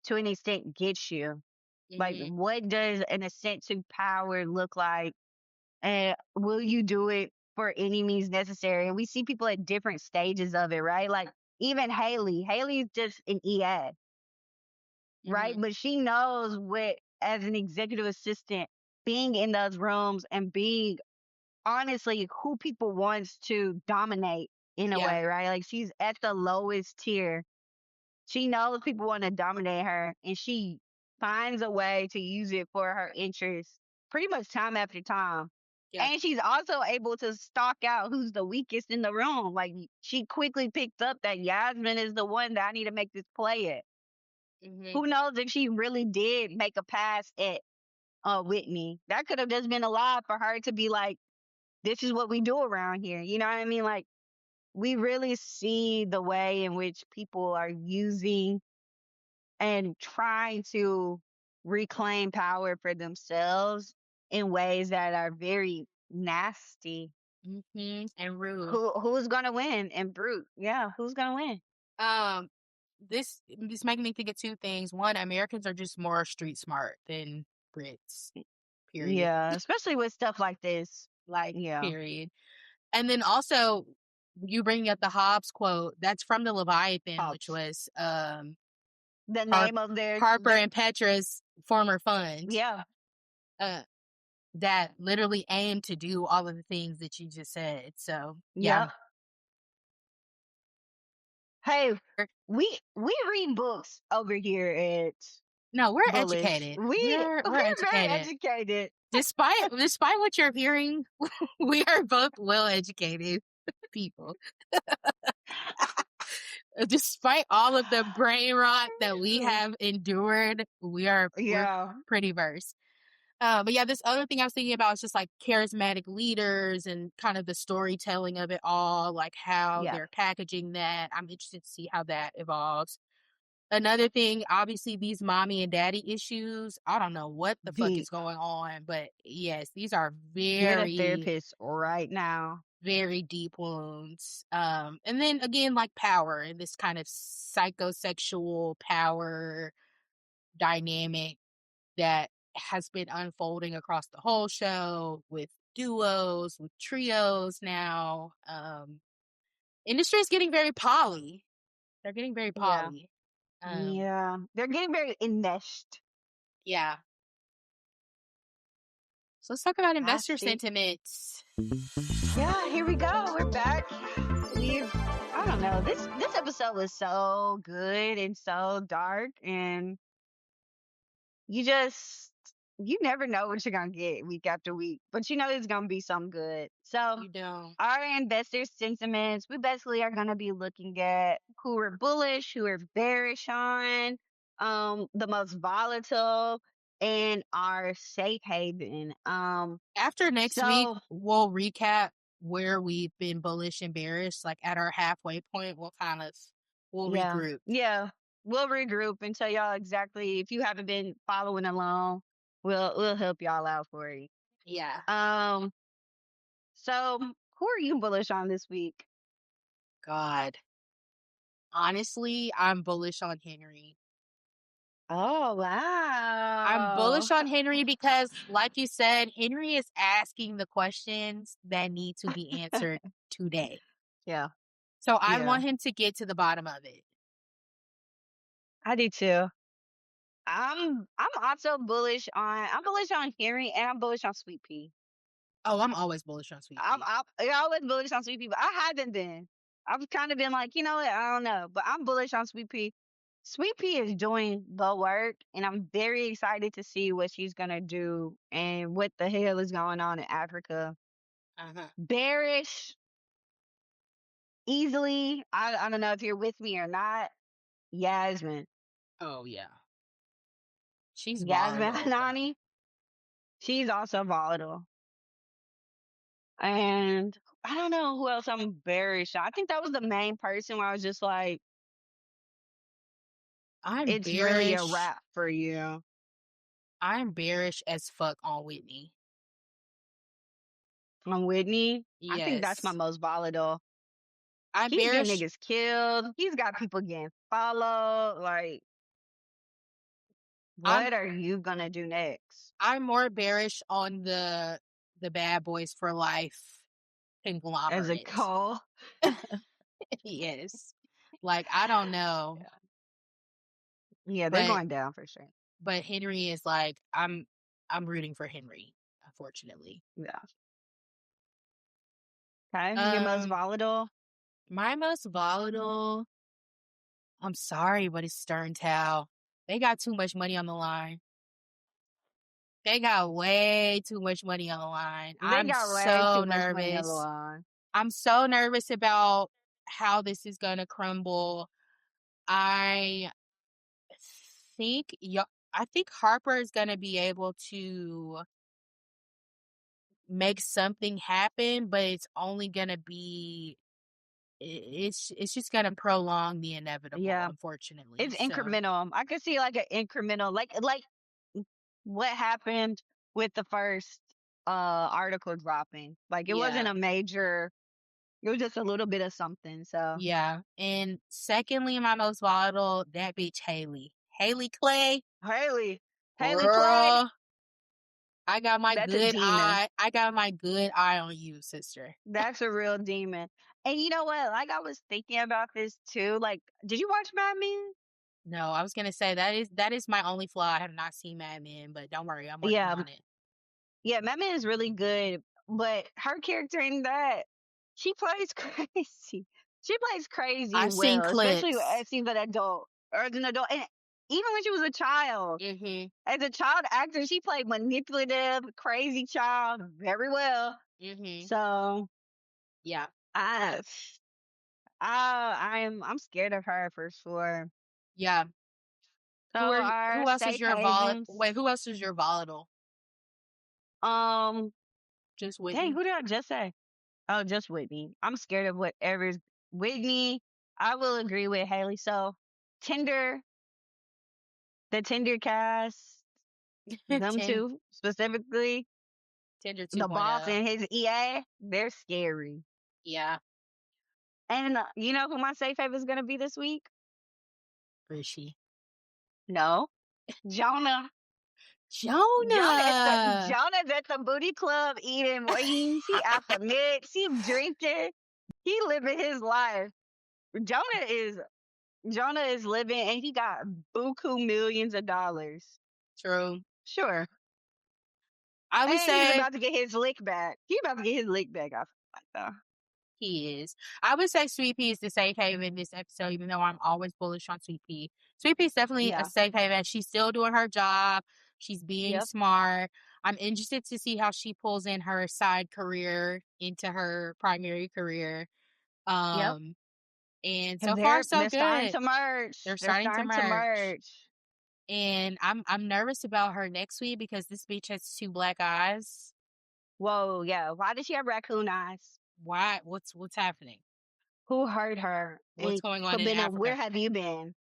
to an extent gets you. Like, Hmm. what does an ascent to power look like? And will you do it for any means necessary? And we see people at different stages of it, right? Like, even Haley's just an EA, right? Hmm. But she knows what, as an executive assistant, being in those rooms and being honestly who people wants to dominate in a Yeah. way, right? Like, she's at the lowest tier. She knows people want to dominate her, and she finds a way to use it for her interests pretty much time after time. Yeah. And she's also able to stalk out who's the weakest in the room. Like, she quickly picked up that Yasmin is the one that I need to make this play at. Hmm. Who knows if she really did make a pass at Whitney? That could have just been a lie for her to be like, this is what we do around here. You know what I mean? Like, we really see the way in which people are using and trying to reclaim power for themselves in ways that are very nasty. And rude. Who's gonna win? And brute, yeah, who's gonna win? Um, this making me think of two things. One, Americans are just more street smart than Brits. Period. Yeah, especially with stuff like this. Like, Yeah, period. And then also, you bringing up the Hobbes quote, that's from the Leviathan, which Hobbs. was The Har- name of Harper their and Petra's former fund, yeah, uh, that literally aimed to do all of the things that you just said. So yeah. yep. Hey, we read books over here at No, we're Bullish. educated. We're We're very educated. educated. Despite what you're hearing, we are both well educated people. Despite all of the brain rot that we have endured, we're Yeah, pretty versed. But yeah, this other thing I was thinking about is just like charismatic leaders and kind of the storytelling of it all, like how yeah, they're packaging that. I'm interested to see how that evolves. Another thing, obviously, these mommy and daddy issues. I don't know what the fuck is deep. going on, but yes, these are Get a very, therapist right now. very deep wounds. And then again, like power and this kind of psychosexual power dynamic that has been unfolding across the whole show with duos, with trios now. Industry is getting very poly. They're getting very Yeah. poly. Yeah. They're getting very enmeshed. Yeah. So let's talk about I investor see. sentiments. Yeah, here we go. We're back. I don't know. This episode was so good and so dark, and you just you never know what you're gonna get week after week, but you know it's gonna be something good. So You don't. our investor sentiments, we basically are gonna be looking at who we're bullish, who we're bearish on, the most volatile, and our safe haven. After next week, So we'll recap where we've been bullish and bearish. Like at our halfway point, we'll yeah, regroup. yeah, we'll regroup and tell y'all exactly if you haven't been following along, we'll help y'all out for you. Yeah. Um, so who are you bullish on this week? God. Honestly, I'm bullish on Henry. Oh I'm wow. bullish on Henry because, like you said, Henry is asking the questions that need to be answered today. Yeah, So I yeah, want him to get to the bottom of it. I do too. I'm also bullish on Henry and I'm bullish on Sweet Pea. Oh, I'm always bullish on Sweet Pea. I'm always bullish on Sweet Pea, but I haven't been. I've kind of been like, you know what, I don't know, but I'm bullish on Sweet Pea. Sweet Pea is doing the work, and I'm very excited to see what she's gonna do and what the hell is going on in Africa. Uh-huh. Bearish, easily. I don't know if you're with me or not. Yasmin, Oh, yeah. She's Yasmin volatile, though. Hanani, she's also volatile. And I don't know who else I'm bearish on. I think that was the main person where I was just like, I'm it's really a bearish. wrap for you. I'm bearish as fuck on Whitney. On Whitney, I think that's my Yes. most volatile. I'm He's getting bearish. niggas killed. He's got people getting followed. Like, I'm what are you gonna do next? I'm more bearish on the bad boys for life As a conglomerate. call. Yes. Like I don't know. Yeah, they're But going down for sure. Henry is like I'm rooting for Henry, unfortunately. Yeah. Okay. Your most Um volatile. my most volatile, I'm sorry, but it's SternTao. They got too much money on the line. They got way too much money on the line. They I'm got way too so much money on the nervous. line. I'm so nervous about how this is going to crumble. I think I think Harper is going to be able to make something happen, but it's only going to be it's just going to prolong the inevitable, Yeah. unfortunately. It's So, incremental. I could see like an incremental, like what happened with the first article dropping. Like it wasn't yeah. a major. It was just a little bit of something. So Yeah. And secondly, my most volatile, that bitch Haley. Haley Clay, Haley Clay, girl, I got my that's a good demon. eye. I got my good eye on you, sister. That's a real demon. And you know what? Like I was thinking about this too. Like, did you watch Mad Men? No, I was gonna say that is my only flaw. I have not seen Mad Men, but don't worry, I'm working Yeah, on it. yeah. Mad Men is really good, but her character in that, she plays crazy. She plays crazy I've seen well, especially clips. as she's an adult or as an adult. And even when she was a child, Mhm. as a child actor, she played manipulative, crazy child very well. Mhm. So Yeah. I, I'm scared of her for sure. Yeah. So our Who else is safe your havens. wait, who else is your volatile? Um, Just dang, Whitney? who did I just say? Oh, just Whitney. I'm scared of whatever's Whitney. I will agree with Haley. So Tinder, the Tinder cast, them Ten, two specifically, Tinder the boss 2.0. and his EA, they're scary. Yeah. And you know who my safe haven is gonna be this week? Rishi. No, Jonah. Jonah. Jonah's at the booty club eating wings. He out the mix. He drinking. He living his life. Jonah is Jonah is living, and he got buku millions of dollars. True. Sure. I would And he's say about to get his lick back. He's about to get his lick back off though. he is. I would say Sweet Pea is the safe haven in this episode, even though I'm always bullish on Sweet Pea. Sweet Pea is definitely a Yeah. safe haven. She's still doing her job. She's being Yep. smart. I'm interested to see how she pulls in her side career into her primary career. Yep. And Because so far so they're starting good. to merge. They're They're starting to starting to merge. merge. And I'm nervous about her next week because this bitch has 2 black eyes. Whoa, yeah. Why does she have raccoon eyes? Why? What's happening? Who hurt her? What's And going on in Cabana, Africa? where have you been?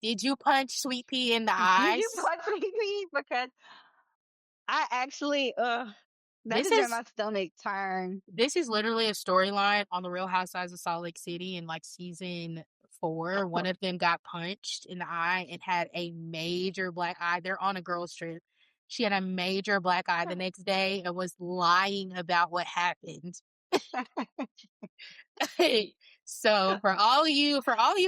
Did you punch Sweet Pea in the Did you eyes? punch me? Because I actually, that This just made is my stomach turn. this is literally a storyline on the Real Housewives of Salt Lake City in like season 4. One of them got punched in the eye and had a major black eye. They're on a girls trip. She had a major black eye the next day and was lying about what happened. So for all of you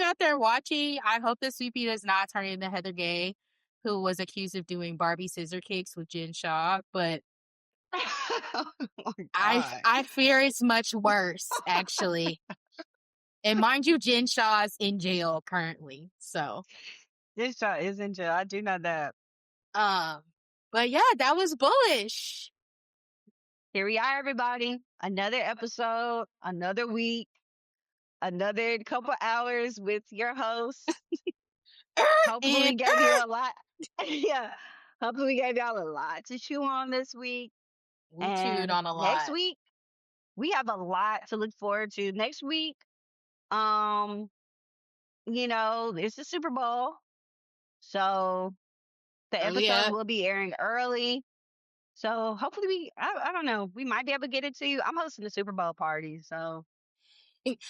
out there watching, I hope that Sweet Pea does not turn into Heather Gay, who was accused of doing Barbie scissor kicks with Jen Shaw. But Oh my I fear it's much worse, actually. And mind you, Jen Shaw's in jail currently. So This shot is in jail. I do know that. but yeah, that was bullish. Here we are, everybody. Another episode, another week, another couple hours with your host. Hopefully, we gave you a lot. Yeah. Hopefully, we gave y'all a lot to chew on this week. We chewed on a Next lot. week, we have a lot to look forward to. Next week, it's the Super Bowl. So the episode will be airing early. So hopefully I don't know, we might be able to get it to you. I'm hosting the Super Bowl party, so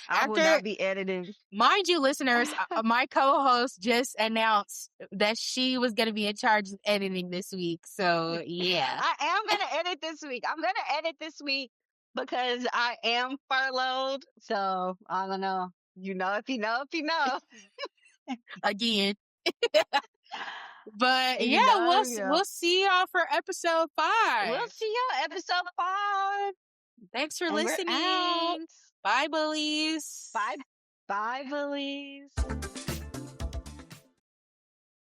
I will not be editing. Mind you, listeners, my co-host just announced that she was going to be in charge of editing this week. So yeah, I am going to edit this week. I'm going to edit this week because I am furloughed. So I don't know. You know if you know. Again. But And yeah, we'll see y'all for episode 5. We'll see y'all episode 5. Thanks for listening. Bye, bullies. Bye, bullies.